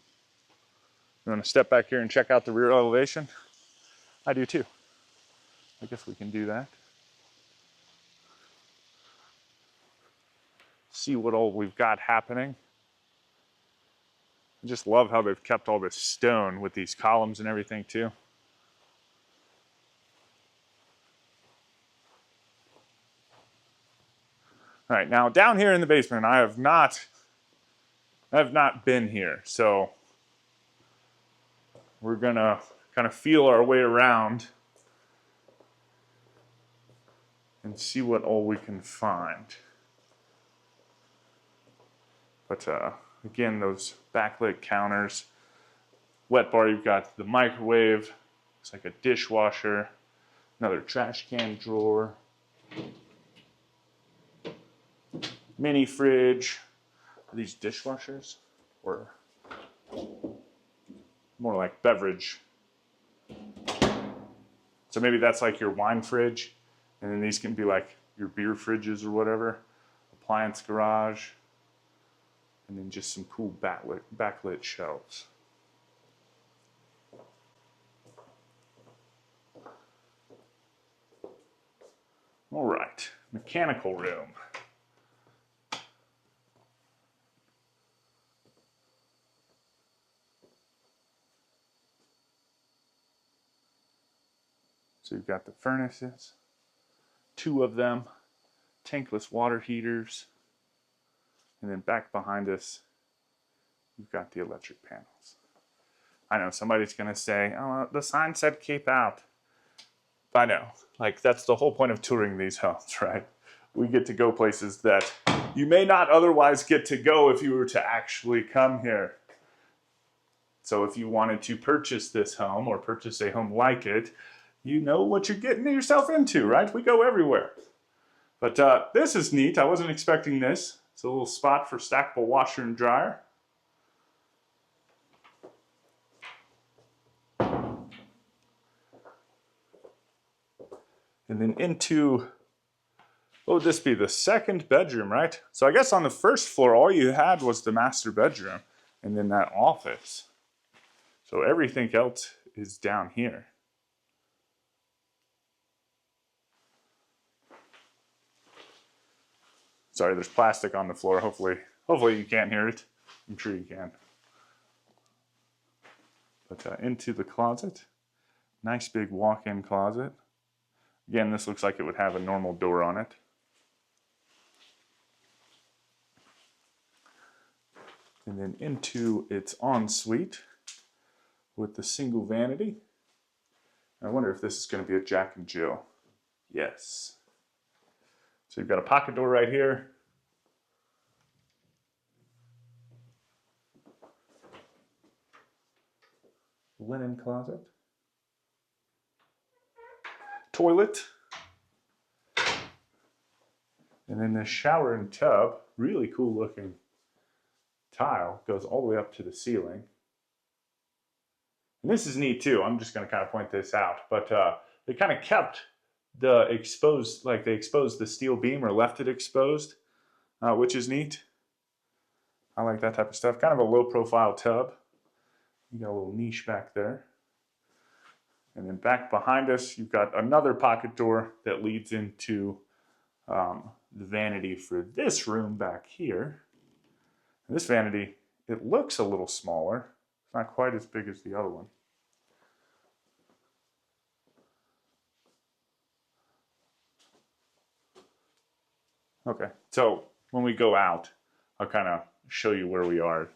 Speaker 1: You want to step back here and check out the rear elevation? I do too. I guess we can do that. See what all we've got happening. I just love how they've kept all this stone with these columns and everything too. All right, now down here in the basement, I have not been here, so we're gonna kind of feel our way around and see what all we can find. But again, those backlit counters, wet bar, you've got the microwave, looks like a dishwasher, another trash can drawer, mini fridge. Are these dishwashers or more like beverage? So maybe that's like your wine fridge, and then these can be like your beer fridges or whatever. Appliance garage, and then just some cool backlit shelves. All right, mechanical room. So you've got the furnaces, 2 of them, tankless water heaters, and then back behind us, you've got the electric panels. I know somebody's gonna say, oh, the sign said keep out. I know, like that's the whole point of touring these homes, right? We get to go places that you may not otherwise get to go if you were to actually come here. So if you wanted to purchase this home or purchase a home like it, you know what you're getting yourself into, right? We go everywhere. But this is neat. I wasn't expecting this. It's a little spot for stackable washer and dryer. And then into, what would this be? The second bedroom, right? So I guess on the first floor, all you had was the master bedroom and then that office. So everything else is down here. Sorry, there's plastic on the floor. Hopefully you can't hear it. I'm sure you can. But into the closet. Nice big walk-in closet. Again, this looks like it would have a normal door on it. And then into its ensuite with the single vanity. I wonder if this is going to be a Jack and Jill. Yes. So you've got a pocket door right here. Linen closet. Toilet. And then the shower and tub, really cool looking tile, goes all the way up to the ceiling. And this is neat too. I'm just going to kind of point this out, but they kind of kept the exposed, like they exposed the steel beam or left it exposed, which is neat. I like that type of stuff. Kind of a low profile tub. You got a little niche back there. And then back behind us, you've got another pocket door that leads into the vanity for this room back here. And this vanity, it looks a little smaller. It's not quite as big as the other one. Okay, so when we go out, I'll kind of show you where we are.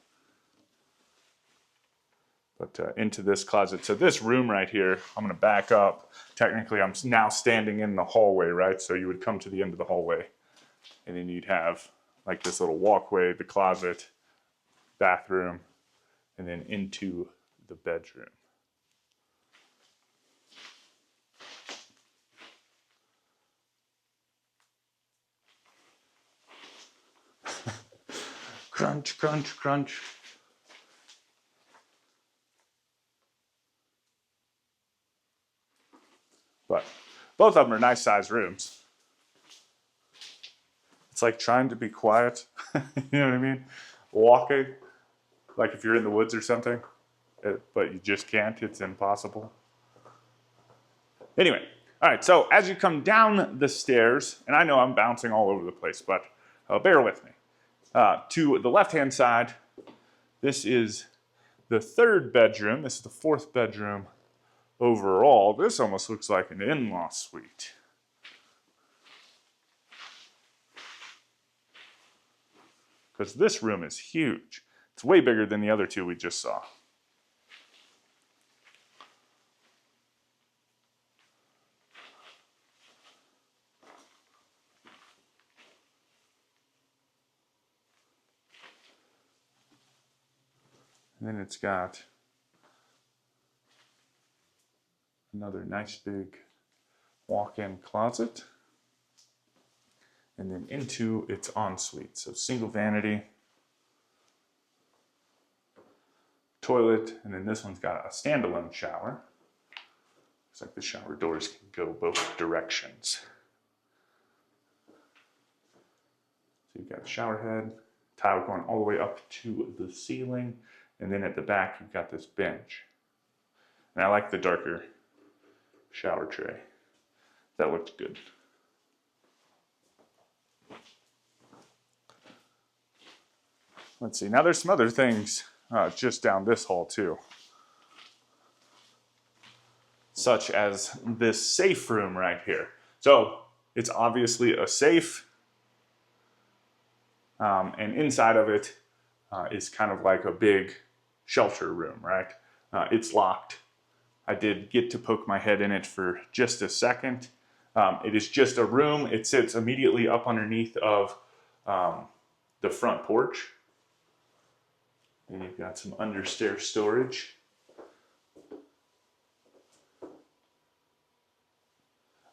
Speaker 1: But into this closet. So this room right here, I'm going to back up. Technically, I'm now standing in the hallway, right? So you would come to the end of the hallway, and then you'd have like this little walkway, the closet, bathroom, and then into the bedroom. Crunch, crunch, crunch. But both of them are nice sized rooms. It's like trying to be quiet. You know what I mean? Walking, like if you're in the woods or something, but you just can't. It's impossible. Anyway, all right, so as you come down the stairs, and I know I'm bouncing all over the place, but bear with me. To the left-hand side, this is the third bedroom. This is the fourth bedroom overall. This almost looks like an in-law suite. Because this room is huge. It's way bigger than the other two we just saw. And then it's got another nice big walk-in closet. And then into its ensuite. So single vanity, toilet, and then this one's got a standalone shower. Looks like the shower doors can go both directions. So you've got a shower head, tile going all the way up to the ceiling, and then at the back you've got this bench. And I like the darker shower tray. That looks good. Let's see, now there's some other things just down this hall too. Such as this safe room right here. So it's obviously a safe, and inside of it is kind of like a big shelter room, right? It's locked. I did get to poke my head in it for just a second. It is just a room. It sits immediately up underneath of the front porch. And you've got some understair storage.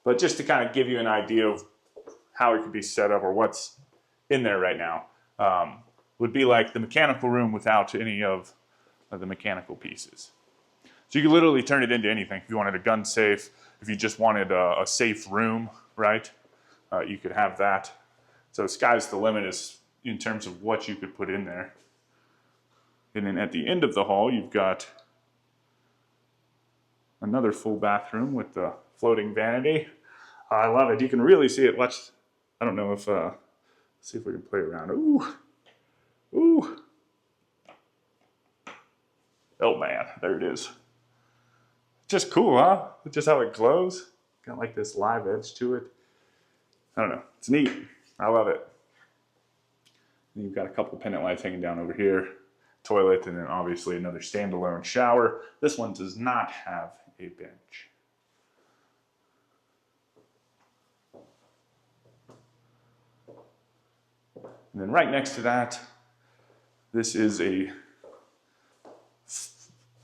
Speaker 1: But just to kind of give you an idea of how it could be set up or what's in there right now, would be like the mechanical room without any of the mechanical pieces. So you could literally turn it into anything. If you wanted a gun safe, if you just wanted a safe room, right? You could have that. So sky's the limit is in terms of what you could put in there. And then at the end of the hall, you've got another full bathroom with the floating vanity. I love it. You can really see it. Watch. I don't know if, let's see if we can play around. Ooh. Ooh. Oh man, there it is. Just cool, huh? Just how it glows. Got like this live edge to it. I don't know. It's neat. I love it. And you've got a couple pendant lights hanging down over here. Toilet, and then obviously another standalone shower. This one does not have a bench. And then right next to that, this is a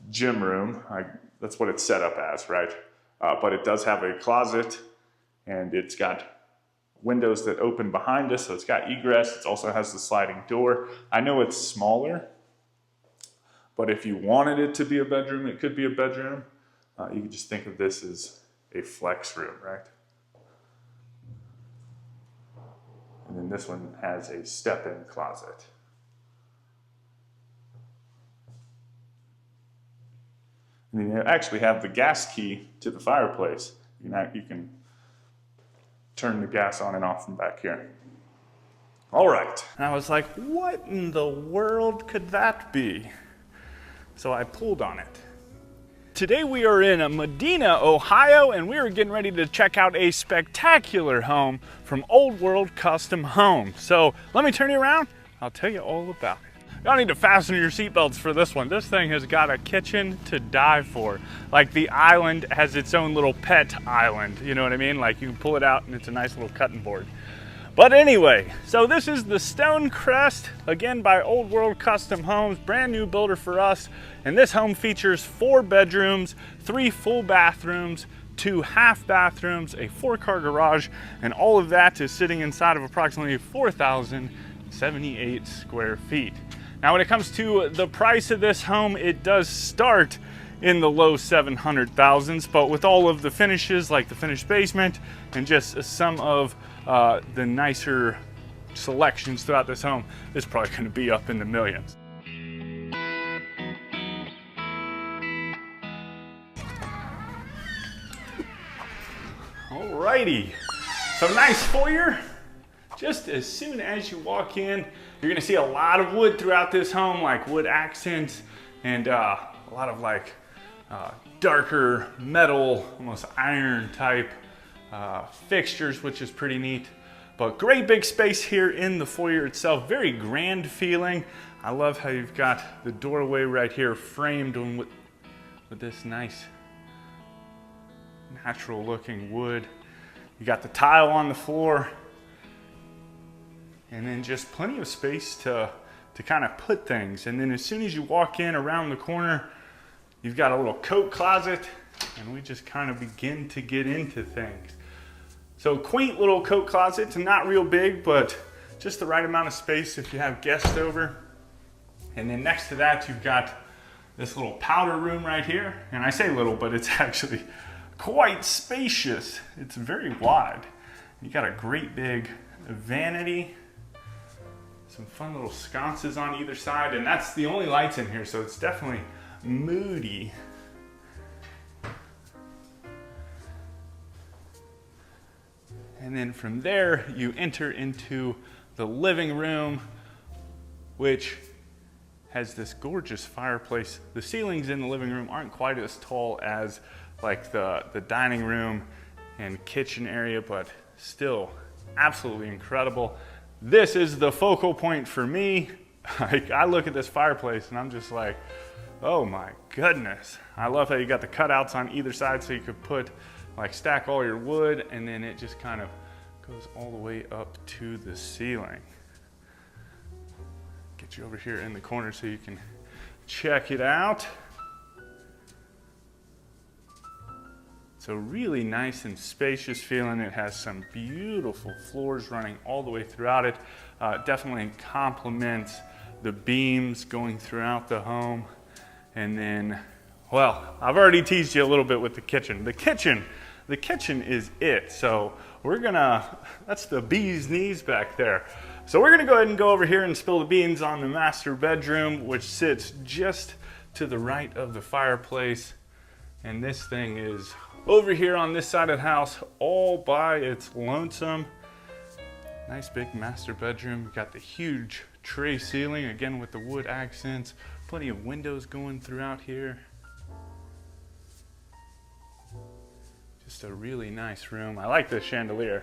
Speaker 1: gym room. That's what it's set up as, right? But it does have a closet, and it's got windows that open behind us, so it's got egress. It also has the sliding door. I know it's smaller, but if you wanted it to be a bedroom, it could be a bedroom. You could just think of this as a flex room, right? And then this one has a step-in closet. And then you actually have the gas key to the fireplace. You can turn the gas on and off from back here. All right. And I was like, what in the world could that be? So I pulled on it. Today we are in Medina, Ohio, and we are getting ready to check out a spectacular home from Old World Custom Homes. So let me turn you around. I'll tell you all about it. Y'all need to fasten your seatbelts for this one. This thing has got a kitchen to die for. Like the island has its own little pet island. You know what I mean? Like you can pull it out and it's a nice little cutting board. But anyway, so this is the Stone Crest, again by Old World Custom Homes, brand new builder for us. And this home features 4 bedrooms, 3 full bathrooms, 2 half bathrooms, a 4-car garage, and all of that is sitting inside of approximately 4,078 square feet. Now when it comes to the price of this home, it does start in the low 700,000s, but with all of the finishes like the finished basement and just some of the nicer selections throughout this home, it's probably going to be up in the millions. Alrighty, so nice foyer. Just as soon as you walk in, you're gonna see a lot of wood throughout this home, like wood accents and a lot of like darker metal, almost iron type fixtures, which is pretty neat. But great big space here in the foyer itself, very grand feeling. I love how you've got the doorway right here framed with this nice natural looking wood. You got the tile on the floor, and then just plenty of space to kind of put things. And then as soon as you walk in around the corner, you've got a little coat closet, and we just kind of begin to get into things. So quaint little coat closet, not real big, but just the right amount of space if you have guests over. And then next to that, you've got this little powder room right here. And I say little, but it's actually quite spacious. It's very wide. You got a great big vanity, some fun little sconces on either side, and that's the only lights in here, so it's definitely moody. And then from there, you enter into the living room, which has this gorgeous fireplace. The ceilings in the living room aren't quite as tall as like the dining room and kitchen area, but still absolutely incredible. This is the focal point for me. Like, I look at this fireplace and I'm just like, oh my goodness. I love how you got the cutouts on either side so you could put, like, stack all your wood, and then it just kind of goes all the way up to the ceiling. Get you over here in the corner so you can check it out. So really nice and spacious feeling. It has some beautiful floors running all the way throughout it. Definitely complements the beams going throughout the home. And then, well, I've already teased you a little bit with the kitchen. The kitchen is it. So that's the bee's knees back there. So we're gonna go ahead and go over here and spill the beans on the master bedroom, which sits just to the right of the fireplace. And this thing is over here on this side of the house all by its lonesome. Nice big master bedroom. You got the huge tray ceiling, again with the wood accents. Plenty of windows going throughout here. Just a really nice room. I like this chandelier.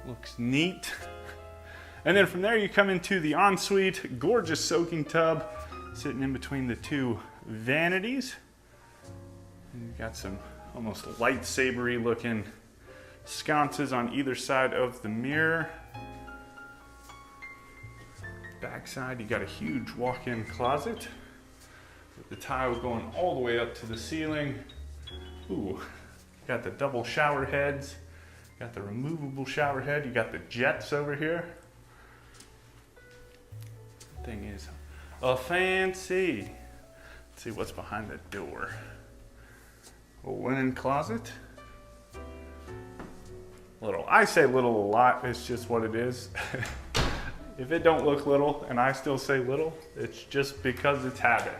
Speaker 1: Looks neat. And then from there you come into the ensuite, gorgeous soaking tub sitting in between the 2 vanities. And you've got some almost lightsabery looking sconces on either side of the mirror. Backside, you got a huge walk-in closet with the tile going all the way up to the ceiling. Ooh, got the double shower heads, got the removable shower head, you got the jets over here. Thing is a fancy. Let's see what's behind the door. A linen closet. Little, I say little a lot, it's just what it is. If it don't look little and I still say little, it's just because it's habit.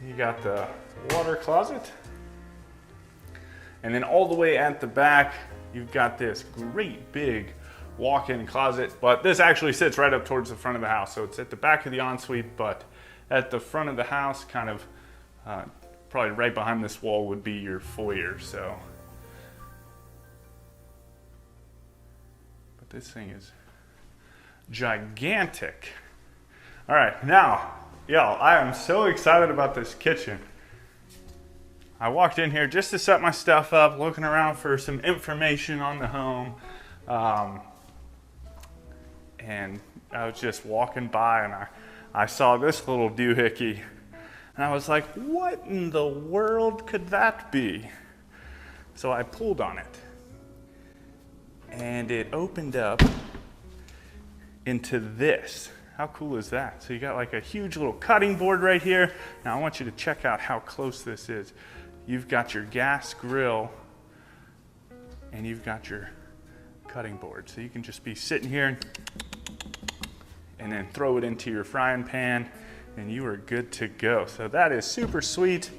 Speaker 1: You got the water closet. And then all the way at the back, you've got this great big walk-in closet, but this actually sits right up towards the front of the house. So it's at the back of the ensuite, but at the front of the house, kind of probably right behind this wall would be your foyer. So, but this thing is gigantic. All right, now, y'all, I am so excited about this kitchen. I walked in here just to set my stuff up, looking around for some information on the home. And I was just walking by and I saw this little doohickey. And I was like, what in the world could that be? So I pulled on it. And it opened up into this. How cool is that? So you got like a huge little cutting board right here. Now I want you to check out how close this is. You've got your gas grill and you've got your cutting board. So you can just be sitting here and then throw it into your frying pan and you are good to go. So that is super sweet.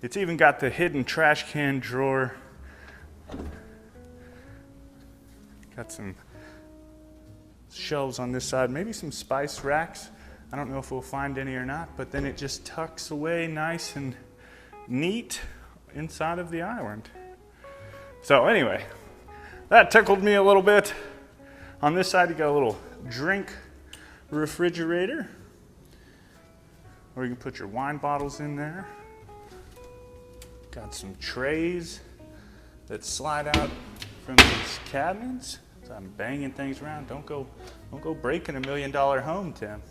Speaker 1: It's even got the hidden trash can drawer. Got some shelves on this side, maybe some spice racks. I don't know if we'll find any or not, but then it just tucks away nice and neat inside of the island. So anyway, that tickled me a little bit. On this side, you got a little drink refrigerator, or you can put your wine bottles in there. Got some trays that slide out from these cabinets. So I'm banging things around. Don't go breaking $1 million home, Tim.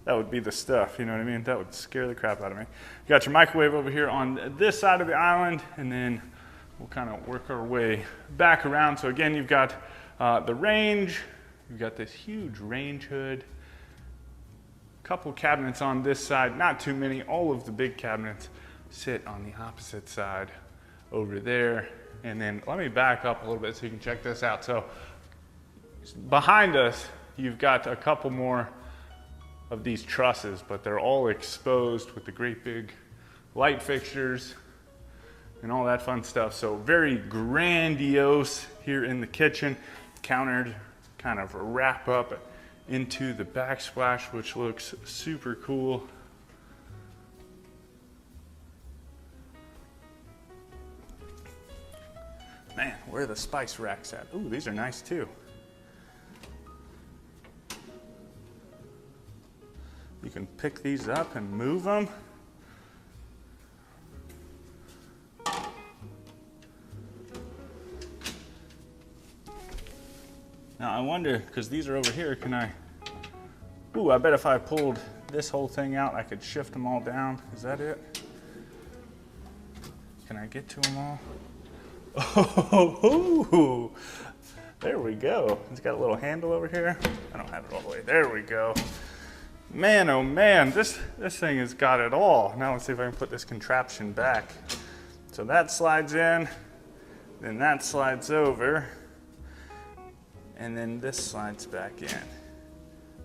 Speaker 1: That would be the stuff, you know what I mean? That would scare the crap out of me. You got your microwave over here on this side of the island, and then we'll kind of work our way back around. So again, you've got the range. You've got this huge range hood. Couple cabinets on this side, not too many. All of the big cabinets sit on the opposite side over there. And then let me back up a little bit so you can check this out. So behind us, you've got a couple more of these trusses, but they're all exposed with the great big light fixtures and all that fun stuff. So very grandiose here in the kitchen. Countered kind of wrap up into the backsplash, which looks super cool. Man, where are the spice racks at? Ooh, these are nice too. You can pick these up and move them. Now I wonder, because these are over here, can I, ooh, I bet if I pulled this whole thing out, I could shift them all down. Is that it? Can I get to them all? Oh, there we go. It's got a little handle over here. I don't have it all the way. There we go. Man, oh man, this thing has got it all. Now let's see if I can put this contraption back. So that slides in, then that slides over, and then this slides back in.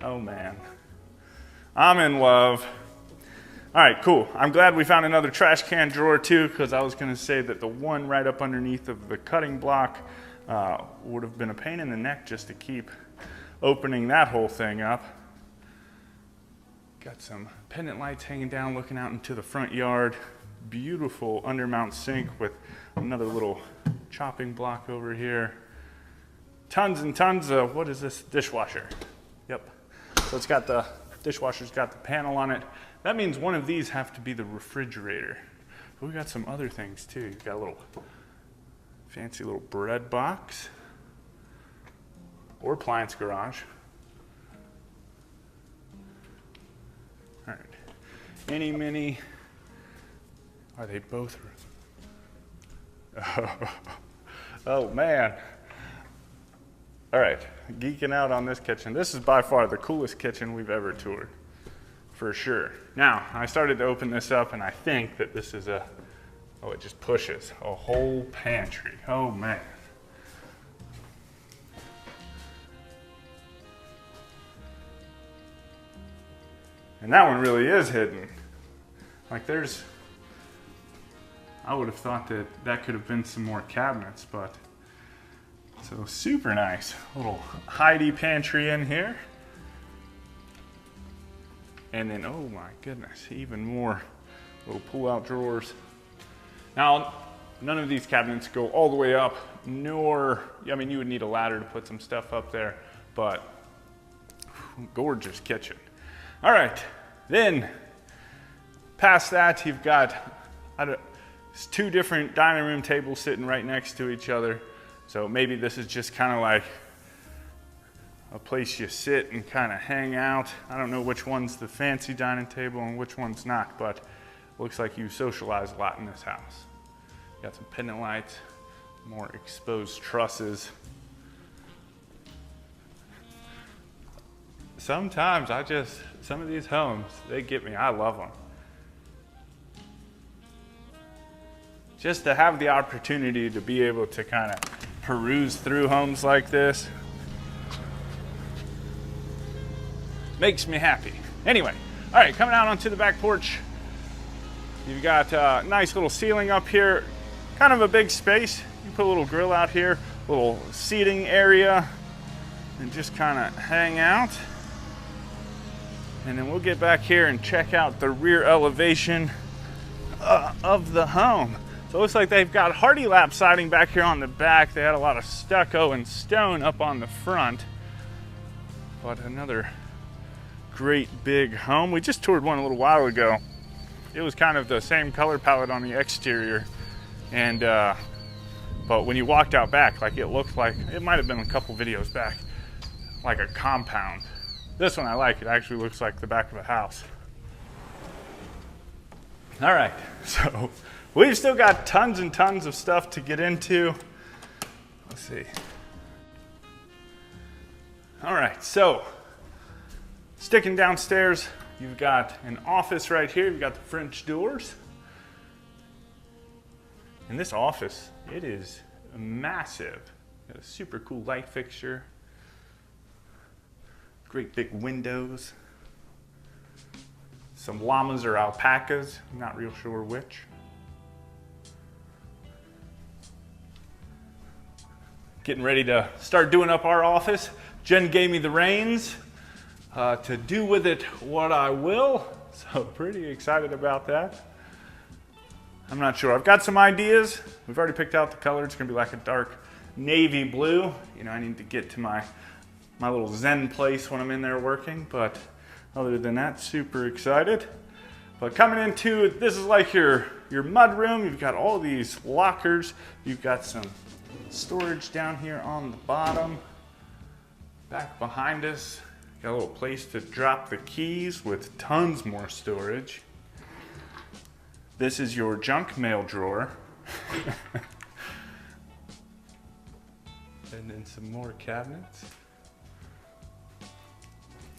Speaker 1: Oh man, I'm in love. All right, cool. I'm glad we found another trash can drawer too, because I was gonna say that the one right up underneath of the cutting block would have been a pain in the neck just to keep opening that whole thing up. Got some pendant lights hanging down, looking out into the front yard. Beautiful undermount sink with another little chopping block over here. Tons and tons of, what is this? Dishwasher. Yep. So it's got the, dishwasher's got the panel on it. That means one of these have to be the refrigerator. But we got some other things too. You've got a little fancy little bread box or appliance garage. All right. Any, mini. Are they both? Oh man. All right, geeking out on this kitchen. This is by far the coolest kitchen we've ever toured, for sure. Now, I started to open this up and I think that this is a, oh, it just pushes a whole pantry. Oh man. And that one really is hidden. Like there's, I would have thought that that could have been some more cabinets, but so super nice. Little Heidi pantry in here. And then, oh my goodness, even more little pull-out drawers. Now, none of these cabinets go all the way up, nor, I mean, you would need a ladder to put some stuff up there, but gorgeous kitchen. All right, then Past that, you've got two different dining room tables sitting right next to each other. So maybe this is just kind of like a place you sit and kind of hang out. I don't know which one's the fancy dining table and which one's not, but looks like you socialize a lot in this house. Got some pendant lights, more exposed trusses. Sometimes some of these homes, they get me. I love them. Just to have the opportunity to be able to kind of peruse through homes like this makes me happy. Anyway, all right, coming out onto the back porch, you've got a nice little ceiling up here, kind of a big space. You put a little grill out here, a little seating area, and just kind of hang out. And then we'll get back here and check out the rear elevation of the home. So it looks like they've got hardy lap siding back here on the back. They had a lot of stucco and stone up on the front. But another great big home. We just toured one a little while ago. It was kind of the same color palette on the exterior. And but when you walked out back, like it looked like, it might have been a couple videos back, like a compound. This one I like. It actually looks like the back of a house. All right, so we've still got tons and tons of stuff to get into. Let's see. All right, so sticking downstairs, you've got an office right here. You've got the French doors. And this office, it is massive. Got a super cool light fixture. Great big windows. Some llamas or alpacas, I'm not real sure which. Getting ready to start doing up our office. Jen gave me the reins to do with it what I will. So pretty excited about that. I'm not sure. I've got some ideas. We've already picked out the color. It's gonna be like a dark navy blue. You know, I need to get to my little zen place when I'm in there working, but other than that, super excited. But coming into, this is like your mud room. You've got all these lockers. You've got some storage down here on the bottom. Back behind us, got a little place to drop the keys with tons more storage. This is your junk mail drawer. And then some more cabinets.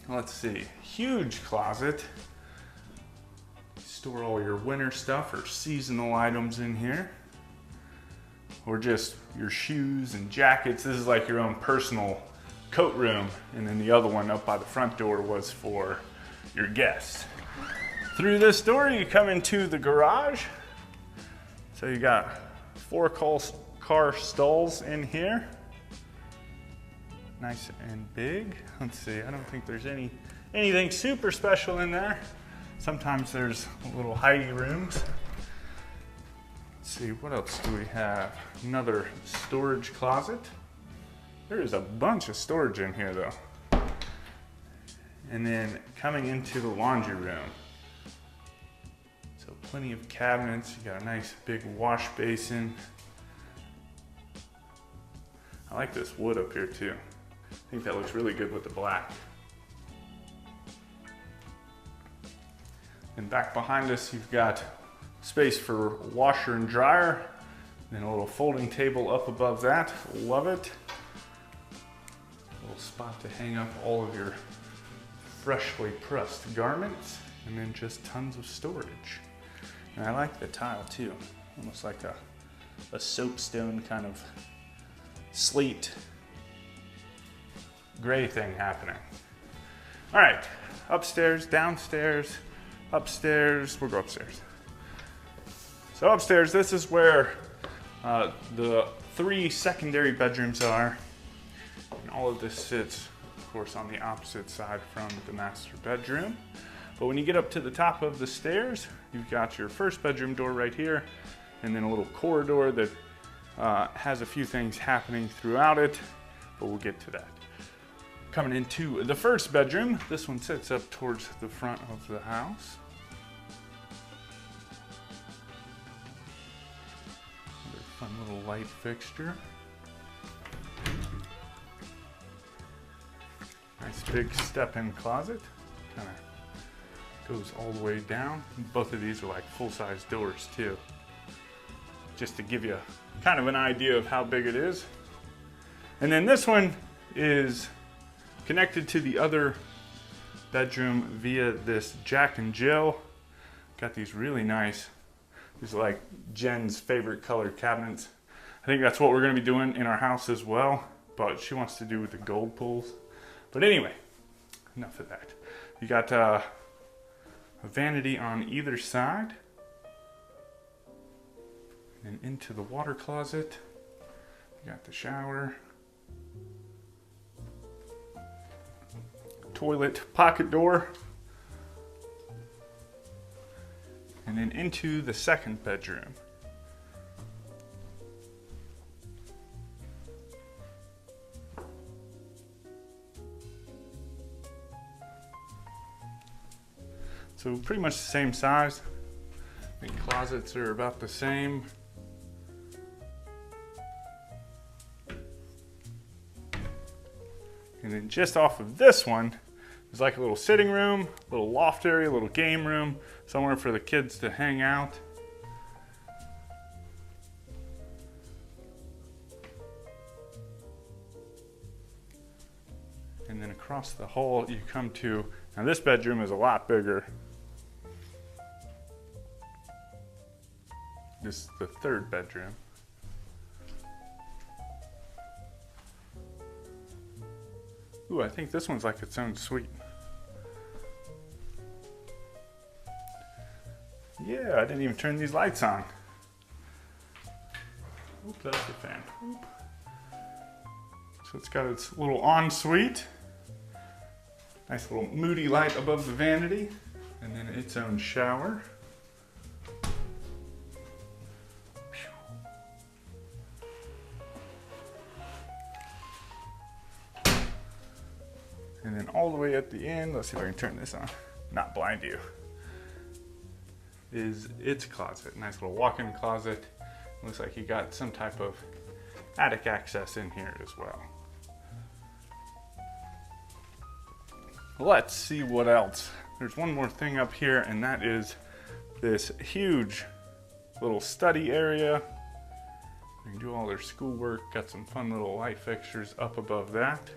Speaker 1: Let's see, huge closet. Store all your winter stuff or seasonal items in here. Or just your shoes and jackets. This is like your own personal coat room. And then the other one up by the front door was for your guests. Through this door, you come into the garage. So you got 4 car stalls in here. Nice and big. Let's see, I don't think there's anything super special in there. Sometimes there's little hidey rooms. Let's see, what else do we have? Another storage closet. There is a bunch of storage in here though. And then coming into the laundry room. So plenty of cabinets. You got a nice big wash basin. I like this wood up here too. I think that looks really good with the black. And back behind us, you've got space for washer and dryer, and a little folding table up above that. Love it. A little spot to hang up all of your freshly pressed garments, and then just tons of storage. And I like the tile too, almost like a soapstone kind of slate gray thing happening. All right, upstairs, downstairs, upstairs. We'll go upstairs. So upstairs, this is where the 3 secondary bedrooms are. And all of this sits, of course, on the opposite side from the master bedroom. But when you get up to the top of the stairs, you've got your first bedroom door right here, and then a little corridor that has a few things happening throughout it, but we'll get to that. Coming into the first bedroom, this one sits up towards the front of the house. Fun little light fixture. Nice big step-in closet. Kind of goes all the way down. Both of these are like full-size doors too. Just to give you kind of an idea of how big it is. And then this one is connected to the other bedroom via this Jack and Jill. Got these really nice, these are like Jen's favorite colored cabinets. I think that's what we're gonna be doing in our house as well, but she wants to do with the gold pulls. But anyway, enough of that. You got a vanity on either side. And into the water closet, you got the shower. Toilet, pocket door. And then into the second bedroom. So pretty much the same size. I think closets are about the same. And then just off of this one, there's like a little sitting room, a little loft area, a little game room, somewhere for the kids to hang out. And then across the hall you come to, now this bedroom is a lot bigger. This is the third bedroom. Ooh, I think this one's like its own suite. Yeah, I didn't even turn these lights on. Oop, that's the fan. Oop. So it's got its little ensuite. Nice little moody light above the vanity. And then its own shower. And then all the way at the end, let's see if I can turn this on, not blind you, is its closet. Nice little walk-in closet. Looks like you got some type of attic access in here as well. Let's see what else. There's one more thing up here, and that is this huge little study area. They can do all their schoolwork. Got some fun little light fixtures up above that.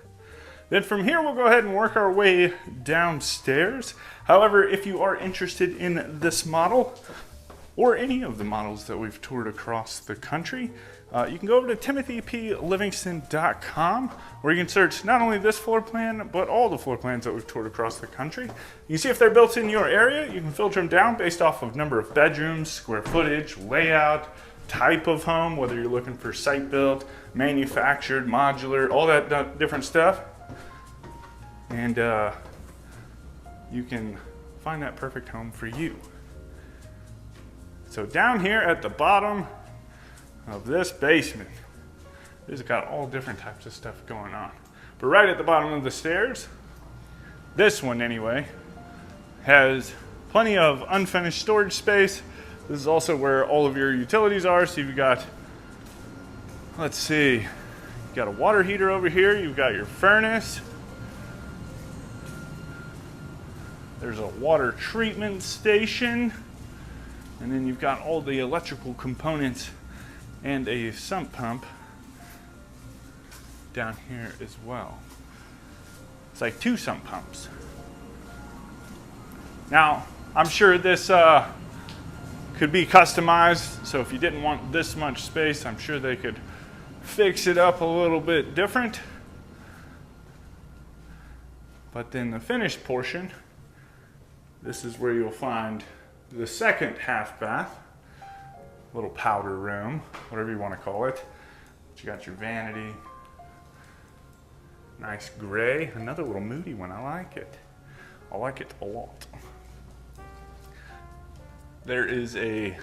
Speaker 1: Then from here, we'll go ahead and work our way downstairs. However, if you are interested in this model or any of the models that we've toured across the country, you can go over to timothyplivingston.com, where you can search not only this floor plan, but all the floor plans that we've toured across the country. You can see if they're built in your area. You can filter them down based off of number of bedrooms, square footage, layout, type of home, whether you're looking for site built, manufactured, modular, all that different stuff. And you can find that perfect home for you. So down here at the bottom of this basement, it's got all different types of stuff going on. But right at the bottom of the stairs, this one anyway, has plenty of unfinished storage space. This is also where all of your utilities are. So you've got, let's see, you've got a water heater over here, you've got your furnace. There's a water treatment station, and then you've got all the electrical components and a sump pump down here as well. It's like 2 sump pumps. Now, I'm sure this could be customized, so if you didn't want this much space, I'm sure they could fix it up a little bit different. But then the finished portion, this is where you'll find the second half bath, little powder room, whatever you want to call it. You got your vanity, nice gray, another little moody one. I like it. I like it a lot. There is a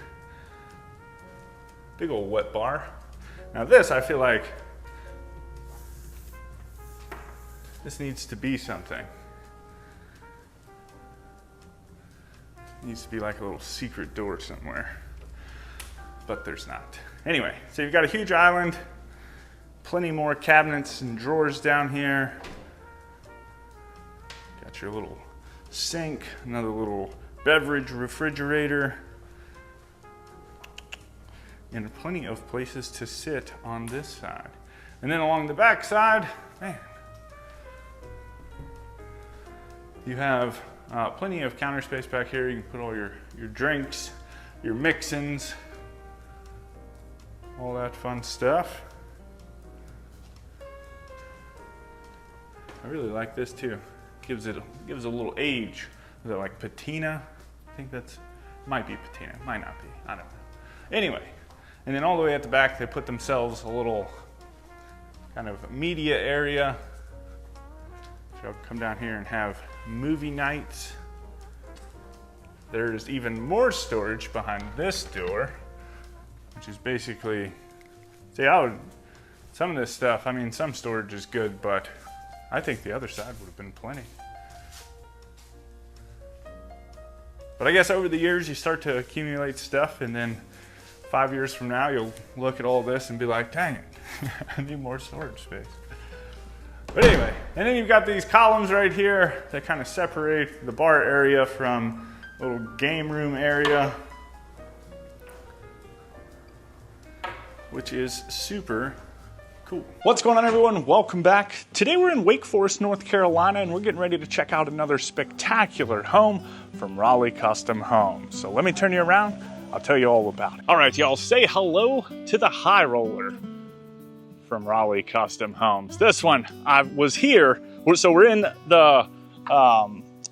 Speaker 1: big old wet bar. Now this, I feel like this needs to be something. Needs to be like a little secret door somewhere. but there's not. Anyway, so you've got a huge island, plenty more cabinets and drawers down here. Got your little sink, another little beverage refrigerator, and plenty of places to sit on this side. And then along the back side, man, you have plenty of counter space back here. You can put all your drinks, your mix-ins, all that fun stuff. I really like this too. Gives it a little age. Is it like patina? I think that's, might be patina, might not be, I don't know. Anyway, and then all the way at the back, they put themselves a little kind of media area. So I'll come down here and have movie nights. There's even more storage behind this door, which is basically, see, some of this stuff, I mean, some storage is good, but I think the other side would have been plenty. But I guess over the years, you start to accumulate stuff, and then 5 years from now, you'll look at all this and be like, dang it, I need more storage space. But anyway, and then you've got these columns right here that kind of separate the bar area from a little game room area, which is super cool. What's going on, everyone? Welcome back. Today we're in Wake Forest, North Carolina, and we're getting ready to check out another spectacular home from Raleigh Custom Homes. So let me turn you around. I'll tell you all about it. All right, y'all, say hello to the high roller from Raleigh Custom Homes. This one, I was here, so we're in the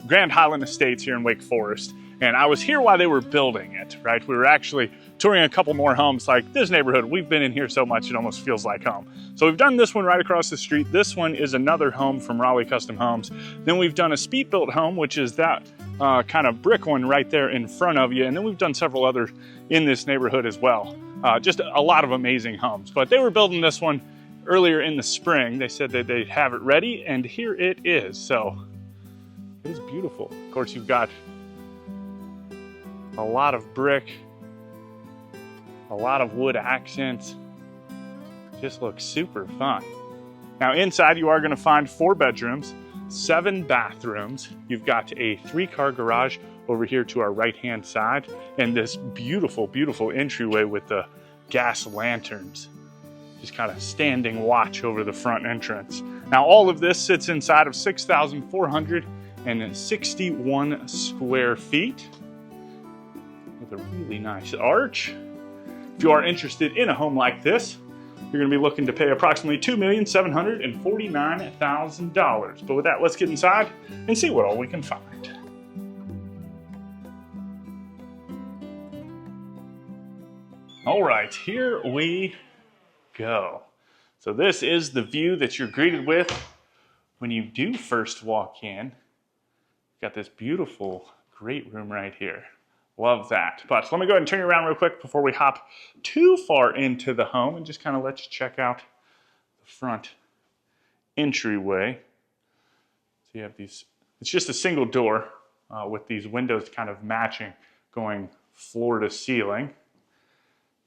Speaker 1: Grand Highland Estates here in Wake Forest, and I was here while they were building it, right? We were actually touring a couple more homes. Like this neighborhood, we've been in here so much it almost feels like home. So we've done this one right across the street. This one is another home from Raleigh Custom Homes. Then we've done a speed built home, which is that kind of brick one right there in front of you. And then we've done several other in this neighborhood as well. Just a lot of amazing homes. But they were building this one earlier in the spring. They said that they'd have it ready, and here it is. So it is beautiful. Of course, you've got a lot of brick, a lot of wood accents. Just looks super fun. Now inside you are going to find 4 bedrooms, 7 bathrooms. You've got a 3-car garage over here to our right hand side, and this beautiful, beautiful entryway with the gas lanterns. Just kind of standing watch over the front entrance. Now all of this sits inside of 6,461 square feet with a really nice arch. If you are interested in a home like this, you're going to be looking to pay approximately $2,749,000. But with that, let's get inside and see what all we can find. All right, here we go. So this is the view that you're greeted with when you do first walk in. Got this beautiful, great room right here. Love that. But let me go ahead and turn you around real quick before we hop too far into the home and just kind of let you check out the front entryway. So you have these, it's just a single door with these windows kind of matching, going floor to ceiling.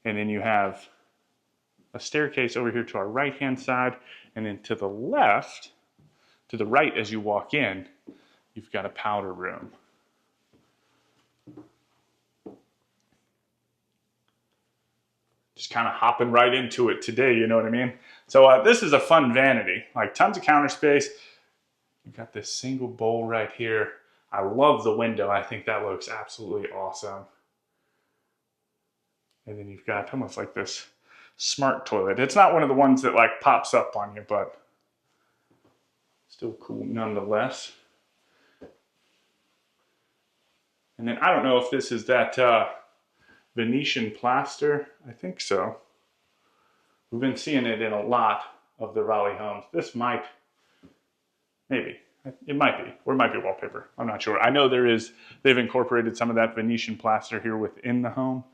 Speaker 1: And then you have a staircase over here to our right-hand side, and then to the left, to the right as you walk in, you've got a powder room. Just kind of hopping right into it today, you know what I mean? So this is a fun vanity, like tons of counter space. You've got this single bowl right here. I love the window. I think that looks absolutely awesome. And then you've got almost like this smart toilet. It's not one of the ones that like pops up on you, but still cool nonetheless. And then I don't know if this is that Venetian plaster. I think so. We've been seeing it in a lot of the Raleigh homes. This might, maybe, it might be, or it might be wallpaper. I'm not sure. I know they've incorporated some of that Venetian plaster here within the home.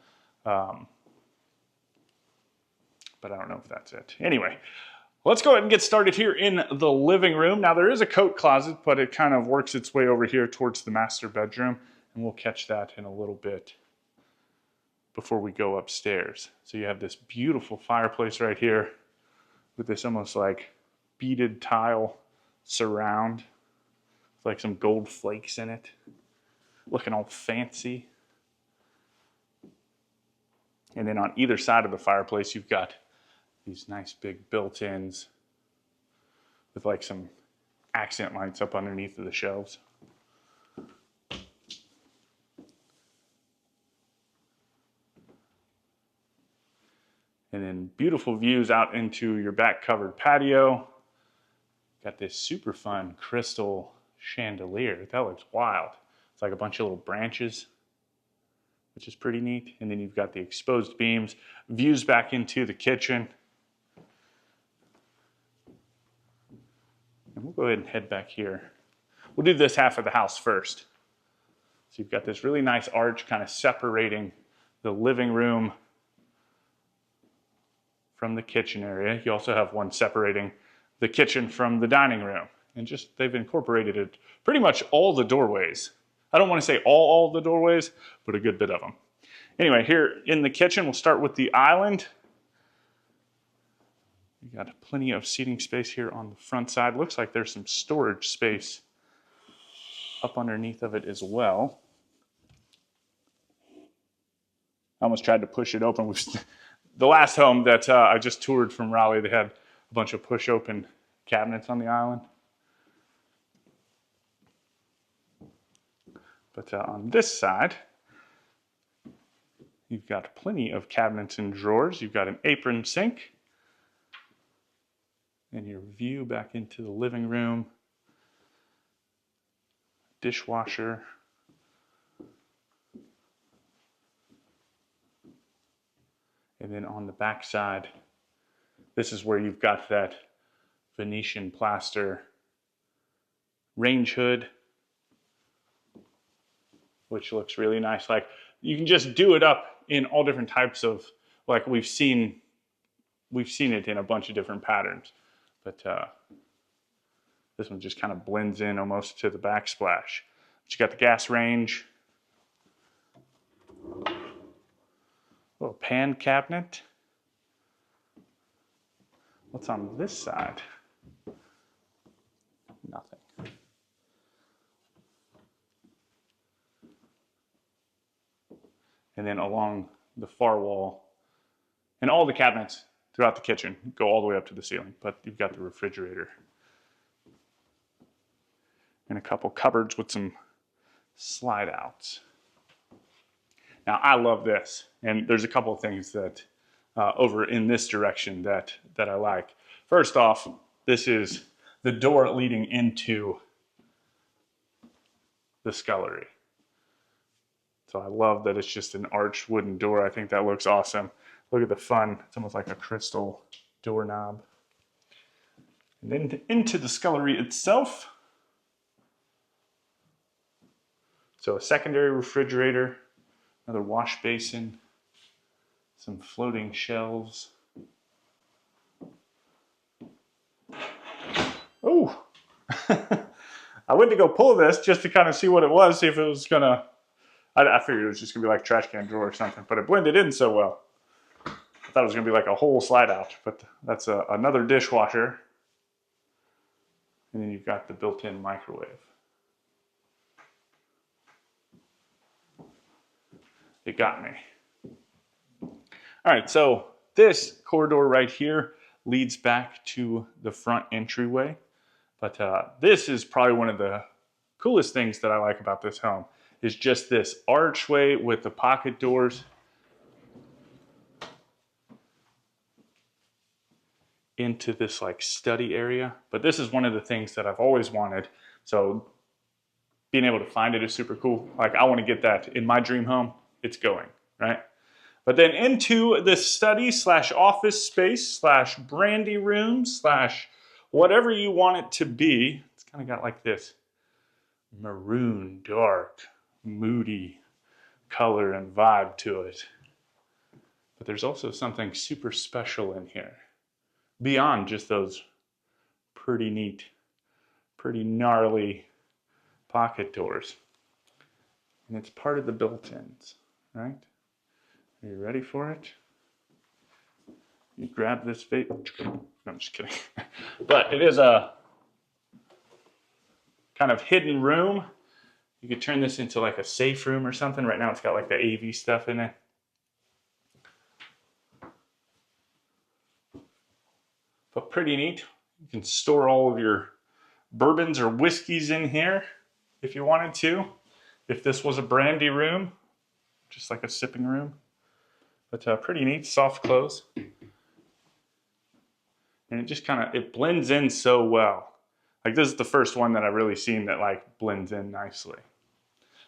Speaker 1: But I don't know if that's it. Anyway, let's go ahead and get started here in the living room. Now there is a coat closet, but it kind of works its way over here towards the master bedroom, and we'll catch that in a little bit. before we go upstairs. So you have this beautiful fireplace right here with this almost like beaded tile surround. It's like some gold flakes in it, looking all fancy. And then on either side of the fireplace, you've got these nice big built-ins with like some accent lights up underneath of the shelves. And then beautiful views out into your back covered patio. Got this super fun crystal chandelier. That looks wild. It's like a bunch of little branches, which is pretty neat. And then you've got the exposed beams, views back into the kitchen. And we'll go ahead and head back here. We'll do this half of the house first. So you've got this really nice arch kind of separating the living room from the kitchen area. You also have one separating the kitchen from the dining room. And just, they've incorporated it pretty much all the doorways. I don't want to say all the doorways, but a good bit of them. Anyway, here in the kitchen, we'll start with the island. You got plenty of seating space here on the front side. Looks like there's some storage space up underneath of it as well. I almost tried to push it open. The last home that I just toured from Raleigh, they had a bunch of push-open cabinets on the island. But on this side, you've got plenty of cabinets and drawers. You've got an apron sink. And your view back into the living room. Dishwasher. And then on the back side, this is where you've got that Venetian plaster range hood, which looks really nice. Like, you can just do it up in all different types of, like we've seen it in a bunch of different patterns. But this one just kind of blends in almost to the backsplash. But you got the gas range. Little pan cabinet. What's on this side? Nothing. And then along the far wall, and all the cabinets throughout the kitchen go all the way up to the ceiling, but you've got the refrigerator. And a couple cupboards with some slide outs. Now, I love this, and there's a couple of things that over in this direction that I like. First off, this is the door leading into the scullery. So I love that it's just an arched wooden door. I think that looks awesome. Look at the fun. It's almost like a crystal doorknob. And then into the scullery itself. So a secondary refrigerator. Another wash basin, some floating shelves. Oh, I went to go pull this just to kind of see what it was, see if it was gonna, I figured it was just gonna be like a trash can drawer or something, but it blended in so well. I thought it was gonna be like a whole slide out, but that's another dishwasher. And then you've got the built-in microwave. It got me. All right, so this corridor right here leads back to the front entryway. But this is probably one of the coolest things that I like about this home is just this archway with the pocket doors into this like study area. But this is one of the things that I've always wanted. So being able to find it is super cool. Like, I want to get that in my dream home. It's going, right? But then into this study / office space / brandy room / whatever you want it to be. It's kind of got like this maroon, dark, moody color and vibe to it. But there's also something super special in here. Beyond just those pretty neat, pretty gnarly pocket doors. And it's part of the built-ins. Right? Are you ready for it? You grab this vape. No, I'm just kidding. But it is a kind of hidden room. You could turn this into like a safe room or something. Right now it's got like the AV stuff in it. But pretty neat. You can store all of your bourbons or whiskeys in here if you wanted to. If this was a brandy room, just like a sipping room. But pretty neat, soft close. And it just kind of, it blends in so well. Like this is the first one that I've really seen that like blends in nicely.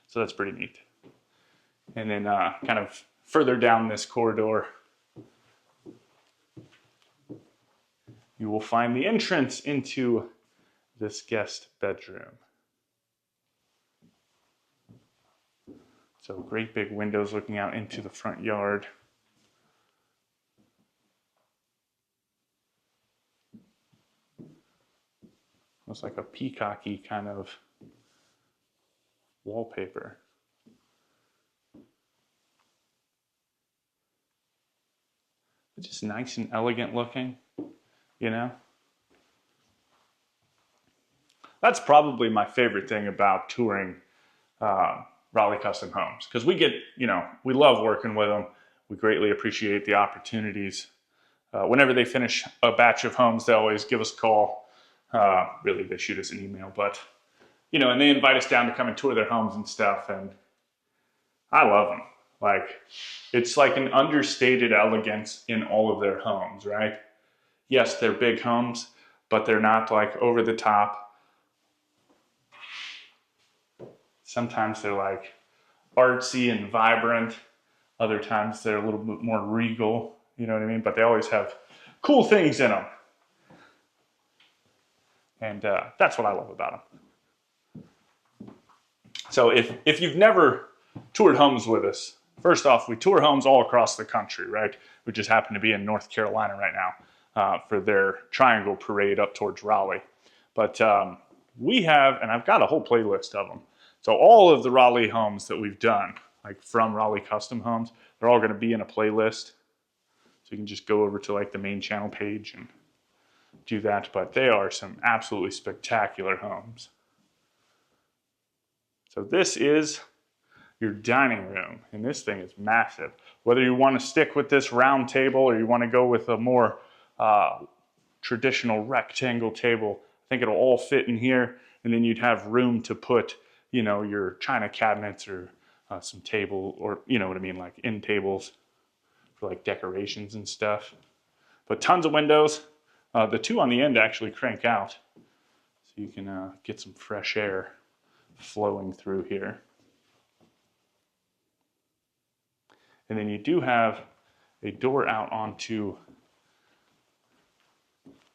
Speaker 1: So that's pretty neat. And then kind of further down this corridor, you will find the entrance into this guest bedroom. So great big windows looking out into the front yard. Looks like a peacocky kind of wallpaper. It's just nice and elegant looking, you know? That's probably my favorite thing about touring Raleigh Custom Homes, because we get, you know, we love working with them. We greatly appreciate the opportunities. Whenever they finish a batch of homes, they always give us a call. Really, they shoot us an email, but, you know, and they invite us down to come and tour their homes and stuff, and I love them. Like, it's like an understated elegance in all of their homes, right? Yes, they're big homes, but they're not like over the top. Sometimes they're like artsy and vibrant. Other times they're a little bit more regal, you know what I mean? But they always have cool things in them. And that's what I love about them. So if you've never toured homes with us, first off, we tour homes all across the country, right? We just happen to be in North Carolina right now for their Triangle Parade up towards Raleigh. But we have, and I've got a whole playlist of them. So all of the Raleigh homes that we've done, like from Raleigh Custom Homes, they're all going to be in a playlist. So you can just go over to like the main channel page and do that. But they are some absolutely spectacular homes. So this is your dining room, and this thing is massive. Whether you want to stick with this round table or you want to go with a more traditional rectangle table, I think it'll all fit in here, and then you'd have room to put, you know, your china cabinets or some table, or you know what I mean, like end tables for like decorations and stuff. But tons of windows. The two on the end actually crank out, so you can get some fresh air flowing through here. And then you do have a door out onto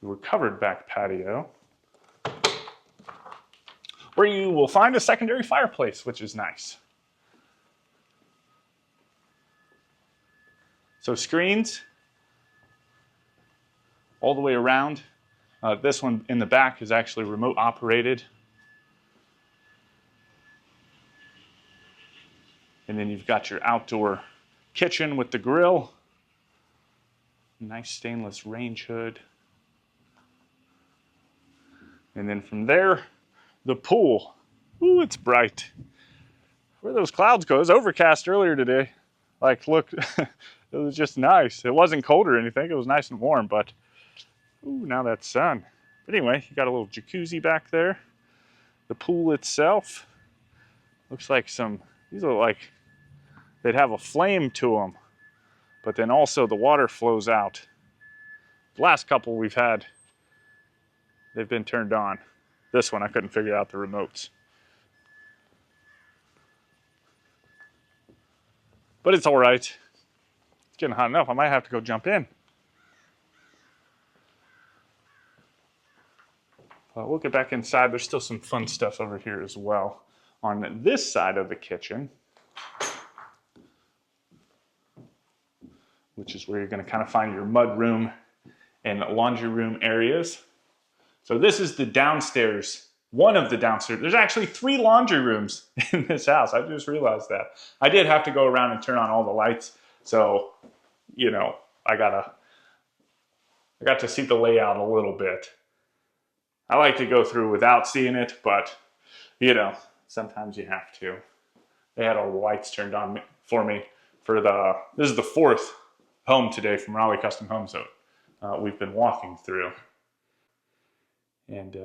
Speaker 1: your covered back patio, where you will find a secondary fireplace, which is nice. So screens all the way around. This one in the back is actually remote operated. And then you've got your outdoor kitchen with the grill. Nice stainless range hood. And then from there, the pool. Ooh, it's bright. Where those clouds go? It was overcast earlier today. Like, look, it was just nice. It wasn't cold or anything. It was nice and warm, but ooh, now that's sun. But anyway, you got a little jacuzzi back there. The pool itself looks like these are like, they'd have a flame to them, but then also the water flows out. The last couple we've had, they've been turned on. This one, I couldn't figure out the remotes. But it's all right. It's getting hot enough. I might have to go jump in. We'll get back inside. There's still some fun stuff over here as well. On this side of the kitchen, which is where you're going to kind of find your mud room and laundry room areas. So this is the downstairs, one of the downstairs. There's actually 3 laundry rooms in this house. I just realized that. I did have to go around and turn on all the lights So, you know, I got to see the layout a little bit. I like to go through without seeing it, but, you know, sometimes you have to. They had all the lights turned on for me for this is the fourth home today from Raleigh Custom Homes that we've been walking through. And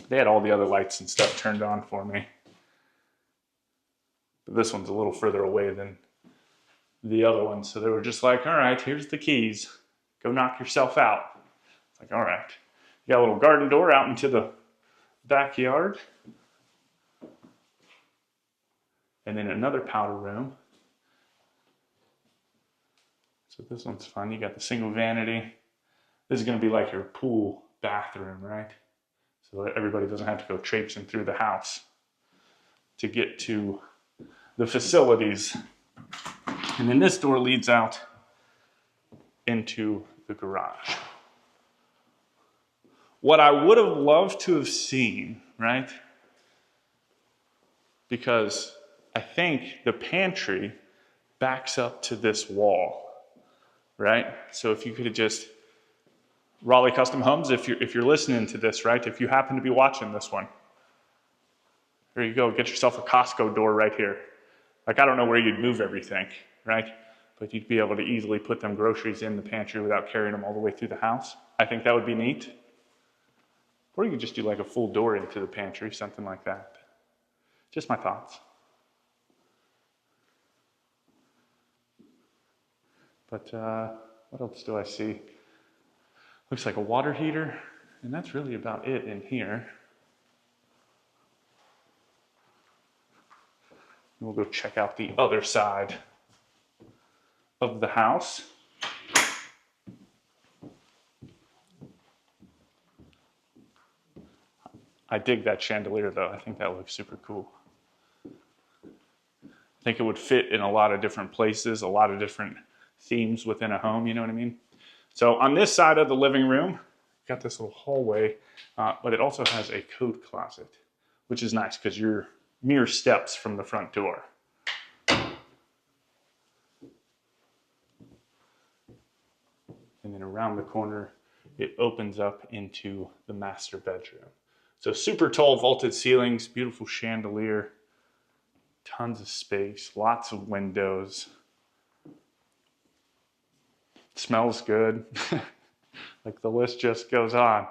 Speaker 1: they had all the other lights and stuff turned on for me. But this one's a little further away than the other one. So they were just like, all right, here's the keys. Go knock yourself out. It's like, all right. You got a little garden door out into the backyard. And then another powder room. So this one's fun. You got the single vanity. This is going to be like your pool bathroom, right? So that everybody doesn't have to go traipsing through the house to get to the facilities. And then this door leads out into the garage. What I would have loved to have seen, right? Because I think the pantry backs up to this wall, right? So if you could have just, Raleigh Custom Homes, if you're listening to this, right? If you happen to be watching this one, there you go. Get yourself a Costco door right here. Like, I don't know where you'd move everything, right? But you'd be able to easily put them groceries in the pantry without carrying them all the way through the house. I think that would be neat. Or you could just do like a full door into the pantry, something like that. Just my thoughts. But what else do I see? Looks like a water heater, and that's really about it in here. We'll go check out the other side of the house. I dig that chandelier though. I think that looks super cool. I think it would fit in a lot of different places, a lot of different themes within a home, you know what I mean? So on this side of the living room, got this little hallway, but it also has a coat closet, which is nice because you're mere steps from the front door. And then around the corner, it opens up into the master bedroom. So super tall vaulted ceilings, beautiful chandelier, tons of space, lots of windows. Smells good. Like the list just goes on.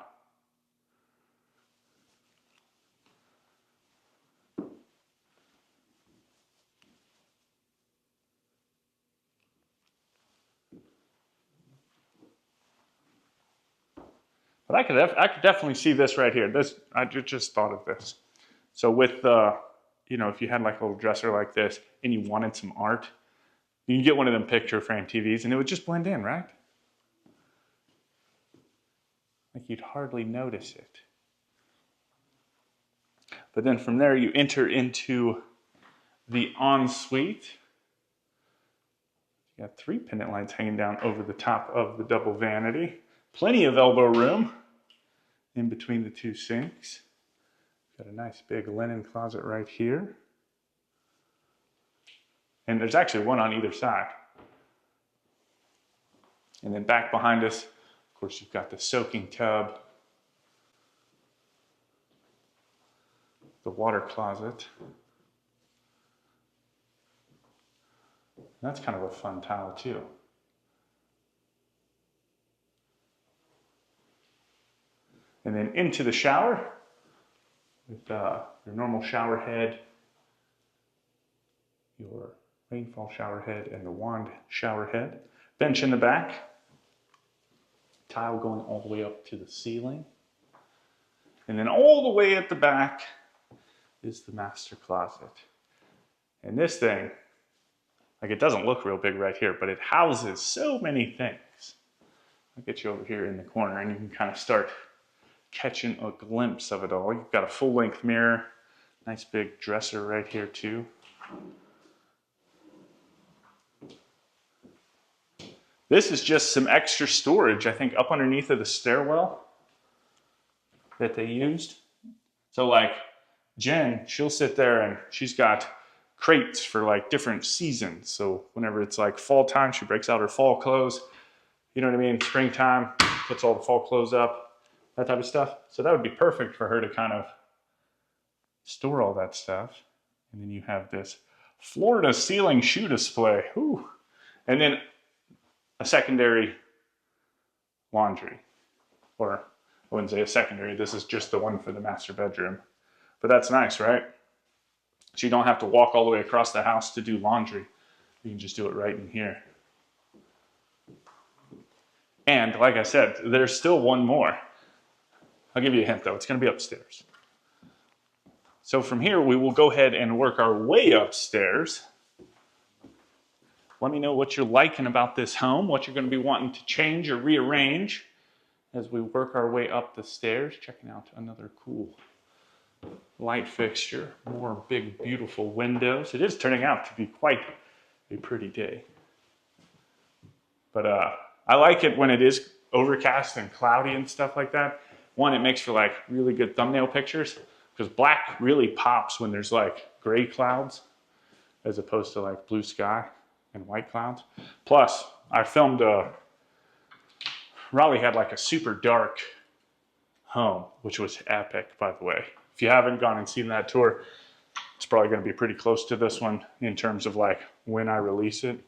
Speaker 1: But I could definitely see this right here. This, I just thought of this. So with you know, if you had like a little dresser like this and you wanted some art, you can get one of them picture frame TVs and it would just blend in, right? Like you'd hardly notice it. But then from there you enter into the ensuite. You got 3 pendant lights hanging down over the top of the double vanity. Plenty of elbow room in between the 2 sinks. Got a nice big linen closet right here. And there's actually one on either side. And then back behind us, of course, you've got the soaking tub, the water closet. That's kind of a fun tile too. And then into the shower with your normal shower head, your rainfall shower head, and the wand shower head. Bench in the back. Tile going all the way up to the ceiling. And then all the way at the back is the master closet. And this thing, like it doesn't look real big right here, but it houses so many things. I'll get you over here in the corner and you can kind of start catching a glimpse of it all. You've got a full-length mirror, nice big dresser right here too. This is just some extra storage, I think, up underneath of the stairwell that they used. So like Jen, she'll sit there and she's got crates for like different seasons. So whenever it's like fall time, she breaks out her fall clothes. You know what I mean? Springtime, puts all the fall clothes up, that type of stuff. So that would be perfect for her to kind of store all that stuff. And then you have this Florida ceiling shoe display. Ooh. And then a secondary laundry. Or I wouldn't say a secondary, this is just the one for the master bedroom. But that's nice, right? So you don't have to walk all the way across the house to do laundry. You can just do it right in here. And like I said, there's still one more. I'll give you a hint though, it's gonna be upstairs. So from here, we will go ahead and work our way upstairs. Let me know what you're liking about this home, what you're gonna be wanting to change or rearrange as we work our way up the stairs. Checking out another cool light fixture, more big, beautiful windows. It is turning out to be quite a pretty day. But I like it when it is overcast and cloudy and stuff like that. One, it makes for like really good thumbnail pictures because black really pops when there's like gray clouds as opposed to like blue sky and white clouds. Plus, I filmed Raleigh had like a super dark home, which was epic, by the way. If you haven't gone and seen that tour, it's probably going to be pretty close to this one in terms of like when I release it.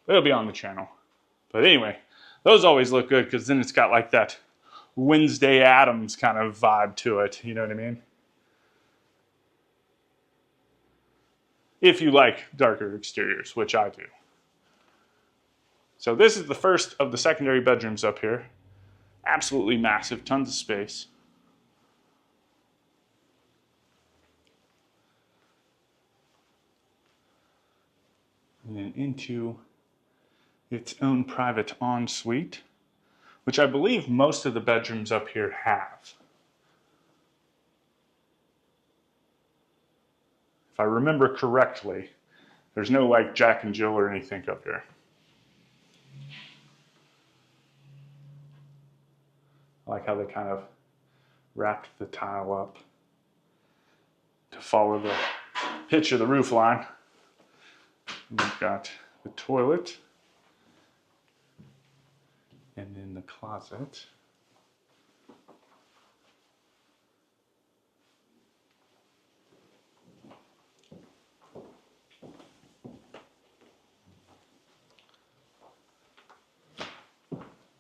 Speaker 1: It'll be on the channel. But anyway, those always look good because then it's got like that Wednesday Addams kind of vibe to it. You know what I mean? If you like darker exteriors, which I do. So this is the first of the secondary bedrooms up here. Absolutely massive, tons of space. And then into its own private ensuite, which I believe most of the bedrooms up here have. If I remember correctly, there's no like Jack and Jill or anything up here. I like how they kind of wrapped the tile up to follow the pitch of the roof line. And we've got the toilet and then the closet.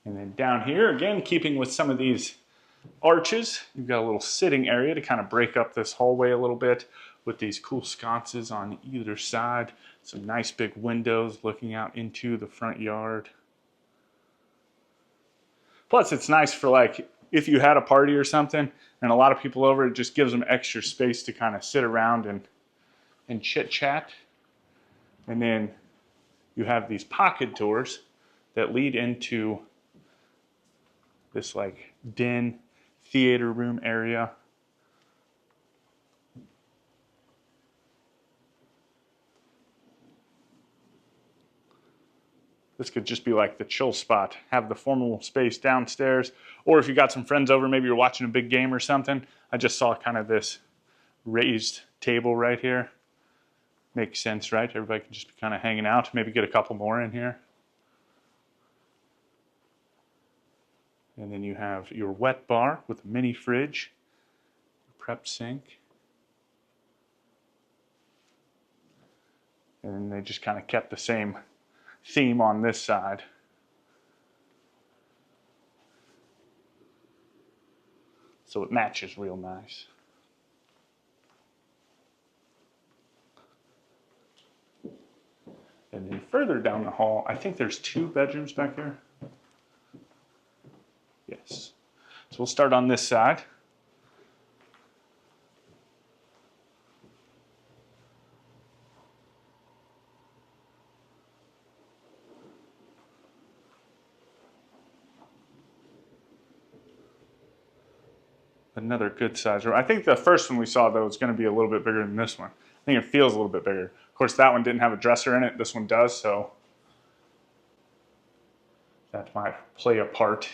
Speaker 1: And then down here, again, keeping with some of these arches, you've got a little sitting area to kind of break up this hallway a little bit with these cool sconces on either side. Some nice big windows looking out into the front yard. Plus, it's nice for like, if you had a party or something and a lot of people over, it just gives them extra space to kind of sit around and chit chat. And then you have these pocket doors that lead into this like den theater room area. This could just be like the chill spot. Have the formal space downstairs. Or if you got some friends over, maybe you're watching a big game or something. I just saw kind of this raised table right here. Makes sense, right? Everybody can just be kind of hanging out. Maybe get a couple more in here. And then you have your wet bar with a mini fridge, prep sink. And then they just kind of kept the same theme on this side. So it matches real nice. And then further down the hall, I think there's 2 bedrooms back here. Yes. So we'll start on this side. Another good size room. I think the first one we saw though is going to be a little bit bigger than this one. I think it feels a little bit bigger. Of course, that one didn't have a dresser in it. This one does, so that might play a part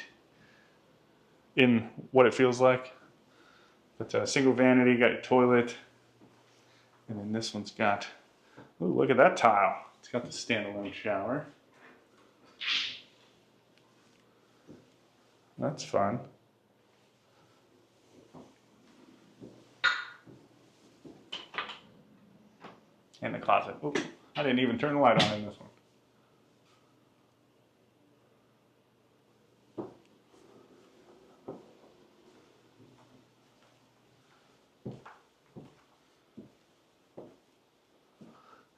Speaker 1: in what it feels like. But single vanity, got your toilet, And then this one's got, ooh, look at that tile. It's got the standalone shower. That's fun. And the closet. Ooh, I didn't even turn the light on in this one.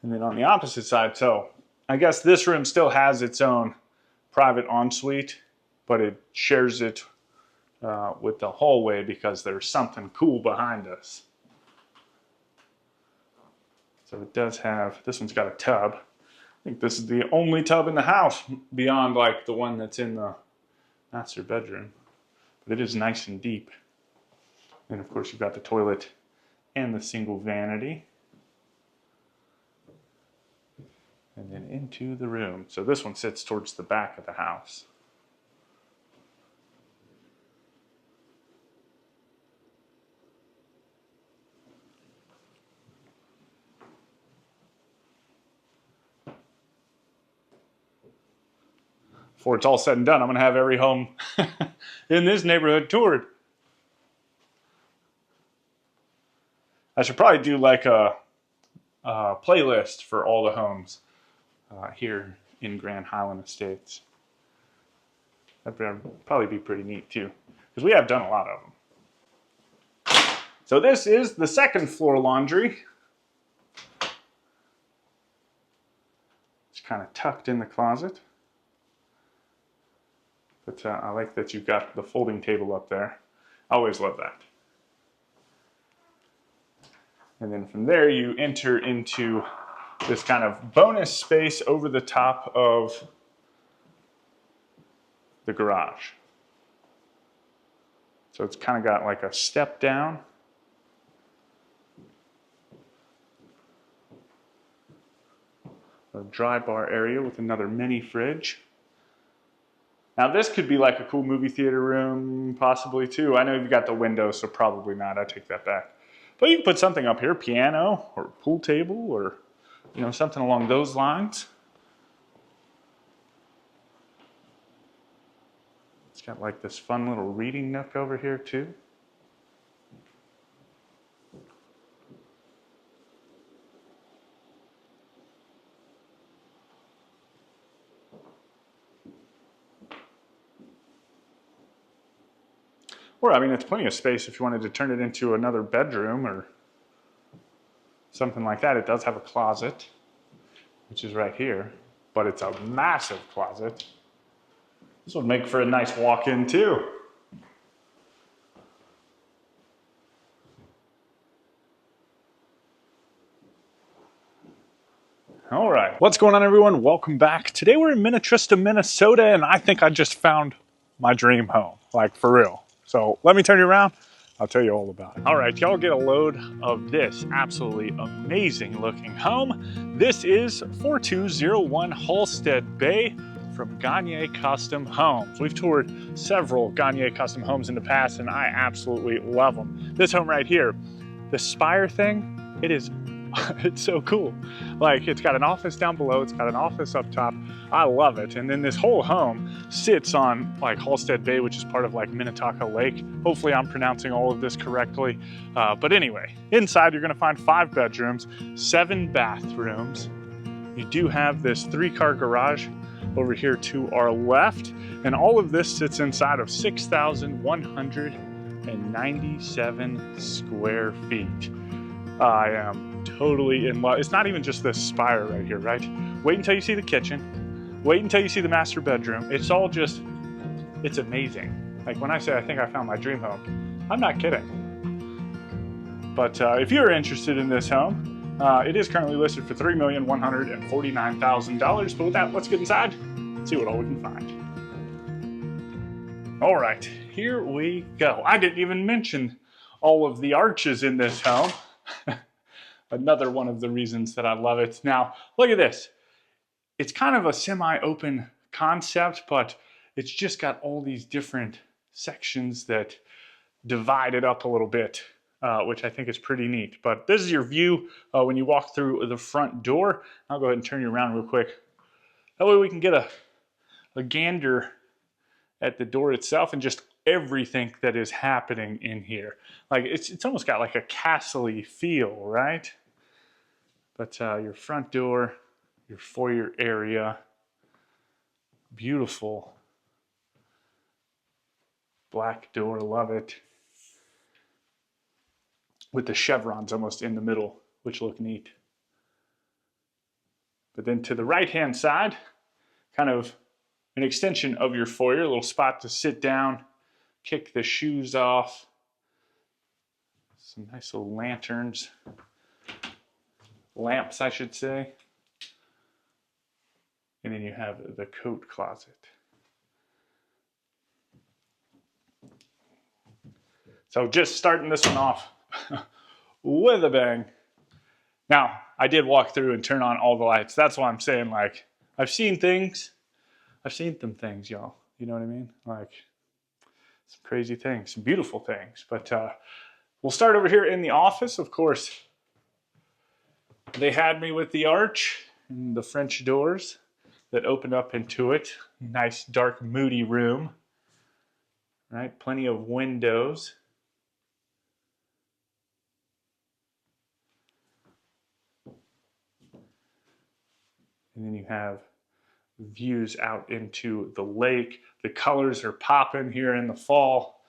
Speaker 1: And then on the opposite side, so I guess this room still has its own private ensuite, but it shares it with the hallway because there's something cool behind us. So it does have, this one's got a tub. I think this is the only tub in the house beyond like the one that's in the master bedroom. But it is nice and deep. And of course you've got the toilet and the single vanity. And then into the room. So this one sits towards the back of the house. Before it's all said and done, I'm going to have every home in this neighborhood toured. I should probably do like a playlist for all the homes here in Grand Highland Estates. That'd probably be pretty neat too, because we have done a lot of them. So this is the second floor laundry. It's kind of tucked in the closet. But I like that you've got the folding table up there. I always love that. And then from there you enter into this kind of bonus space over the top of the garage. So it's kind of got like a step down. A dry bar area with another mini fridge. Now this could be like a cool movie theater room, possibly too. I know you've got the window, so probably not. I take that back. But you can put something up here, piano or pool table or, you know, something along those lines. It's got like this fun little reading nook over here too. Or, I mean, it's plenty of space if you wanted to turn it into another bedroom or something like that. It does have a closet, which is right here, but it's a massive closet. This would make for a nice walk-in too. All right, what's going on everyone? Welcome back. Today we're in Minnetrista, Minnesota, and I think I just found my dream home, like for real. So let me turn you around. I'll tell you all about it. All right, y'all get a load of this absolutely amazing looking home. This is 4201 Halstead Bay from Gonyea Custom Homes. We've toured several Gonyea Custom Homes in the past and I absolutely love them. This home right here, the spire thing, it is it's so cool. Like, it's got an office down below, it's got an office up top. I love it. And then this whole home sits on like Halstead Bay, which is part of like Minnetonka Lake. Hopefully I'm pronouncing all of this correctly. But anyway, inside you're gonna find 5 bedrooms, 7 bathrooms. You do have this 3-car garage over here to our left. And all of this sits inside of 6,197 square feet. I am totally in love. It's not even just this spire right here, right? Wait until you see the kitchen. Wait until you see the master bedroom. It's all just, it's amazing. Like when I say I think I found my dream home, I'm not kidding. But if you're interested in this home, it is currently listed for $3,149,000. But with that, let's get inside and see what all we can find. All right, here we go. I didn't even mention all of the arches in this home. Another one of the reasons that I love it. Now, look at this. It's kind of a semi-open concept, but it's just got all these different sections that divide it up a little bit. which I think is pretty neat. But this is your view when you walk through the front door. I'll go ahead and turn you around real quick. That way we can get a gander at the door itself and just everything that is happening in here. Like it's almost got like a castle-y feel, right? But your front door, your foyer area, beautiful black door, love it. With the chevrons almost in the middle, which look neat. But then to the right-hand side, kind of an extension of your foyer, a little spot to sit down, kick the shoes off. Some nice little lanterns. Lamps, I should say. And then you have the coat closet. So just starting this one off with a bang. Now, I did walk through and turn on all the lights. That's why I'm saying, like, I've seen things. I've seen them things, y'all. You know what I mean? Like, some crazy things, some beautiful things. But we'll start over here in the office. Of course, they had me with the arch and the French doors that opened up into it. Nice, dark, moody room. Right? Plenty of windows. And then you have views out into the lake. The colors are popping here in the fall.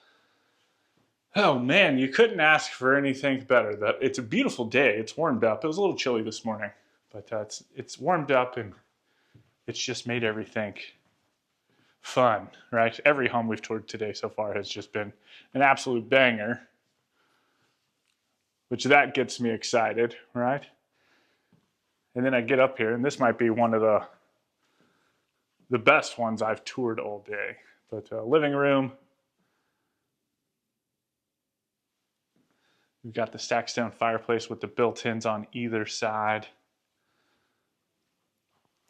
Speaker 1: Oh man, you couldn't ask for anything better. It's a beautiful day. It's warmed up. It was a little chilly this morning, but it's warmed up and it's just made everything fun, right? Every home we've toured today so far has just been an absolute banger, which that gets me excited, right? And then I get up here, and this might be one of the best ones I've toured all day. But living room. We've got the stacked stone fireplace with the built-ins on either side.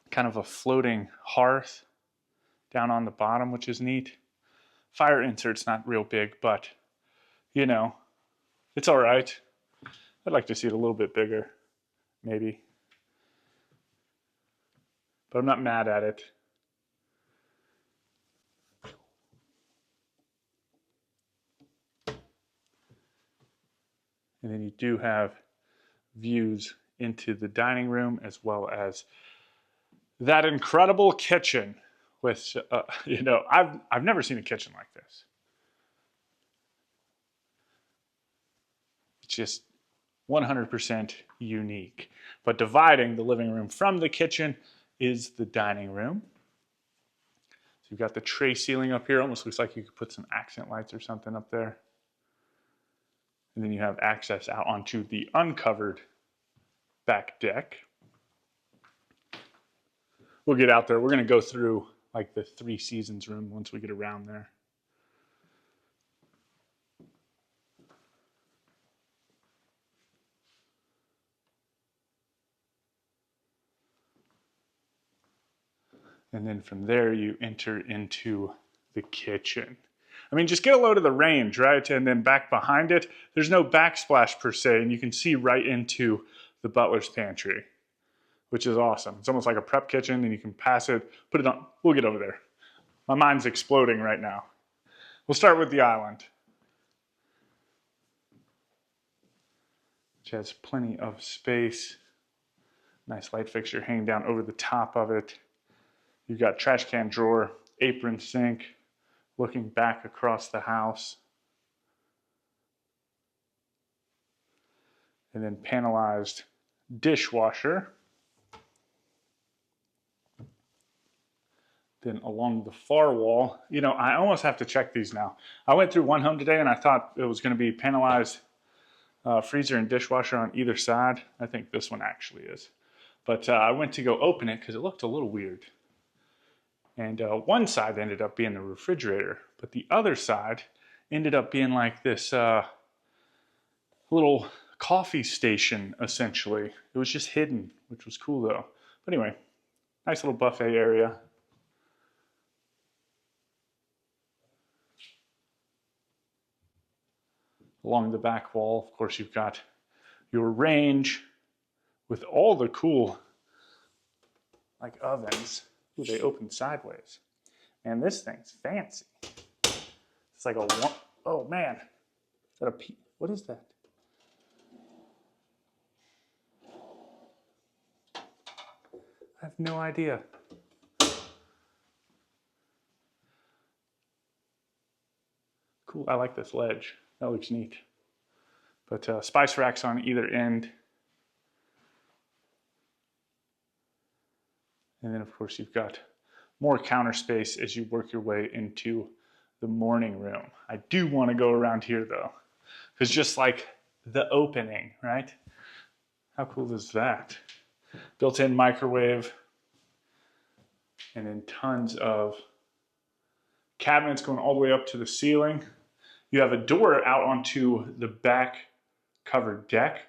Speaker 1: Kind of a floating hearth down on the bottom, which is neat. Fire insert's not real big, but, you know, it's all right. I'd like to see it a little bit bigger, maybe. But I'm not mad at it. And then you do have views into the dining room as well as that incredible kitchen with, you know, I've never seen a kitchen like this. It's just 100% unique. But dividing the living room from the kitchen is the dining room. So you've got the tray ceiling up here. Almost looks like you could put some accent lights or something up there. And then you have access out onto the uncovered back deck. We'll get out there. We're going to go through like the 3 Seasons room once we get around there. And then from there, you enter into the kitchen. I mean, just get a load of the range, right? And then back behind it, there's no backsplash per se, and you can see right into the butler's pantry, which is awesome. It's almost like a prep kitchen, and you can pass it, put it on. We'll get over there. My mind's exploding right now. We'll start with the island, which has plenty of space. Nice light fixture hanging down over the top of it. You've got trash can drawer, apron sink, looking back across the house. And then panelized dishwasher. Then along the far wall, you know, I almost have to check these now. I went through one home today and I thought it was going to be panelized freezer and dishwasher on either side. I think this one actually is. But I went to go open it because it looked a little weird. And one side ended up being the refrigerator, but the other side ended up being like this little coffee station, essentially. It was just hidden, which was cool though. But anyway, nice little buffet area. Along the back wall, of course, you've got your range with all the cool, like, ovens. Ooh, they open sideways. Man, this thing's fancy. It's like a, oh man, is that what is that? I have no idea. Cool, I like this ledge. That looks neat. But spice racks on either end. And then of course you've got more counter space as you work your way into the morning room. I do want to go around here though, because just like the opening, right? How cool is that? Built-in microwave, and then tons of cabinets going all the way up to the ceiling. You have a door out onto the back covered deck,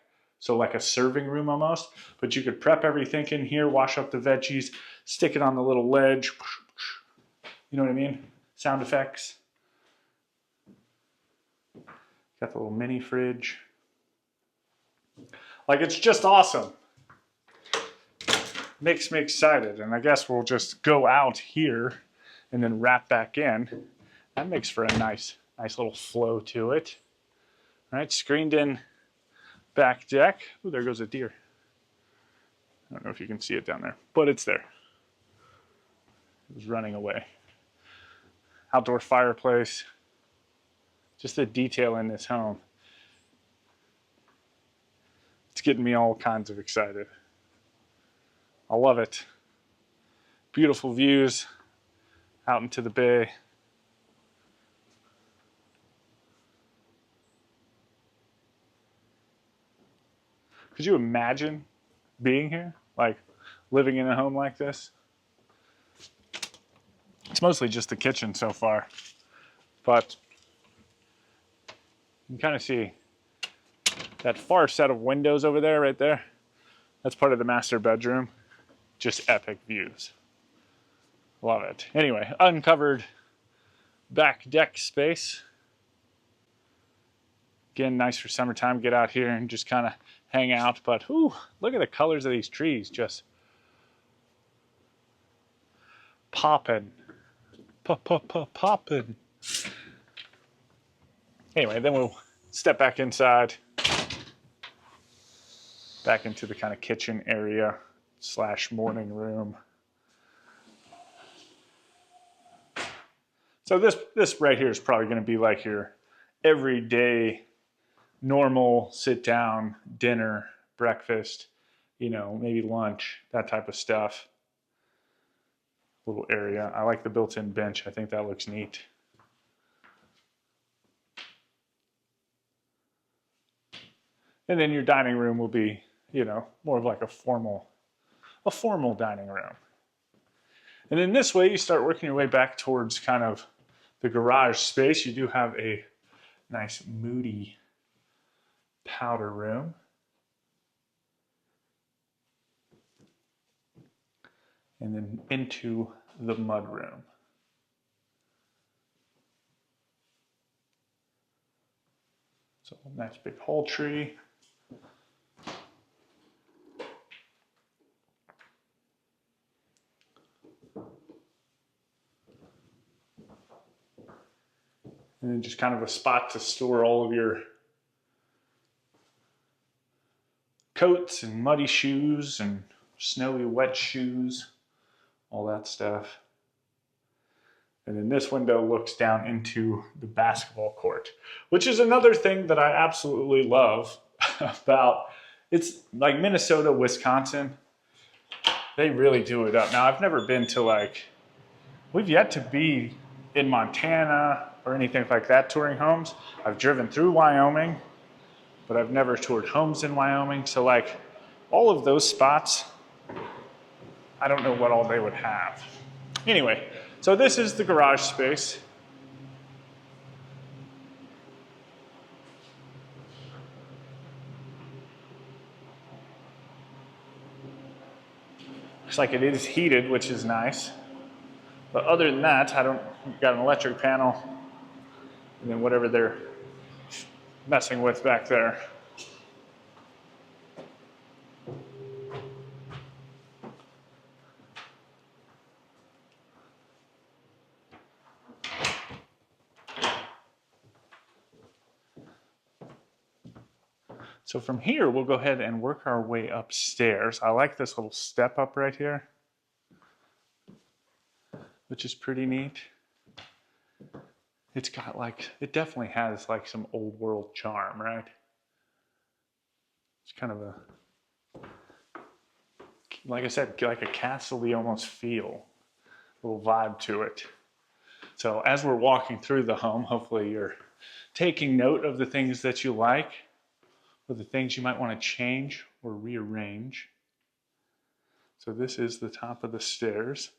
Speaker 1: so like a serving room almost, but you could prep everything in here, wash up the veggies, stick it on the little ledge. You know what I mean? Sound effects. Got the little mini fridge. Like, it's just awesome. Makes me excited, and I guess we'll just go out here and then wrap back in. That makes for a nice little flow to it. All right, screened in back deck. Ooh, there goes a deer. I don't know if you can see it down there, but it's there. It was running away. Outdoor fireplace. Just the detail in this home. It's getting me all kinds of excited. I love it. Beautiful views out into the bay. Could you imagine being here? Like, living in a home like this? It's mostly just the kitchen so far, but you can kind of see that far set of windows over there, right there. That's part of the master bedroom. Just epic views. Love it. Anyway, uncovered back deck space. Again, nice for summertime. Get out here and just kind of hang out. But whew, look at the colors of these trees. Just popping. Popping. Anyway, then we'll step back inside. Back into the kind of kitchen area / morning room. So this right here is probably going to be like your everyday normal sit down dinner, breakfast, you know, maybe lunch, that type of stuff. Little area. I like the built-in bench. I think that looks neat. And then your dining room will be, you know, more of like a formal dining room. And then this way you start working your way back towards kind of the garage space. You do have a nice moody powder room. And then into the mud room. So nice big hall tree. And then just kind of a spot to store all of your coats and muddy shoes and snowy wet shoes, all that stuff. And then this window looks down into the basketball court, which is another thing that I absolutely love about, it's like Minnesota, Wisconsin, they really do it up. Now, I've never been to like, we've yet to be in Montana or anything like that touring homes. I've driven through Wyoming, but I've never toured homes in Wyoming. So like all of those spots, I don't know what all they would have. Anyway, so this is the garage space. Looks like it is heated, which is nice. But other than that, got an electric panel, and then whatever their messing with back there. So from here, we'll go ahead and work our way upstairs. I like this little step up right here, which is pretty neat. It's got like, it definitely has like some old world charm, right? It's kind of a, like I said, like a castle-y almost feel, little vibe to it. So as we're walking through the home, hopefully you're taking note of the things that you like, or the things you might want to change or rearrange. So this is the top of the stairs.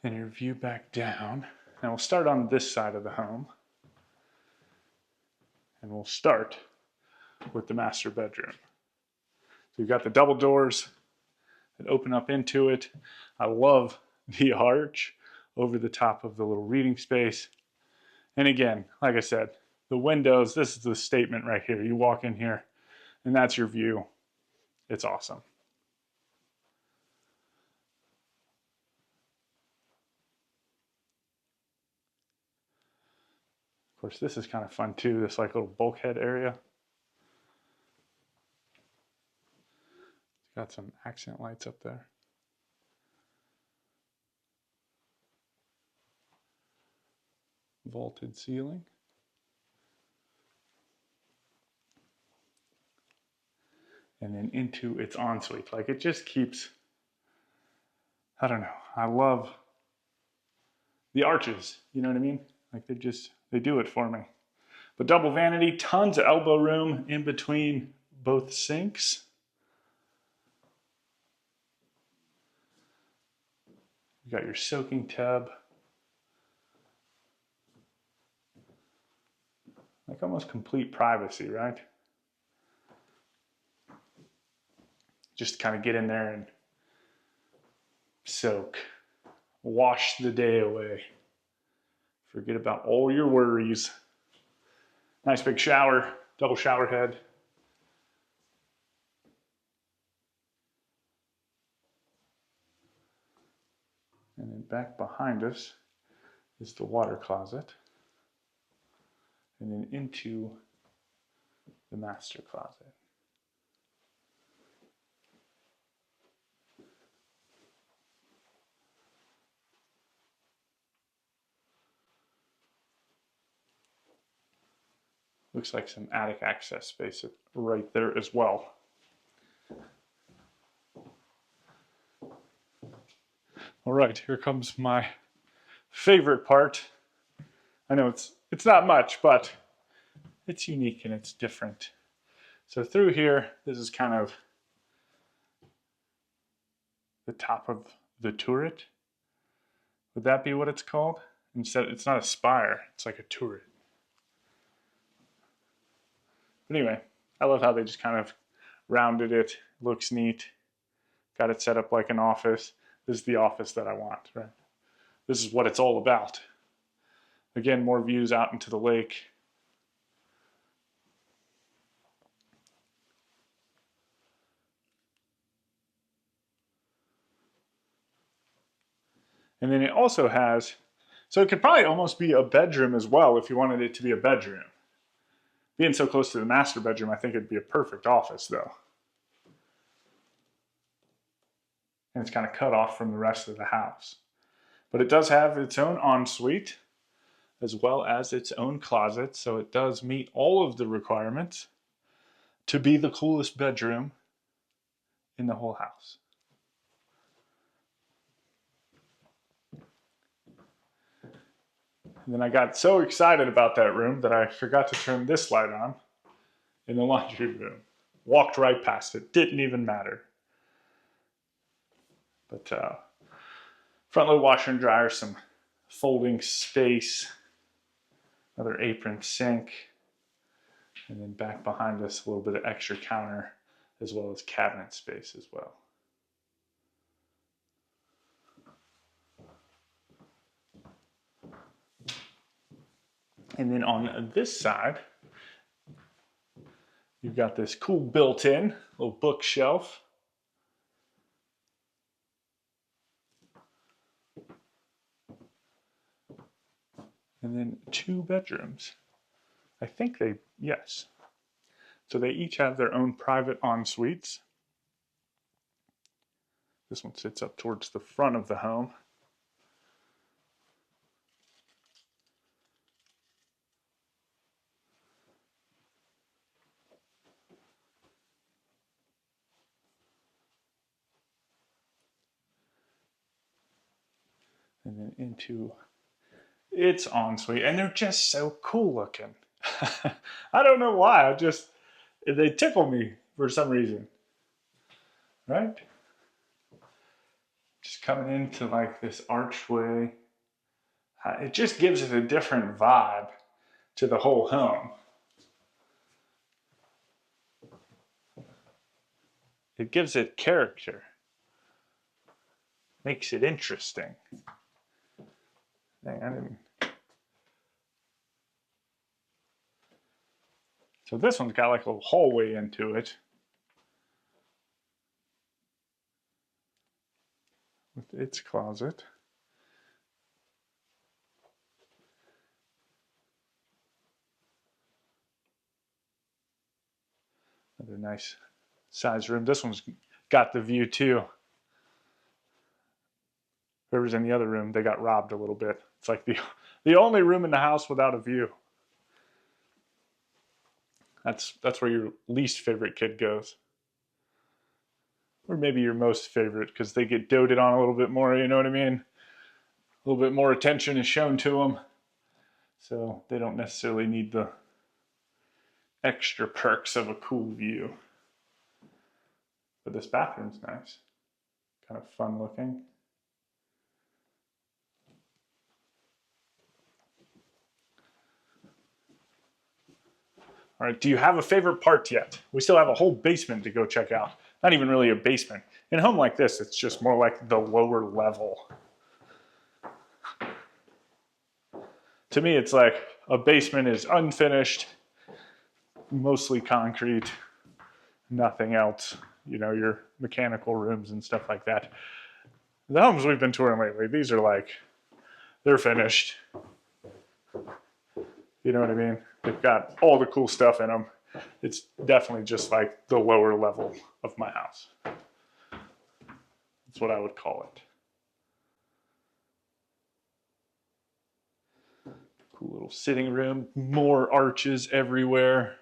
Speaker 1: And your view back down. Now we'll start on this side of the home. And we'll start with the master bedroom. So you've got the double doors that open up into it. I love the arch over the top of the little reading space. And again, like I said, the windows, this is the statement right here. You walk in here and that's your view. It's awesome. Of course, this is kind of fun too, this like little bulkhead area. It's got some accent lights up there. Vaulted ceiling. And then into its ensuite. Like it just keeps, I don't know, I love the arches, you know what I mean? Like they do it for me. But double vanity, tons of elbow room in between both sinks. You got your soaking tub. Like almost complete privacy, right? Just kind of get in there and soak, wash the day away. Forget about all your worries. Nice big shower, double shower head. And then back behind us is the water closet. And then into the master closet. Looks like some attic access space right there as well. All right, here comes my favorite part. I know it's not much, but it's unique and it's different. So through here, this is kind of the top of the turret. Would that be what it's called? Instead, it's not a spire, it's like a turret. But anyway, I love how they just kind of rounded it. Looks neat. Got it set up like an office. This is the office that I want, right? This is what it's all about. Again, more views out into the lake. And then it also has, so it could probably almost be a bedroom as well if you wanted it to be a bedroom. Being so close to the master bedroom, I think it'd be a perfect office though. And it's kind of cut off from the rest of the house. But it does have its own ensuite as well as its own closet, so it does meet all of the requirements to be the coolest bedroom in the whole house. And then I got so excited about that room that I forgot to turn this light on in the laundry room. Walked right past it, didn't even matter. But front load washer and dryer, some folding space, another apron sink, and then back behind us a little bit of extra counter as well as cabinet space as well. And then on this side, You've got this cool built-in little bookshelf. And then 2 bedrooms. I think yes. So they each have their own private en-suites. This one sits up towards the front of the home. And then into its ensuite, and they're just so cool looking. I don't know why, they tickle me for some reason, right? Just coming into like this archway, it just gives it a different vibe to the whole home. It gives it character, makes it interesting. Dang, I didn't. So this one's got like a hallway into it with its closet. Another nice size room. This one's got the view too. Whoever's in the other room, they got robbed a little bit. It's like the only room in the house without a view. That's where your least favorite kid goes. Or maybe your most favorite, because they get doted on a little bit more, you know what I mean? A little bit more attention is shown to them. So they don't necessarily need the extra perks of a cool view. But this bathroom's nice. Kind of fun looking. All right, do you have a favorite part yet? We still have a whole basement to go check out. Not even really a basement. In a home like this, it's just more like the lower level. To me, it's like a basement is unfinished, mostly concrete, nothing else. You know, your mechanical rooms and stuff like that. The homes we've been touring lately, these are like, they're finished. You know what I mean? They've got all the cool stuff in them. It's definitely just like the lower level of my house. That's what I would call it. Cool little sitting room, more arches everywhere.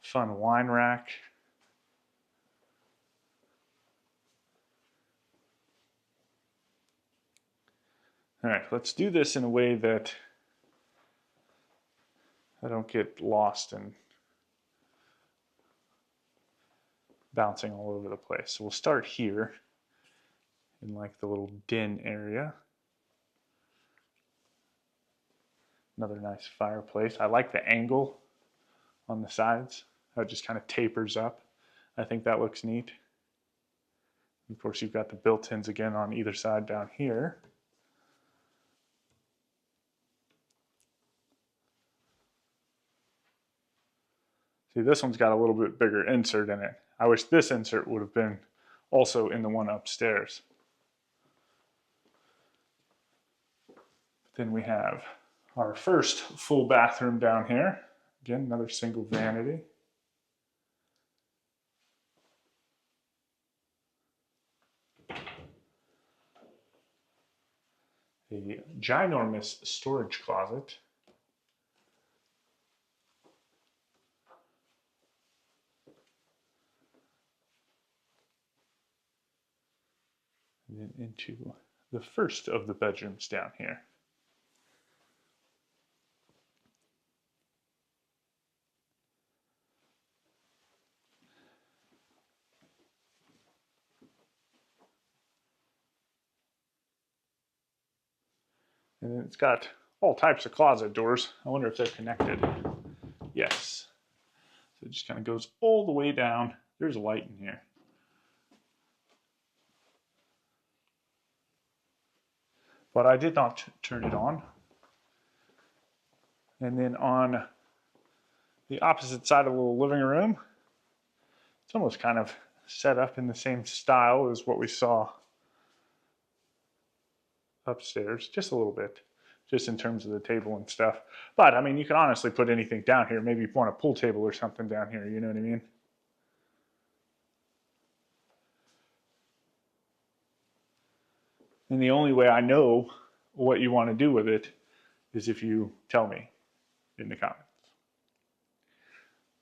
Speaker 1: Fun wine rack. All right, let's do this in a way that I don't get lost and bouncing all over the place. So we'll start here in like the little den area. Another nice fireplace. I like the angle on the sides, how it just kind of tapers up. I think that looks neat. Of course, you've got the built-ins again on either side down here. See, this one's got a little bit bigger insert in it. I wish this insert would have been also in the one upstairs. But then we have our first full bathroom down here. Again, another single vanity. A ginormous storage closet. And then into the first of the bedrooms down here. And then it's got all types of closet doors. I wonder if they're connected. Yes. So it just kind of goes all the way down. There's a light in here. But I did not turn it on. And then on the opposite side of the little living room. It's almost kind of set up in the same style as what we saw upstairs, just a little bit, just in terms of the table and stuff. But I mean, you can honestly put anything down here. Maybe you want a pool table or something down here, you know what I mean? And the only way I know what you want to do with it is if you tell me in the comments.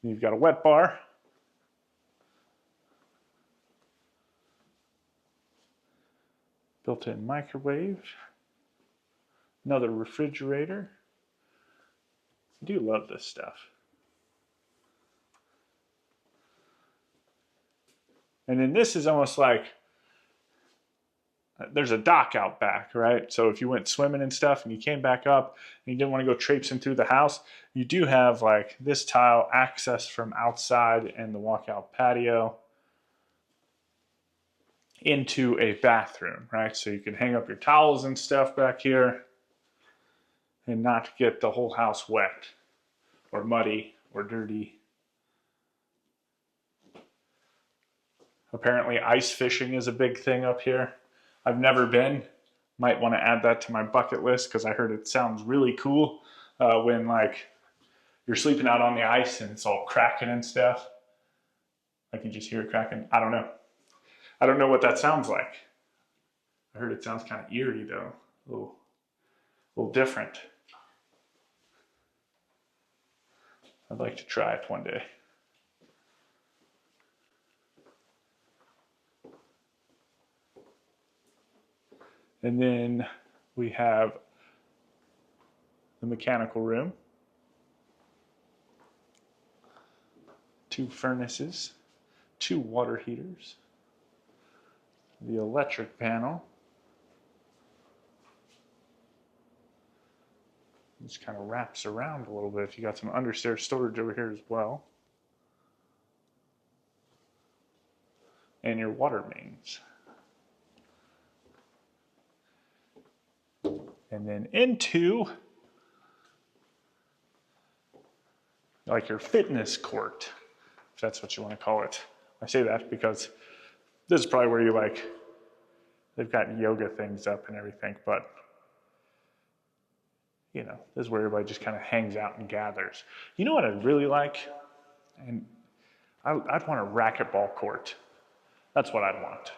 Speaker 1: You've got a wet bar. Built-in microwave. Another refrigerator. I do love this stuff. And then this is almost like, there's a dock out back, right? So if you went swimming and stuff and you came back up and you didn't want to go traipsing through the house, you do have like this tile access from outside and the walkout patio into a bathroom, right? So you can hang up your towels and stuff back here and not get the whole house wet or muddy or dirty. Apparently ice fishing is a big thing up here. I've never been. Might want to add that to my bucket list because I heard it sounds really cool when like you're sleeping out on the ice and it's all cracking and stuff. I can just hear it cracking. I don't know. I don't know what that sounds like. I heard it sounds kind of eerie though. A little different. I'd like to try it one day. And then we have the mechanical room. 2 furnaces, 2 water heaters, the electric panel. This kind of wraps around a little bit. You got some understairs storage over here as well. And your water mains. And then into like your fitness court, if that's what you want to call it. I say that because this is probably where you like, they've got yoga things up and everything, but you know, this is where everybody just kind of hangs out and gathers. You know what I'd really like? And I'd want a racquetball court. That's what I'd want.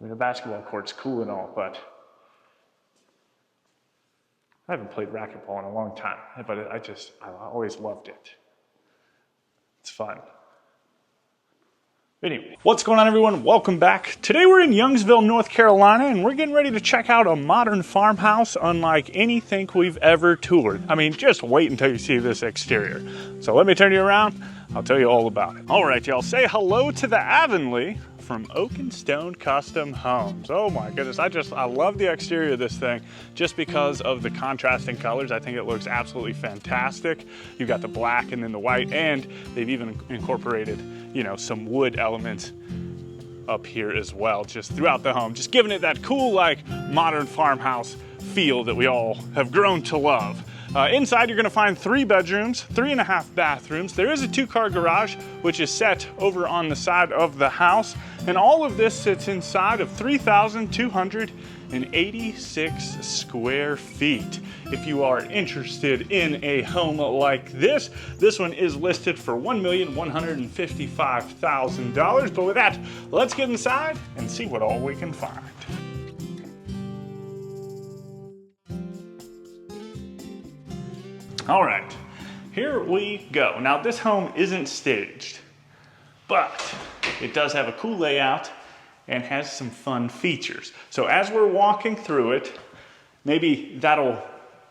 Speaker 1: I mean, the basketball court's cool and all, but I haven't played racquetball in a long time, but I always loved it. It's fun. Anyway, what's going on, everyone? Welcome back. Today we're in Youngsville, North Carolina, and we're getting ready to check out a modern farmhouse unlike anything we've ever toured. I mean, just wait until you see this exterior. So let me turn you around. I'll tell you all about it. All right, y'all, say hello to the Avonlea from Oak and Stone Custom Homes. Oh my goodness, I love the exterior of this thing just because of the contrasting colors. I think it looks absolutely fantastic. You've got the black and then the white, and they've even incorporated, you know, some wood elements up here as well, just throughout the home, just giving it that cool, like, modern farmhouse feel that we all have grown to love. Inside, you're gonna find 3 bedrooms, 3.5 bathrooms. There is a 2-car garage, which is set over on the side of the house. And all of this sits inside of 3,286 square feet. If you are interested in a home like this one is listed for $1,155,000. But with that, let's get inside and see what all we can find. All right, here we go. Now this home isn't staged, but it does have a cool layout and has some fun features. So as we're walking through it, maybe that'll,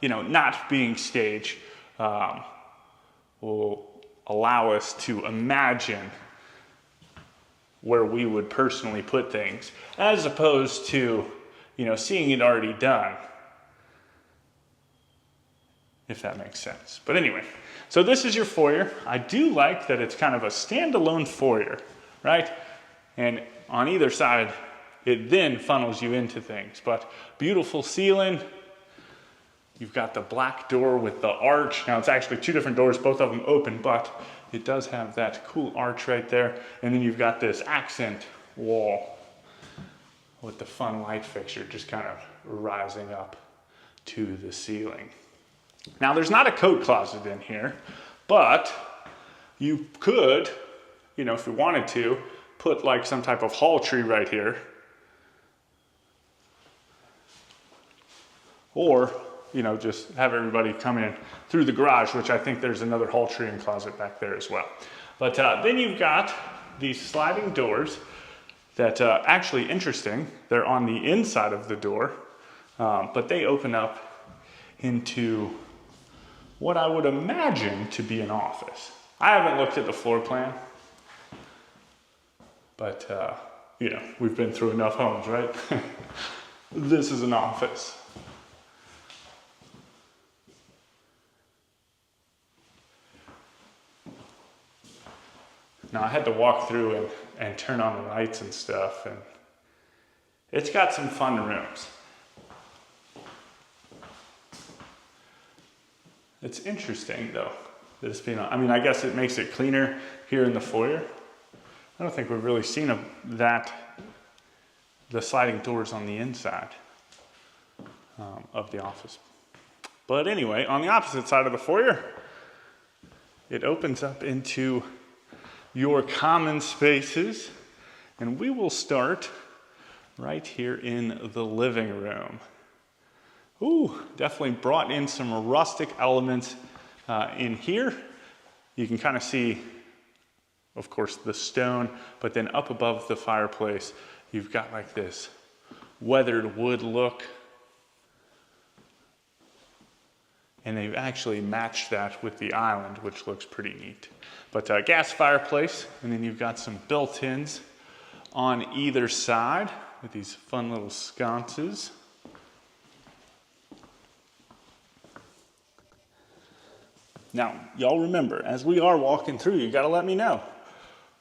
Speaker 1: you know, not being staged will allow us to imagine where we would personally put things, as opposed to, you know, seeing it already done. If that makes sense. But anyway, so this is your foyer. I do like that it's kind of a standalone foyer, right? And on either side, it then funnels you into things. But beautiful ceiling. You've got the black door with the arch. Now it's actually two different doors, both of them open, but it does have that cool arch right there. And then you've got this accent wall with the fun light fixture just kind of rising up to the ceiling. Now there's not a coat closet in here, but you could, you know, if you wanted to, put like some type of hall tree right here. Or, you know, just have everybody come in through the garage, which I think there's another hall tree and closet back there as well. But then you've got these sliding doors that actually interesting. They're on the inside of the door, but they open up into what I would imagine to be an office. I haven't looked at the floor plan, but you know, we've been through enough homes, right? This is an office. Now I had to walk through and turn on the lights and stuff, and it's got some fun rooms. It's interesting though that it's been, I mean, I guess it makes it cleaner here in the foyer. I don't think we've really seen the sliding doors on the inside of the office. But anyway, on the opposite side of the foyer, it opens up into your common spaces, and we will start right here in the living room. Ooh, definitely brought in some rustic elements in here. You can kind of see, of course, the stone, but then up above the fireplace, you've got like this weathered wood look. And they've actually matched that with the island, which looks pretty neat. But gas fireplace, and then you've got some built-ins on either side with these fun little sconces. Now, y'all remember, as we are walking through, you gotta let me know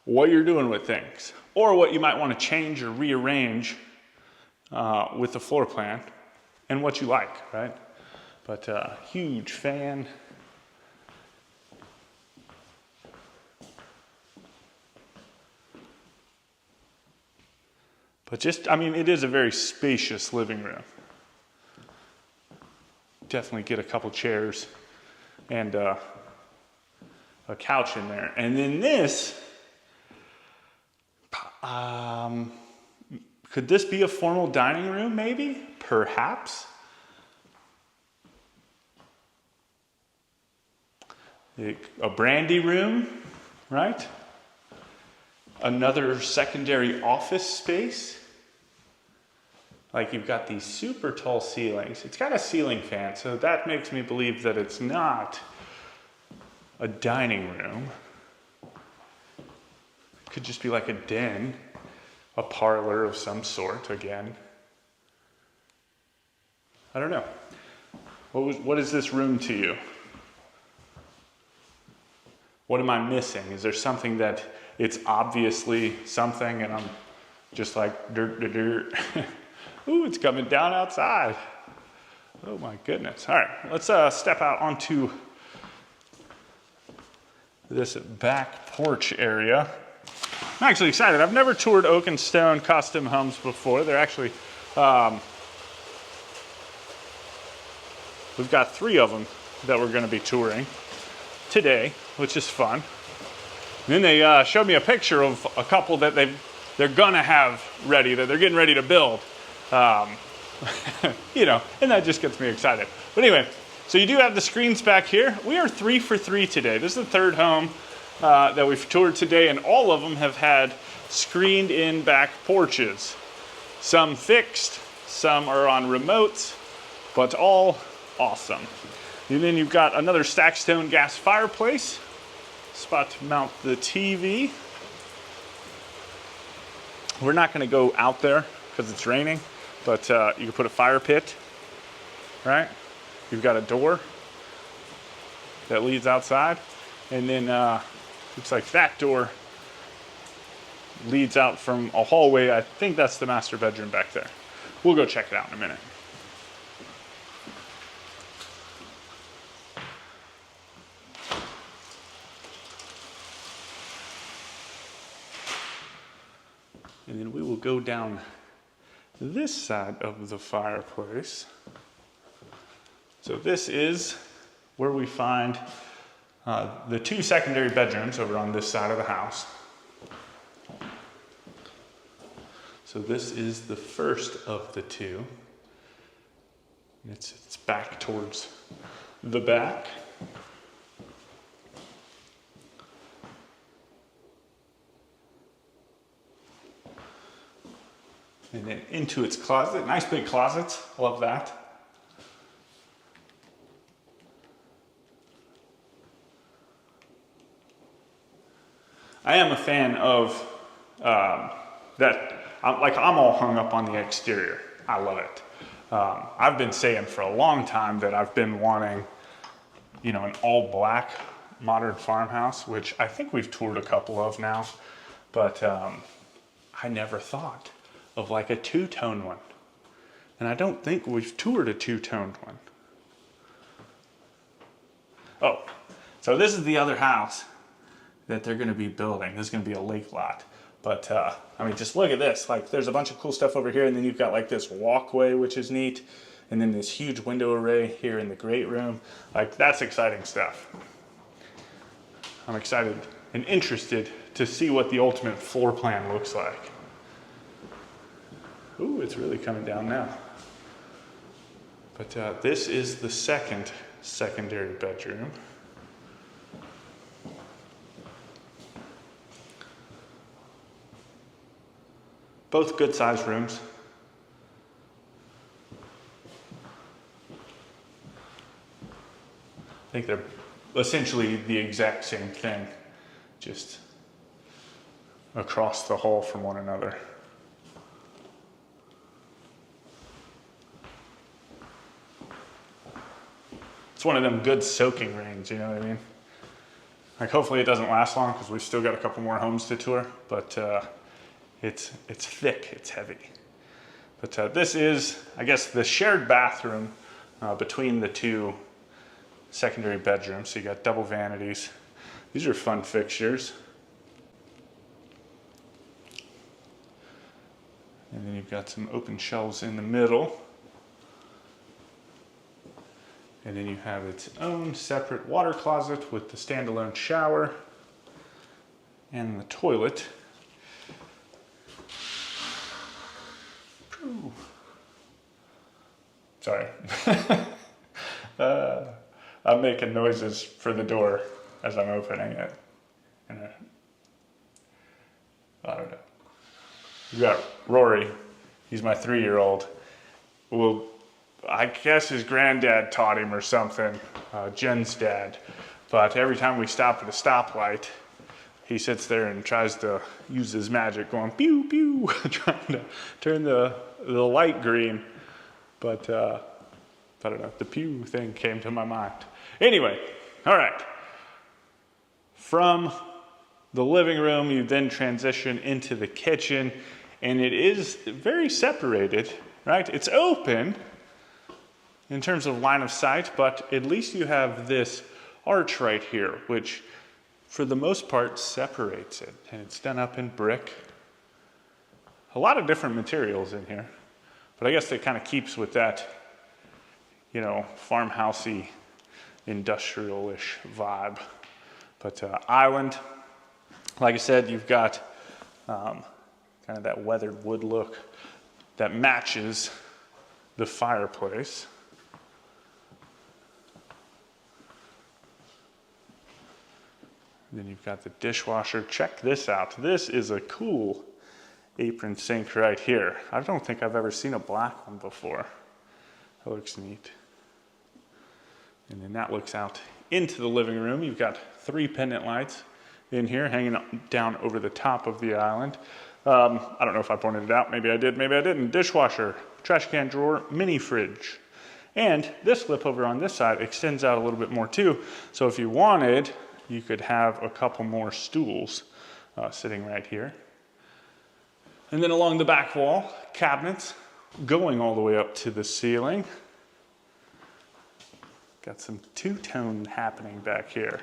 Speaker 1: what you're doing with things, or what you might wanna change or rearrange with the floor plan, and what you like, right? But huge fan. But just, I mean, it is a very spacious living room. Definitely get a couple chairs and a couch in there. And then this, could this be a formal dining room maybe? Perhaps. A brandy room, right? Another secondary office space. Like you've got these super tall ceilings. It's got a ceiling fan, so that makes me believe that it's not a dining room. It could just be like a den, a parlor of some sort again. I don't know. What is this room to you? What am I missing? Is there something that it's obviously something and I'm just like dirt? Ooh, it's coming down outside. Oh my goodness. All right, let's step out onto this back porch area. I'm actually excited. I've never toured Oak and Stone custom homes before. They're actually, we've got 3 of them that we're gonna be touring today, which is fun. And then they showed me a picture of a couple that they're gonna have ready, that they're getting ready to build. You know, and that just gets me excited. But anyway, so you do have the screens back here. We are 3 for 3 today. This is the 3rd home that we've toured today, and all of them have had screened in back porches. Some fixed, some are on remotes, but all awesome. And then you've got another stack stone gas fireplace, spot to mount the TV. We're not gonna go out there because it's raining, but you can put a fire pit, right? You've got a door that leads outside, and then looks like that door leads out from a hallway. I think that's the master bedroom back there. We'll go check it out in a minute. And then we will go down this side of the fireplace. So this is where we find the 2 secondary bedrooms over on this side of the house. So this is the first of the 2. It's back towards the back. And then into its closet. Nice big closets. Love that. I am a fan of that. I'm all hung up on the exterior. I love it. I've been saying for a long time that I've been wanting, you know, an all black modern farmhouse, which I think we've toured a couple of now, but I never thought of like a 2-tone one. And I don't think we've toured a 2-toned one. Oh, so this is the other house that they're gonna be building. This is gonna be a lake lot. But I mean, just look at this. Like, there's a bunch of cool stuff over here, and then you've got like this walkway, which is neat. And then this huge window array here in the great room. Like, that's exciting stuff. I'm excited and interested to see what the ultimate floor plan looks like. Ooh, it's really coming down now. But this is the second secondary bedroom. Both good sized rooms. I think they're essentially the exact same thing, just across the hall from one another. It's one of them good soaking rains, you know what I mean? Like, hopefully it doesn't last long because we've still got a couple more homes to tour, but it's thick, it's heavy. But this is, I guess, the shared bathroom between the 2 secondary bedrooms. So you got double vanities. These are fun fixtures. And then you've got some open shelves in the middle. And then you have its own separate water closet with the standalone shower and the toilet. Ooh. Sorry. I'm making noises for the door as I'm opening it. And I don't know. We got Rory. He's my 3-year-old. Well, I guess his granddad taught him or something, Jen's dad. But every time we stop at a stoplight, he sits there and tries to use his magic, going pew pew, trying to turn the light green. But I don't know, the pew thing came to my mind. Anyway, all right. From the living room, you then transition into the kitchen, and it is very separated, right? It's open in terms of line of sight, but at least you have this arch right here, which for the most part separates it. And it's done up in brick. A lot of different materials in here, but I guess it kind of keeps with that, you know, farmhousey, industrial-ish vibe. But island, like I said, you've got kind of that weathered wood look that matches the fireplace. Then you've got the dishwasher. Check this out. This is a cool apron sink right here. I don't think I've ever seen a black one before. That looks neat. And then that looks out into the living room. You've got 3 pendant lights in here hanging down over the top of the island. I don't know if I pointed it out. Maybe I did, maybe I didn't. Dishwasher, trash can drawer, mini fridge. And this lip over on this side extends out a little bit more too. So if you wanted, you could have a couple more stools sitting right here. And then along the back wall, cabinets going all the way up to the ceiling. Got some two-tone happening back here.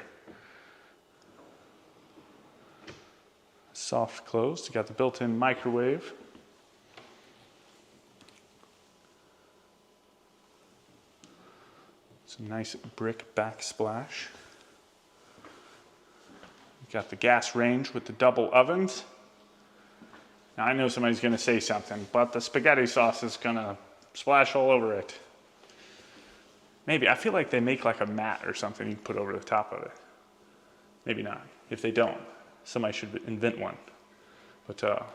Speaker 1: Soft closed. You got the built-in microwave. Some nice brick backsplash. You got the gas range with the double ovens. Now I know somebody's gonna say something, but the spaghetti sauce is gonna splash all over it. Maybe, I feel like they make like a mat or something you can put over the top of it. Maybe not. If they don't, somebody should invent one. But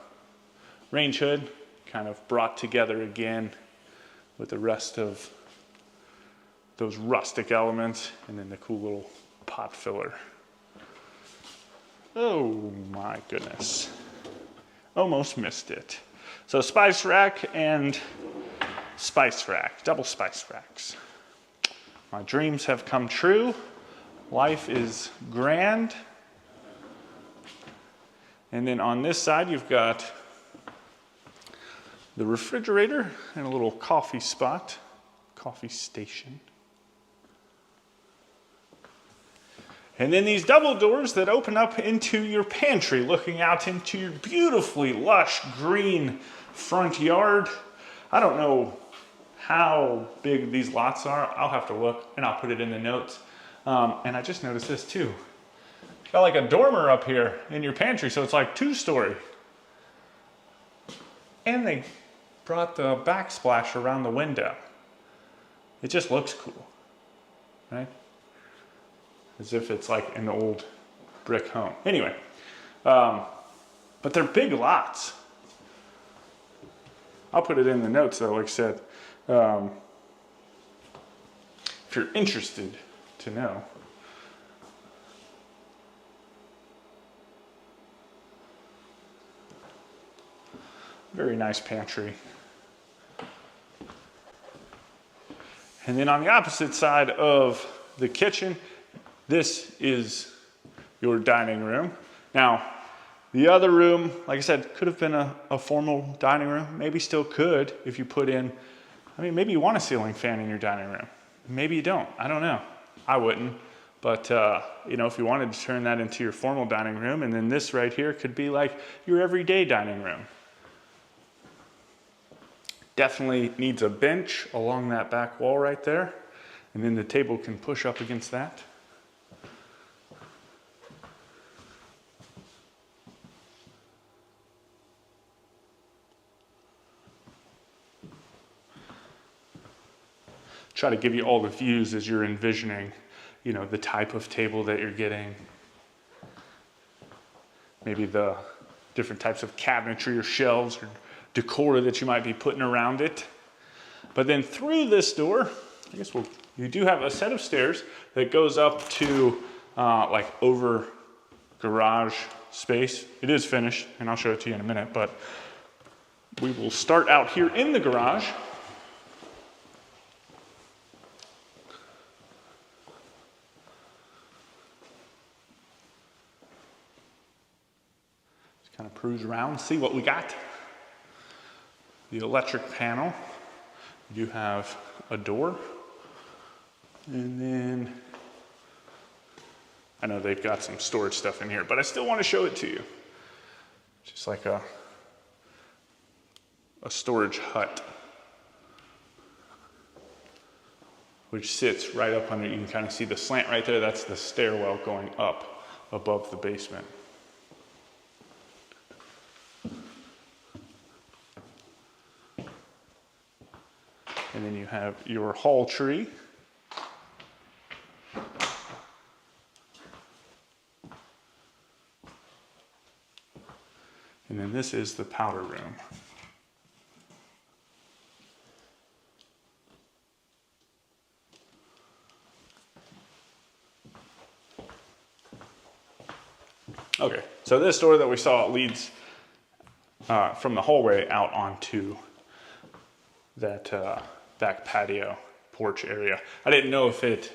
Speaker 1: range hood kind of brought together again with the rest of those rustic elements, and then the cool little pot filler. Oh my goodness. Almost missed it. So spice rack and spice rack, double spice racks. My dreams have come true. Life is grand. And then on this side, you've got the refrigerator and a little coffee spot, coffee station. And then these double doors that open up into your pantry, looking out into your beautifully lush green front yard. I don't know how big these lots are. I'll have to look and I'll put it in the notes. And I just noticed this too. Got like a dormer up here in your pantry, so it's like 2-story. And they brought the backsplash around the window. It just looks cool, right? As if it's like an old brick home. Anyway, but they're big lots. I'll put it in the notes though, like I said. If you're interested to know. Very nice pantry. And then on the opposite side of the kitchen, this is your dining room. Now, the other room, like I said, could have been a formal dining room. Maybe still could if you put in, I mean, maybe you want a ceiling fan in your dining room. Maybe you don't, I don't know. I wouldn't, but you know, if you wanted to turn that into your formal dining room, and then this right here could be like your everyday dining room. Definitely needs a bench along that back wall right there. And then the table can push up against that. Try to give you all the views as you're envisioning, you know, the type of table that you're getting. Maybe the different types of cabinetry or shelves or decor that you might be putting around it. But then through this door, I guess you do have a set of stairs that goes up to like over garage space. It is finished, and I'll show it to you in a minute, but we will start out here in the garage. Just kind of cruise around, see what we got. The electric panel, you have a door, and then I know they've got some storage stuff in here, but I still want to show it to you. Just like a storage hut, which sits right up under, you can kind of see the slant right there, that's the stairwell going up above the basement. And then you have your hall tree. And then this is the powder room. Okay, so this door that we saw leads from the hallway out onto that back patio porch area. I didn't know if it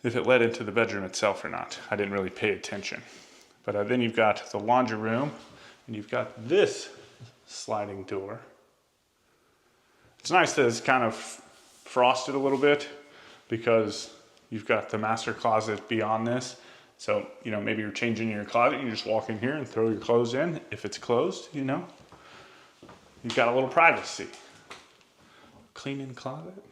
Speaker 1: led into the bedroom itself or not. I didn't really pay attention. But then you've got the laundry room And you've got this sliding door. It's nice that it's kind of frosted a little bit because you've got the master closet beyond this. So, you know, maybe you're changing your closet, you just walk in here and throw your clothes in. If it's closed, you know, you've got a little privacy. Clean-in closet.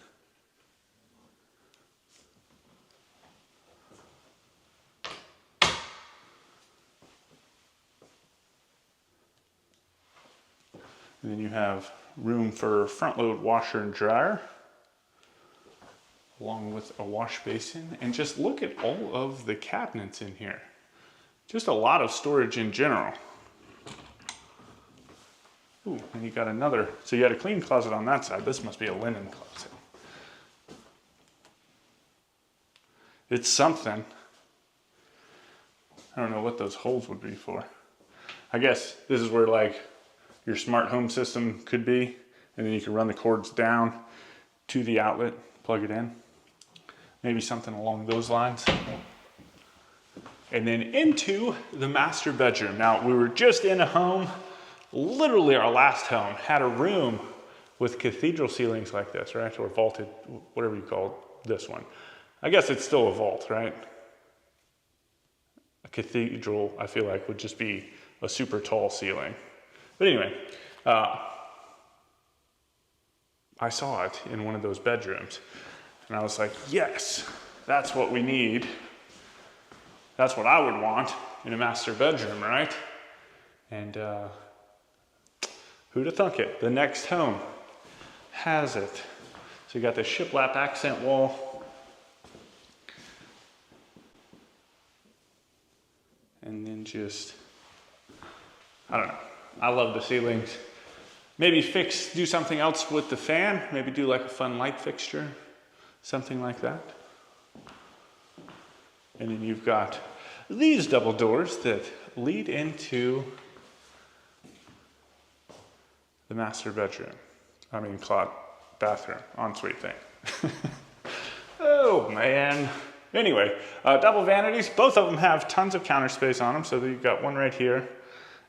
Speaker 1: And then you have room for front load washer and dryer, along with a wash basin. And just look at all of the cabinets in here. Just a lot of storage in general. Ooh, and you got another, so you had a clean closet on that side. This must be a linen closet. It's something. I don't know what those holes would be for. I guess this is where like your smart home system could be, and then you can run the cords down to the outlet, plug it in. Maybe something along those lines. And then into the master bedroom. Now, we were just in a home, literally our last home had a room with cathedral ceilings like this, right? Or vaulted, whatever you call this one. I guess it's still a vault, right? A cathedral, I feel like, would just be a super tall ceiling. But anyway, I saw it in one of those bedrooms. And I was like, yes, that's what we need. That's what I would want in a master bedroom, right? And who'd have thunk it? The next home has it. So you got the shiplap accent wall. And then just, I don't know. I love the ceilings. Maybe do something else with the fan. Maybe do like a fun light fixture. Something like that. And then you've got these double doors that lead into the master bedroom. I mean, bathroom, ensuite thing. Oh man. Anyway, double vanities. Both of them have tons of counter space on them. So you've got one right here.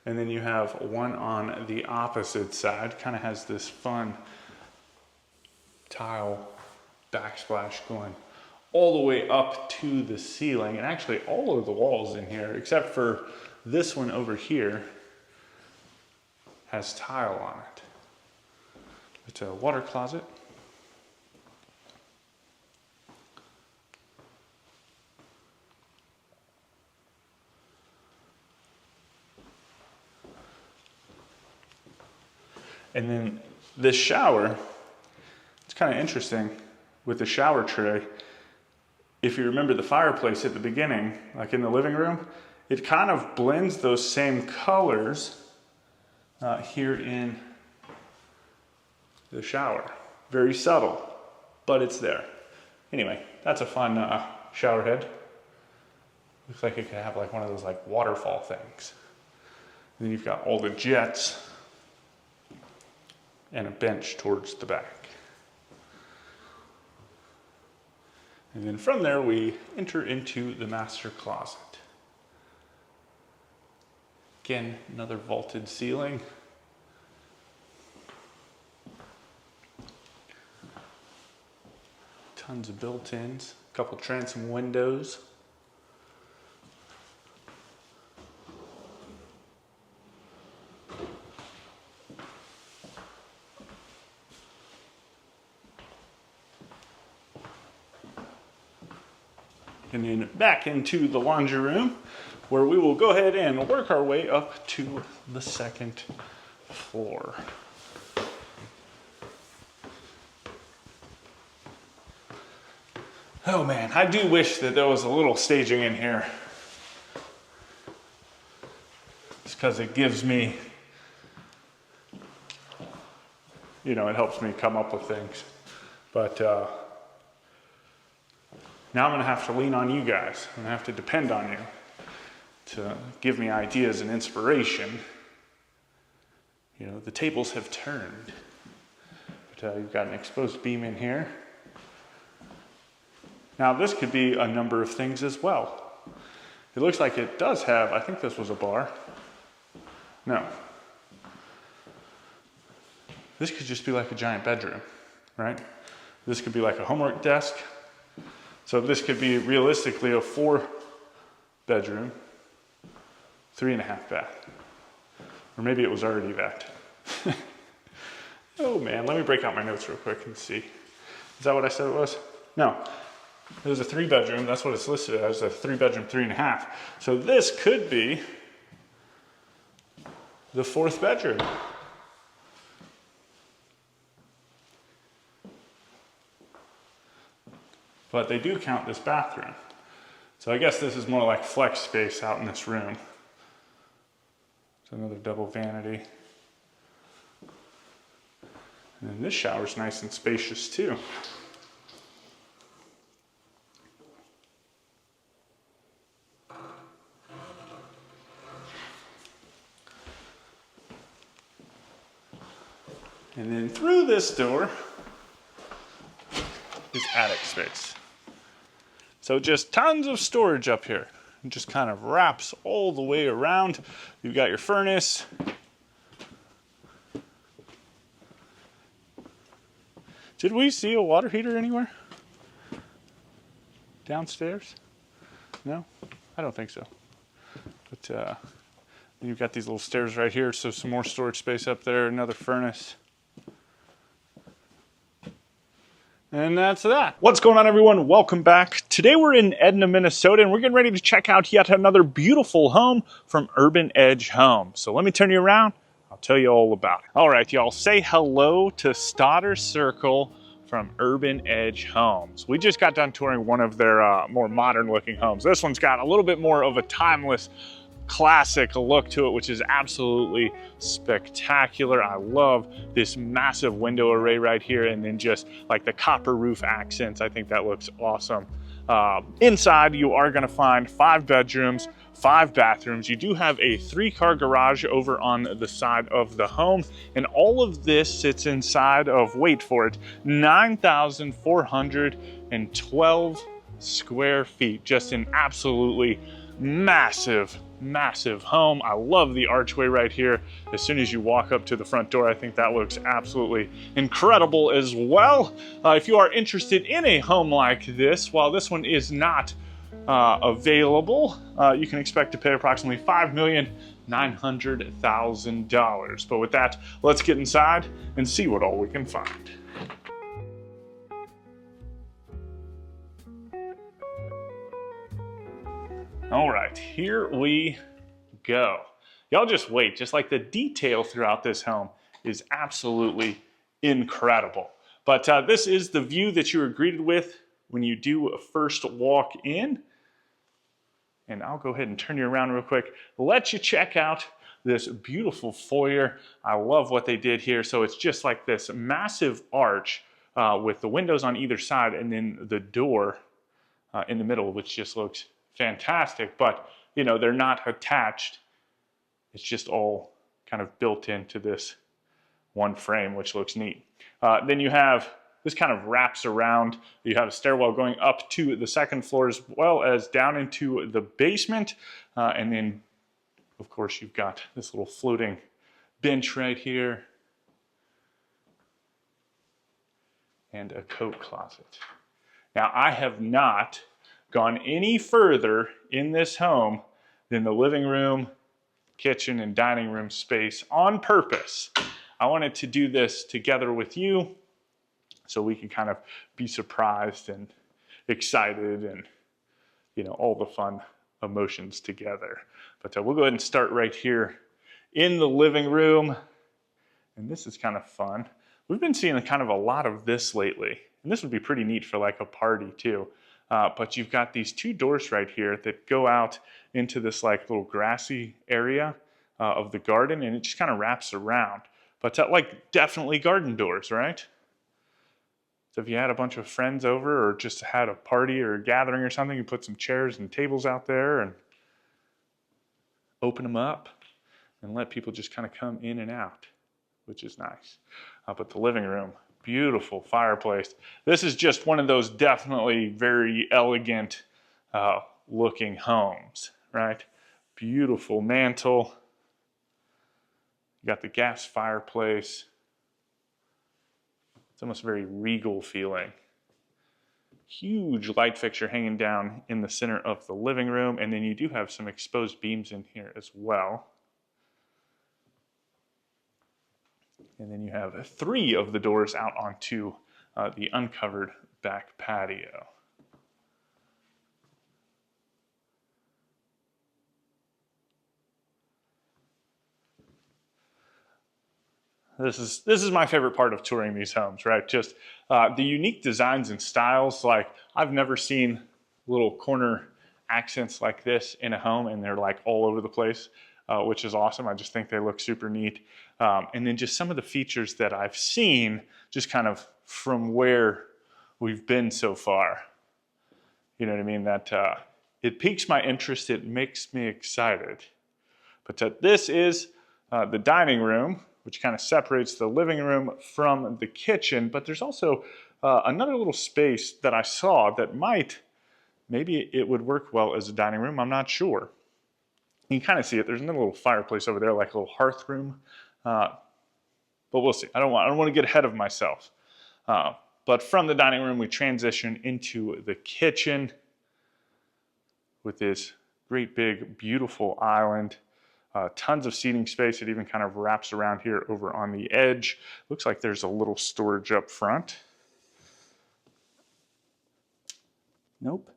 Speaker 1: And then you have one on the opposite side. Kind of has this fun tile backsplash going all the way up to the ceiling. And actually all of the walls in here, except for this one over here, has tile on it. It's a water closet. And then this shower, it's kind of interesting with the shower tray. If you remember the fireplace at the beginning, like in the living room, it kind of blends those same colors here in the shower. Very subtle, but it's there. Anyway, that's a fun shower head. Looks like it could have like one of those like waterfall things. And then you've got all the jets and a bench towards the back. And then from there, we enter into the master closet. Again, another vaulted ceiling. Tons of built-ins, a couple transom windows. And then back into the laundry room, where we will go ahead and work our way up to the second floor. Oh man, I do wish that there was a little staging in here. Just because it gives me, you know, it helps me come up with things. But now I'm gonna have to lean on you guys. I'm gonna have to depend on you to give me ideas and inspiration. You know, the tables have turned. But you've got an exposed beam in here. Now this could be a number of things as well. It looks like it does have, I think this was a bar. No. This could just be like a giant bedroom, right? This could be like a homework desk. So this could be realistically a 4-bedroom, 3.5 bath. Or maybe it was already that. Oh man, let me break out my notes real quick and see. Is that what I said it was? No, it was a 3-bedroom. That's what it's listed as, a 3-bedroom, 3.5. So this could be the 4th bedroom. But they do count this bathroom. So I guess this is more like flex space out in this room. It's another double vanity. And then this shower's nice and spacious too. And then through this door is attic space. So just tons of storage up here. It just kind of wraps all the way around. You've got your furnace. Did we see a water heater anywhere? Downstairs? No? I don't think so. But you've got these little stairs right here, so some more storage space up there, another furnace. And that's that. What's going on, everyone? Welcome back. Today we're in Edna, Minnesota, and we're getting ready to check out yet another beautiful home from Urban Edge Homes. So let me turn you around. I'll tell you all about it. All right, y'all, say hello to Stoddard Circle from Urban Edge Homes. We just got done touring one of their more modern looking homes. This one's got a little bit more of a timeless classic look to it, which is absolutely spectacular. I love this massive window array right here, and then just like the copper roof accents. I think that looks awesome. Inside, you are going to find 5 bedrooms, 5 bathrooms. You do have a 3-car garage over on the side of the home, and all of this sits inside of, wait for it, 9,412 square feet. Just an absolutely massive home. I love the archway right here. As soon as you walk up to the front door, I think that looks absolutely incredible as well. If you are interested in a home like this, while this one is not available, you can expect to pay approximately $5,900,000. But with that, let's get inside and see what all we can find. All right, here we go. Y'all just wait, just like the detail throughout this home is absolutely incredible. But this is the view that you are greeted with when you do first walk in. And I'll go ahead and turn you around real quick, let you check out this beautiful foyer. I love what they did here. So it's just like this massive arch with the windows on either side, and then the door in the middle, which just looks fantastic. But you know, they're not attached. It's just all kind of built into this one frame, which looks neat. Then you have, this kind of wraps around. You have a stairwell going up to the 2nd floor as well as down into the basement. And then, of course, you've got this little floating bench right here. And a coat closet. Now, I have not gone any further in this home than the living room, kitchen, and dining room space on purpose. I wanted to do this together with you so we can kind of be surprised and excited and, you know, all the fun emotions together. But we'll go ahead and start right here in the living room. And this is kind of fun. We've been seeing kind of a lot of this lately. And this would be pretty neat for like a party too. But you've got these 2 doors right here that go out into this like little grassy area of the garden, and it just kind of wraps around. But like definitely garden doors, right? So if you had a bunch of friends over or just had a party or a gathering or something, you put some chairs and tables out there and open them up and let people just kind of come in and out, which is nice. But the living room, beautiful fireplace. This is just one of those definitely very elegant looking homes, right? Beautiful mantle. You got the gas fireplace. It's almost very regal feeling. Huge light fixture hanging down in the center of the living room, and then you do have some exposed beams in here as well. And then you have 3 of the doors out onto the uncovered back patio. This is my favorite part of touring these homes, right? Just the unique designs and styles. Like, I've never seen little corner accents like this in a home, and they're like all over the place, which is awesome. I just think they look super neat. And then just some of the features that I've seen, just kind of from where we've been so far. You know what I mean? That it piques my interest. It makes me excited. But this is the dining room, which kind of separates the living room from the kitchen. But there's also another little space that I saw that maybe it would work well as a dining room. I'm not sure. You can kind of see it. There's another little fireplace over there, like a little hearth room. But we'll see. I don't want to get ahead of myself. But from the dining room, we transition into the kitchen with this great big, beautiful island. Tons of seating space. It even kind of wraps around here over on the edge. Looks like there's a little storage up front. Nope.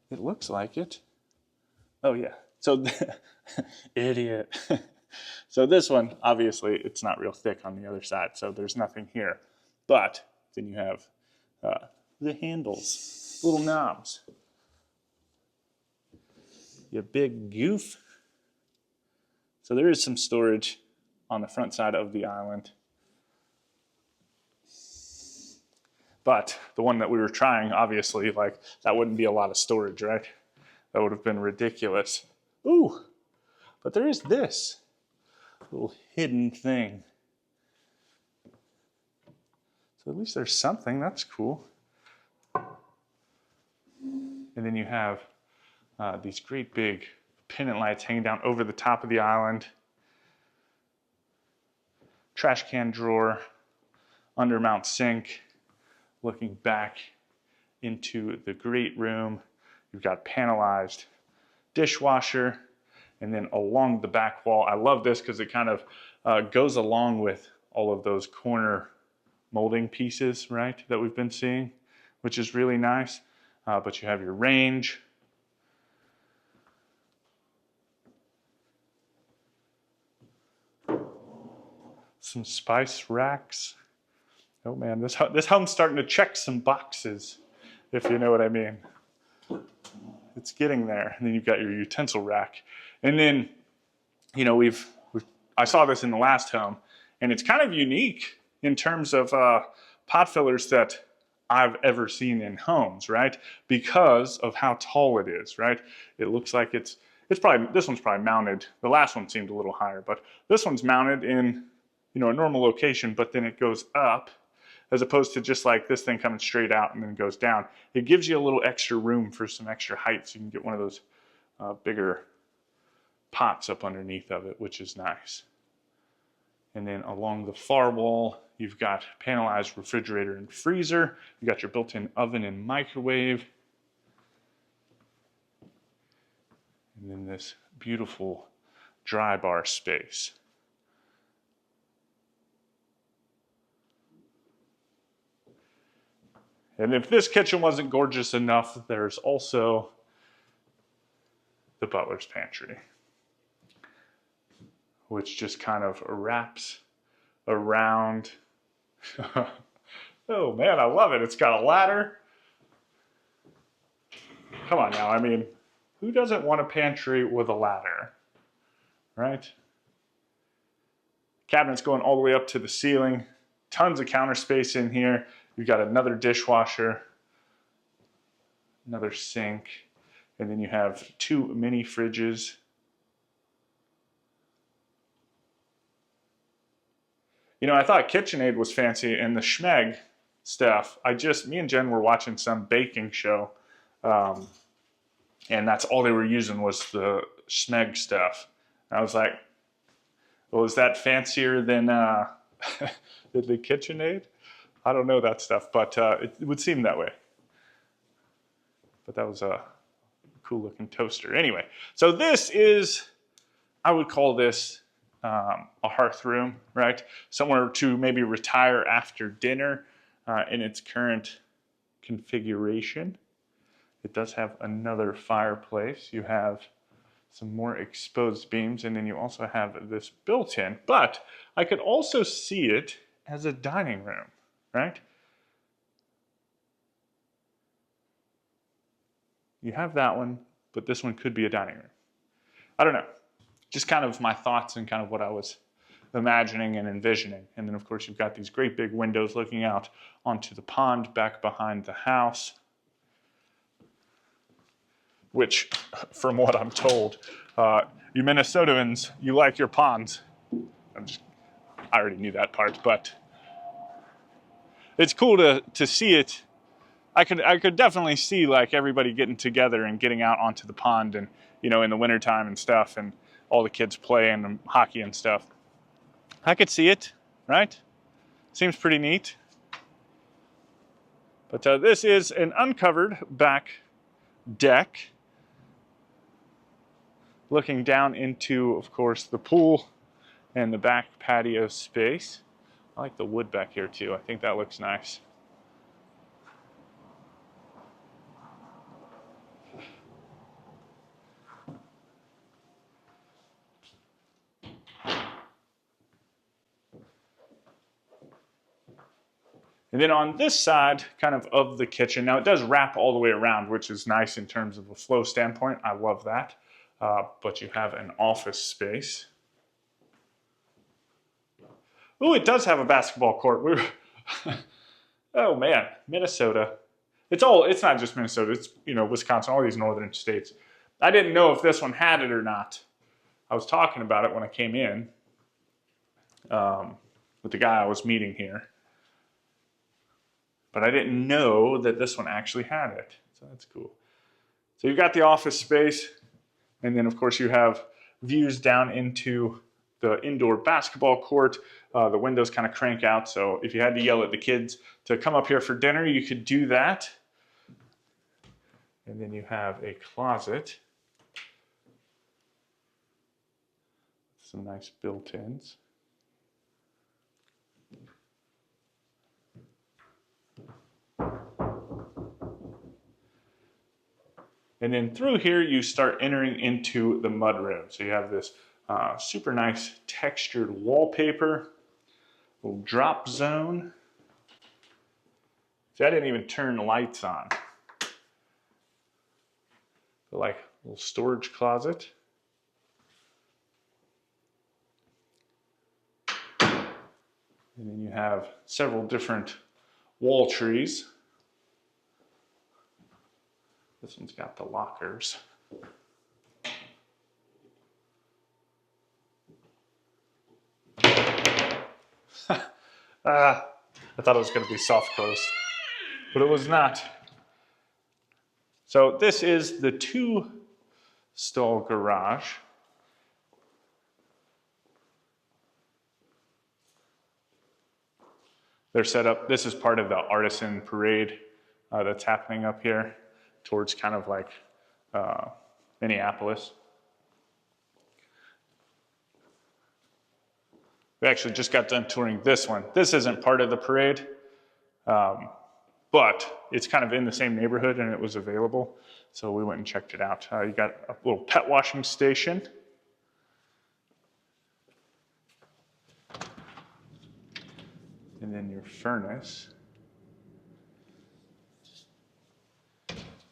Speaker 1: It looks like it. Oh yeah. So, idiot. So this one, obviously, it's not real thick on the other side, so there's nothing here. But then you have the handles, little knobs. You big goof. So there is some storage on the front side of the island. But the one that we were trying, obviously, like, that wouldn't be a lot of storage, right? That would have been ridiculous. Ooh, but there is this little hidden thing. So at least there's something. That's cool. And then you have these great big pendant lights hanging down over the top of the island. Trash can drawer, undermount sink. Looking back into the great room, you've got panelized dishwasher, and then along the back wall, I love this because it kind of goes along with all of those corner molding pieces, right, that we've been seeing, which is really nice. But you have your range. Some spice racks. Oh man, this home's starting to check some boxes, if you know what I mean. It's getting there. And then you've got your utensil rack. And then, you know, I saw this in the last home, and it's kind of unique in terms of pot fillers that I've ever seen in homes, right? Because of how tall it is, right? It looks like it's probably, this one's probably mounted. The last one seemed a little higher, but this one's mounted in, you know, a normal location, but then it goes up, as opposed to just like this thing coming straight out and then goes down. It gives you a little extra room for some extra height, so you can get one of those bigger pots up underneath of it, which is nice. And then along the far wall, you've got panelized refrigerator and freezer. You've got your built-in oven and microwave. And then this beautiful dry bar space. And if this kitchen wasn't gorgeous enough, there's also the butler's pantry, which just kind of wraps around. Oh man, I love it. It's got a ladder. Come on now, I mean, who doesn't want a pantry with a ladder, right? Cabinets going all the way up to the ceiling. Tons of counter space in here. You've got another dishwasher, another sink, and then you have 2 mini fridges. You know, I thought KitchenAid was fancy, and the Schmeg stuff, me and Jen were watching some baking show And that's all they were using was the Schmeg stuff. And I was like, well, is that fancier than the KitchenAid? I don't know that stuff, but it would seem that way. But that was a cool looking toaster. Anyway, so this is, I would call this a hearth room, right? Somewhere to maybe retire after dinner in its current configuration. It does have another fireplace. You have some more exposed beams, and then you also have this built-in. But I could also see it as a dining room, right? You have that one, but this one could be a dining room. I don't know. Just kind of my thoughts and kind of what I was imagining and envisioning. And then, of course, you've got these great big windows looking out onto the pond back behind the house, which, from what I'm told, you Minnesotans, you like your ponds. I already knew that part, but it's cool to see it. I could definitely see like everybody getting together and getting out onto the pond, and in the wintertime and stuff, and all the kids playing and hockey and stuff. I could see it, right? Seems pretty neat. But this is an uncovered back deck, looking down into, of course, the pool and the back patio space. I like the wood back here too. I think that looks nice. And then on this side, kind of the kitchen, now it does wrap all the way around, which is nice in terms of a flow standpoint. I love that. But you have an office space. Oh, it does have a basketball court. Oh man, Minnesota. It's not just Minnesota, it's Wisconsin, all these northern states. I didn't know if this one had it or not. I was talking about it when I came in with the guy I was meeting here. But I didn't know that this one actually had it. So that's cool. So you've got the office space, and then of course you have views down into the indoor basketball court. The windows kind of crank out, so if you had to yell at the kids to come up here for dinner, you could do that. And then you have a closet. Some nice built-ins. And then through here, you start entering into the mudroom. So you have this super nice textured wallpaper, little drop zone. See, I didn't even turn the lights on. But like a little storage closet. And then you have several different wall trees. This one's got the lockers. I thought it was going to be soft close, but it was not. So this is the 2-stall garage. They're set up. This is part of the artisan parade that's happening up here towards kind of like Minneapolis. We actually just got done touring this one. This isn't part of the parade, but it's kind of in the same neighborhood and it was available. So we went and checked it out. You got a little pet washing station. And then your furnace.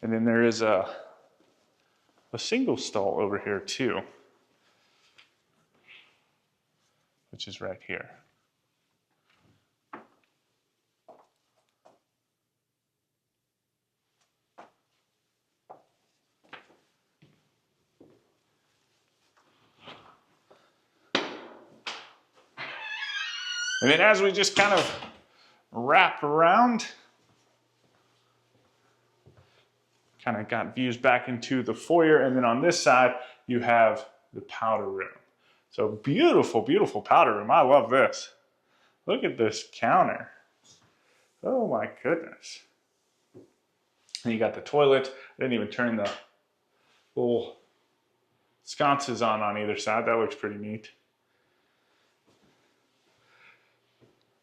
Speaker 1: And then there is a single stall over here too, which is right here. And then as we just kind of wrap around, kind of got views back into the foyer. And then on this side, you have the powder room. So beautiful, beautiful powder room. I love this. Look at this counter. Oh my goodness. And you got the toilet. I didn't even turn the little sconces on either side. That looks pretty neat.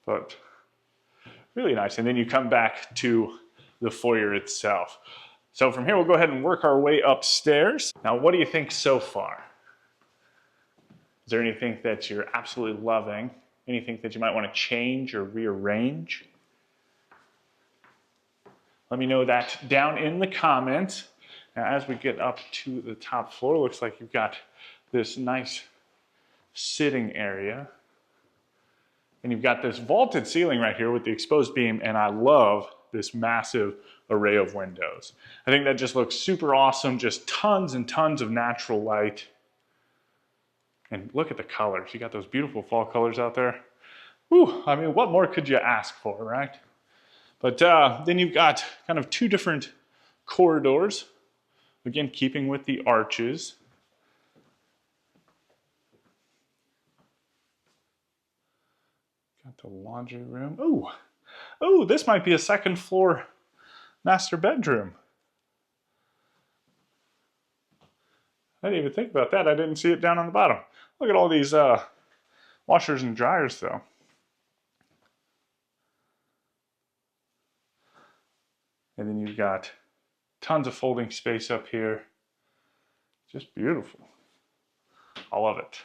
Speaker 1: But really nice. And then you come back to the foyer itself. So from here, we'll go ahead and work our way upstairs. Now, what do you think so far? Is there anything that you're absolutely loving? Anything that you might want to change or rearrange? Let me know that down in the comments. Now, as we get up to the top floor, looks like you've got this nice sitting area. And you've got this vaulted ceiling right here with the exposed beam, and I love this massive array of windows. I think that just looks super awesome, just tons and tons of natural light. And look at the colors. You got those beautiful fall colors out there. Whew, I mean, what more could you ask for, right? But then you've got kind of two different corridors. Again, keeping with the arches. Got the laundry room. Oh, this might be a second floor master bedroom. I didn't even think about that. I didn't see it down on the bottom. Look at all these washers and dryers, though. And then you've got tons of folding space up here. Just beautiful. I love it.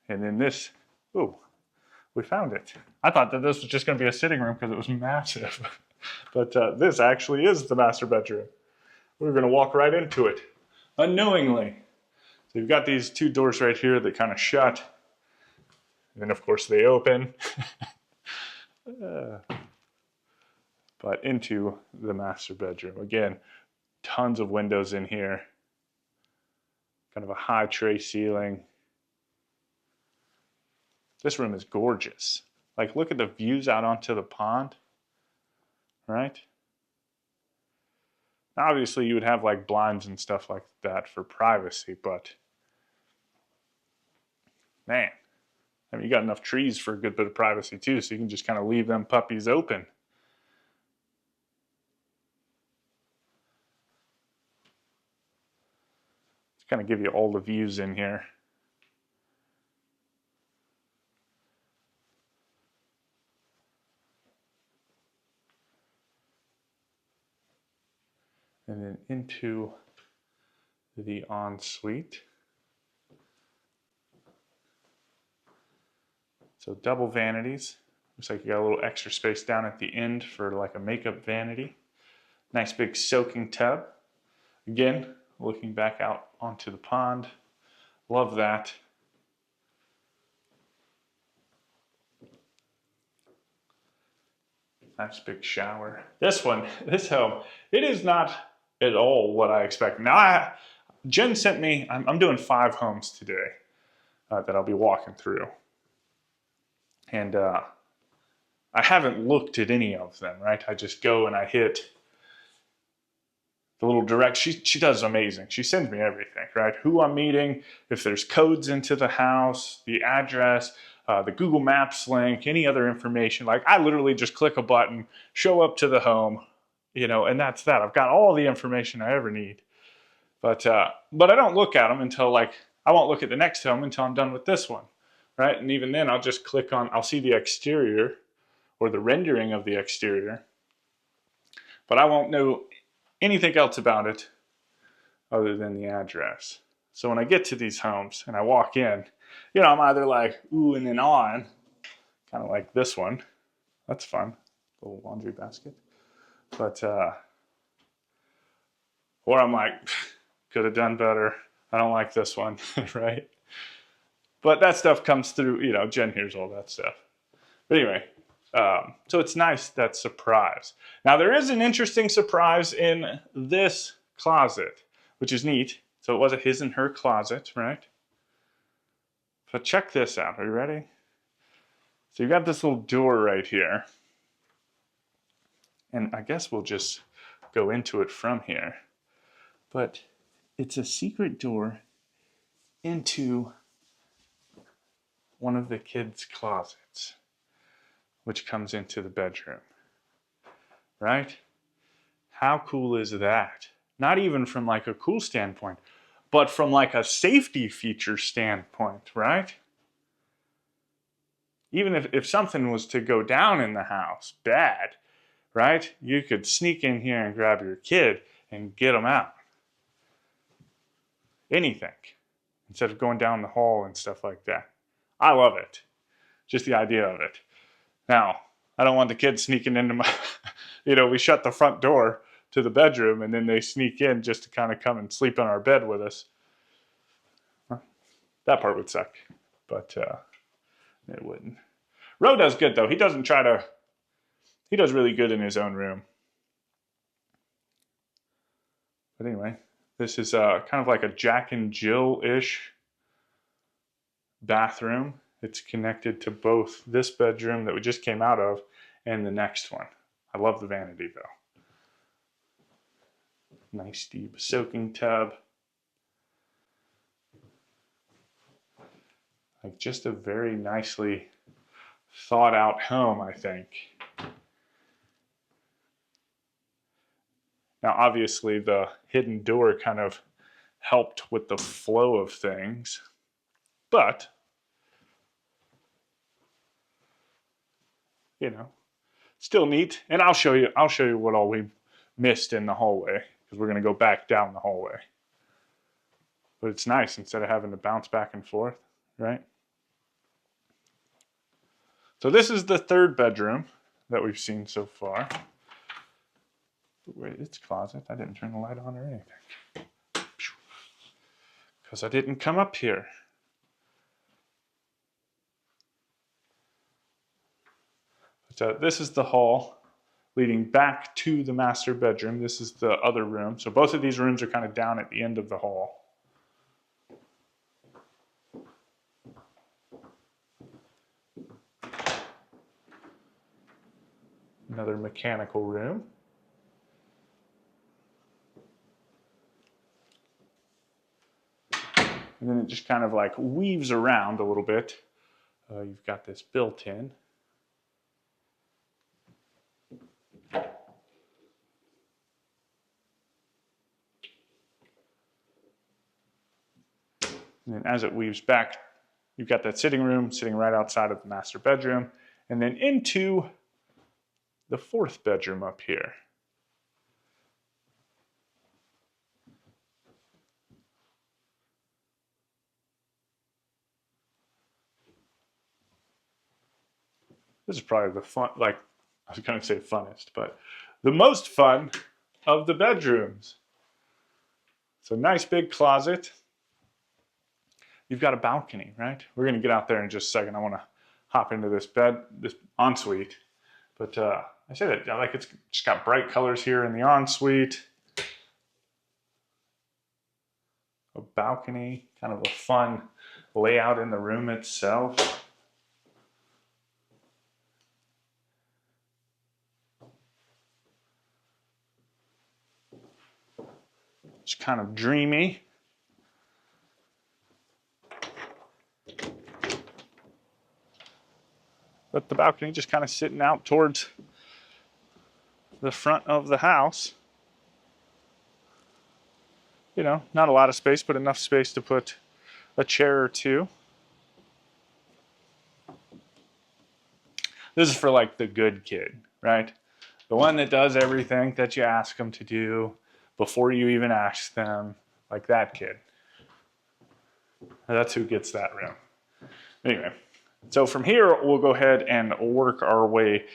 Speaker 1: And then this, we found it. I thought that this was just going to be a sitting room because it was massive. But this actually is the master bedroom. We're going to walk right into it, unknowingly. So you've got these two doors right here that kind of shut. And then, of course, they open. But into the master bedroom. Again, tons of windows in here. Kind of a high tray ceiling. This room is gorgeous. Like, look at the views out onto the pond, right? Now, obviously, you would have like blinds and stuff like that for privacy, but man, I mean, you got enough trees for a good bit of privacy too, so you can just kind of leave them puppies open. Just kind of give you all the views in here. And then into the ensuite. So double vanities. Looks like you got a little extra space down at the end for like a makeup vanity. Nice big soaking tub. Again, looking back out onto the pond. Love that. Nice big shower. This home, it is not at all what I expect. Now, Jen sent me, I'm doing 5 homes today that I'll be walking through. And I haven't looked at any of them, right? I just go and I hit the little direct. She does amazing. She sends me everything, right? Who I'm meeting, if there's codes into the house, the address, the Google Maps link, any other information. Like, I literally just click a button, show up to the home, and that's that. I've got all the information I ever need. But I don't look at them until, like, I won't look at the next home until I'm done with this one, right? And even then, I'll just click on, I'll see the exterior or the rendering of the exterior, but I won't know anything else about it other than the address. So when I get to these homes and I walk in, I'm either like, ooh, and then on, kind of like this one. That's fun, little laundry basket. But, or I'm like, could have done better. I don't like this one, right? But that stuff comes through, Jen hears all that stuff. But anyway, so it's nice, that surprise. Now, there is an interesting surprise in this closet, which is neat. So it was a his and her closet, right? But check this out. Are you ready? So you got this little door right here. And I guess we'll just go into it from here. But it's a secret door into one of the kids' closets, which comes into the bedroom, right? How cool is that? Not even from like a cool standpoint, but from like a safety feature standpoint, right? Even if something was to go down in the house, bad, right? You could sneak in here and grab your kid and get them out. Anything. Instead of going down the hall and stuff like that. I love it. Just the idea of it. Now, I don't want the kids sneaking into my, we shut the front door to the bedroom and then they sneak in just to kind of come and sleep in our bed with us. That part would suck, but it wouldn't. Ro does good though. He does really good in his own room. But anyway, this is kind of like a Jack and Jill-ish bathroom. It's connected to both this bedroom that we just came out of and the next one. I love the vanity though. Nice deep soaking tub. Like just a very nicely thought out home, I think. Now, obviously, the hidden door kind of helped with the flow of things, but, still neat. And I'll show you what all we missed in the hallway, because we're going to go back down the hallway. But it's nice instead of having to bounce back and forth, right? So this is the third bedroom that we've seen so far. Wait, it's closet. I didn't turn the light on or anything. Because I didn't come up here. But, this is the hall leading back to the master bedroom. This is the other room. So both of these rooms are kind of down at the end of the hall. Another mechanical room. And then it just kind of like weaves around a little bit. You've got this built-in. And then as it weaves back, you've got that sitting room sitting right outside of the master bedroom. And then into the fourth bedroom up here. This is probably the fun, I was going to say funnest, but the most fun of the bedrooms. It's a nice big closet. You've got a balcony, right? We're going to get out there in just a second. I want to hop into this ensuite. But I say that like it's just got bright colors here in the ensuite. A balcony, kind of a fun layout in the room itself. It's kind of dreamy. But the balcony just kind of sitting out towards the front of the house. Not a lot of space, but enough space to put a chair or two. This is for like the good kid, right? The one that does everything that you ask them to do before you even ask them, like that kid. That's who gets that room. Anyway, so from here, we'll go ahead and work our way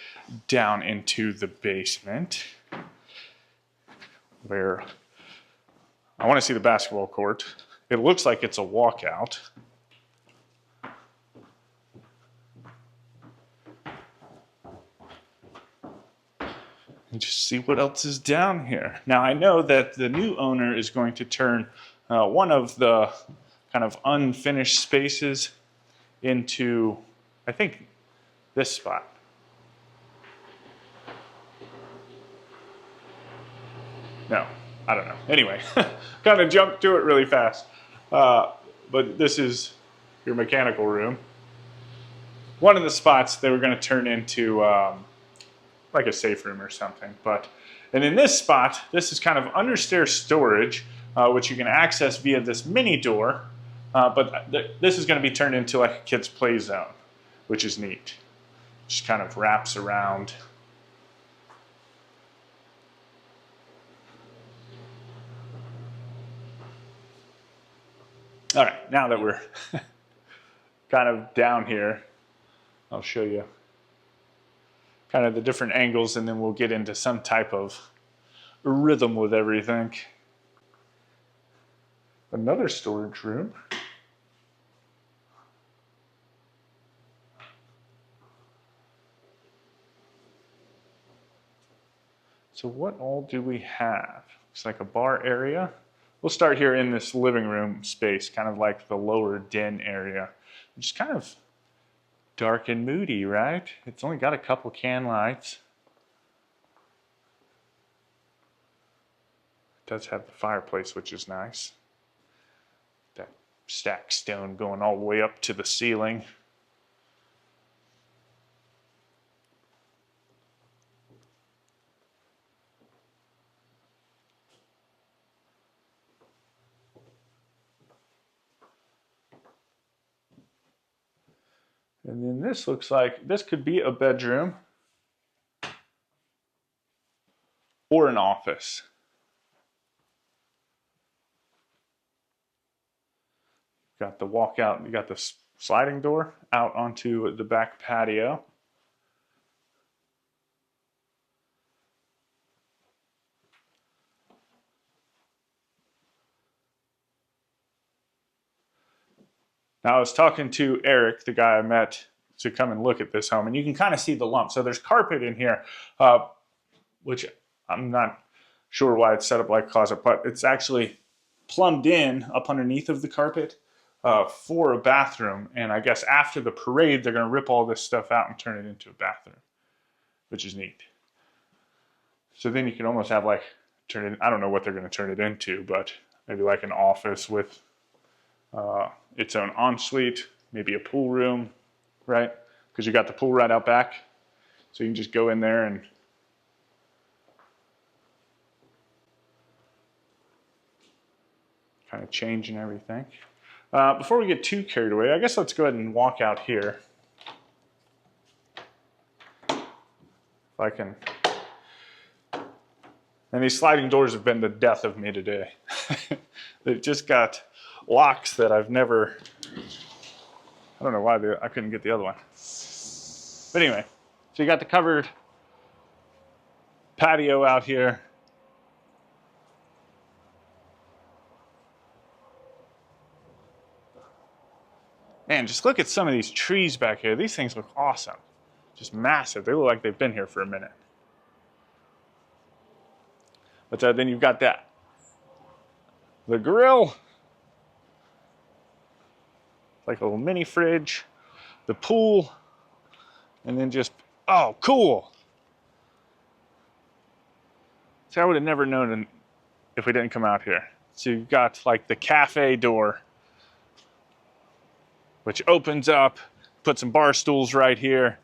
Speaker 1: down into the basement, where I want to see the basketball court. It looks like it's a walkout. And just see what else is down here. Now, I know that the new owner is going to turn one of the kind of unfinished spaces into, I think, this spot. No, I don't know. Anyway, kind of jumped to it really fast. But this is your mechanical room. One of the spots they were going to turn into like a safe room or something. And in this spot, this is kind of understairs storage, which you can access via this mini door. But this is going to be turned into like a kid's play zone, which is neat. Just kind of wraps around. All right, now that we're kind of down here, I'll show you kind of the different angles, and then we'll get into some type of rhythm with everything. Another storage room. So what all do we have? Looks like a bar area. We'll start here in this living room space, kind of like the lower den area, which is kind of dark and moody, right? It's only got a couple can lights. It does have the fireplace, which is nice. That stacked stone going all the way up to the ceiling. And then this looks like this could be a bedroom or an office. Got the walkout, you got the sliding door out onto the back patio. Now I was talking to Eric, the guy I met to come and look at this home, and you can kind of see the lump. So there's carpet in here, which I'm not sure why it's set up like a closet, but it's actually plumbed in up underneath of the carpet for a bathroom. And I guess after the parade, they're going to rip all this stuff out and turn it into a bathroom, which is neat. So then you can almost have like, I don't know what they're going to turn it into, but maybe like an office with its own ensuite, maybe a pool room, right? Because you got the pool right out back. So you can just go in there and kind of change and everything. Before we get too carried away, I guess let's go ahead and walk out here. If I can. And these sliding doors have been the death of me today. They've just got locks that I've never, I don't know why I couldn't get the other one. But anyway, so you got the covered patio out here. Man, just look at some of these trees back here. These things look awesome. Just massive. They look like they've been here for a minute. But then you've got that. The grill. Like a little mini fridge. The pool. And then just, oh, cool. See, I would have never known if we didn't come out here. So you've got like the cafe door, which opens up, put some bar stools right here,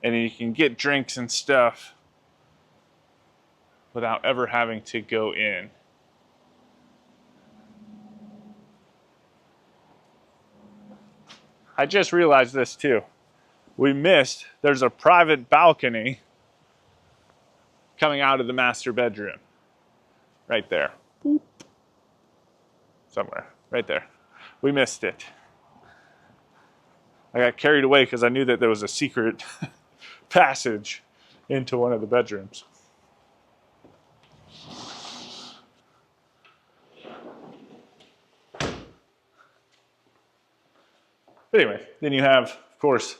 Speaker 1: and then you can get drinks and stuff without ever having to go in. I just realized this too. We missed, there's a private balcony coming out of the master bedroom. Right there. Boop. Somewhere, right there. We missed it. I got carried away because I knew that there was a secret passage into one of the bedrooms. But anyway, then you have, of course,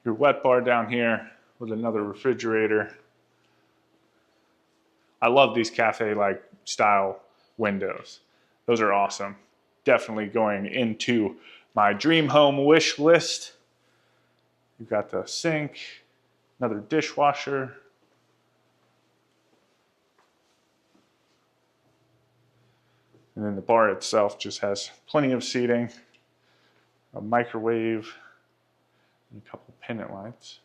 Speaker 1: your wet bar down here with another refrigerator. I love these cafe-like style windows. Those are awesome. Definitely going into my dream home wish list. You've got the sink, another dishwasher. And then the bar itself just has plenty of seating, a microwave, and a couple pendant lights.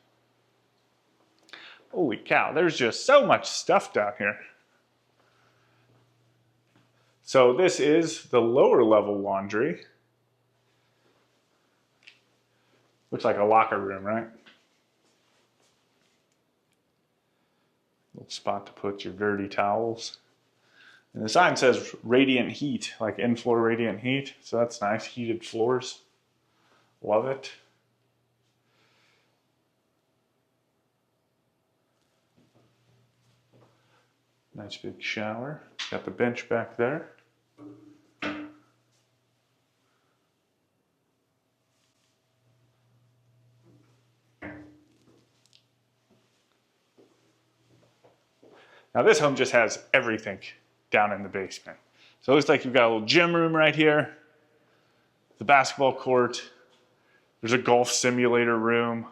Speaker 1: Holy cow, there's just so much stuff down here. So this is the lower level laundry. Looks like a locker room, right? Little spot to put your dirty towels. And the sign says radiant heat, like in-floor radiant heat. So that's nice, heated floors. Love it. Nice big shower. Got the bench back there. Now this home just has everything down in the basement. So it looks like you've got a little gym room right here, the basketball court, there's a golf simulator room.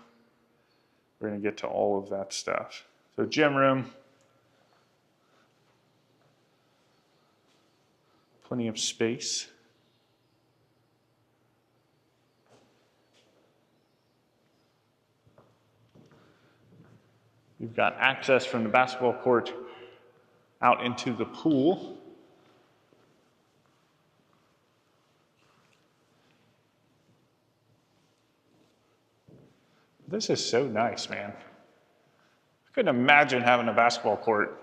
Speaker 1: We're gonna get to all of that stuff. So gym room, plenty of space. You've got access from the basketball court out into the pool. This is so nice, man. I couldn't imagine having a basketball court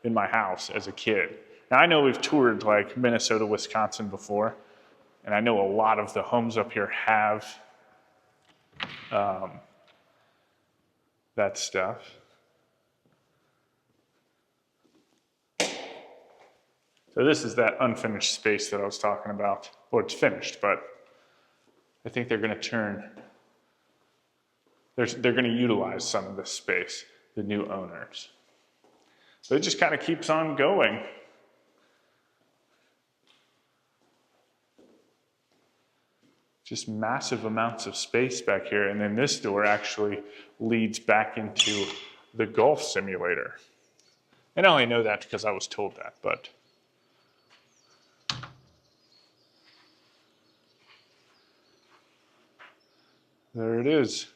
Speaker 1: in my house as a kid. Now I know we've toured like Minnesota, Wisconsin before, and I know a lot of the homes up here have that stuff. So this is that unfinished space that I was talking about. Well, it's finished, but I think they're going to they're going to utilize some of this space, the new owners. So it just kind of keeps on going. Just massive amounts of space back here. And then this door actually leads back into the golf simulator. And I only know that because I was told that, but there it is.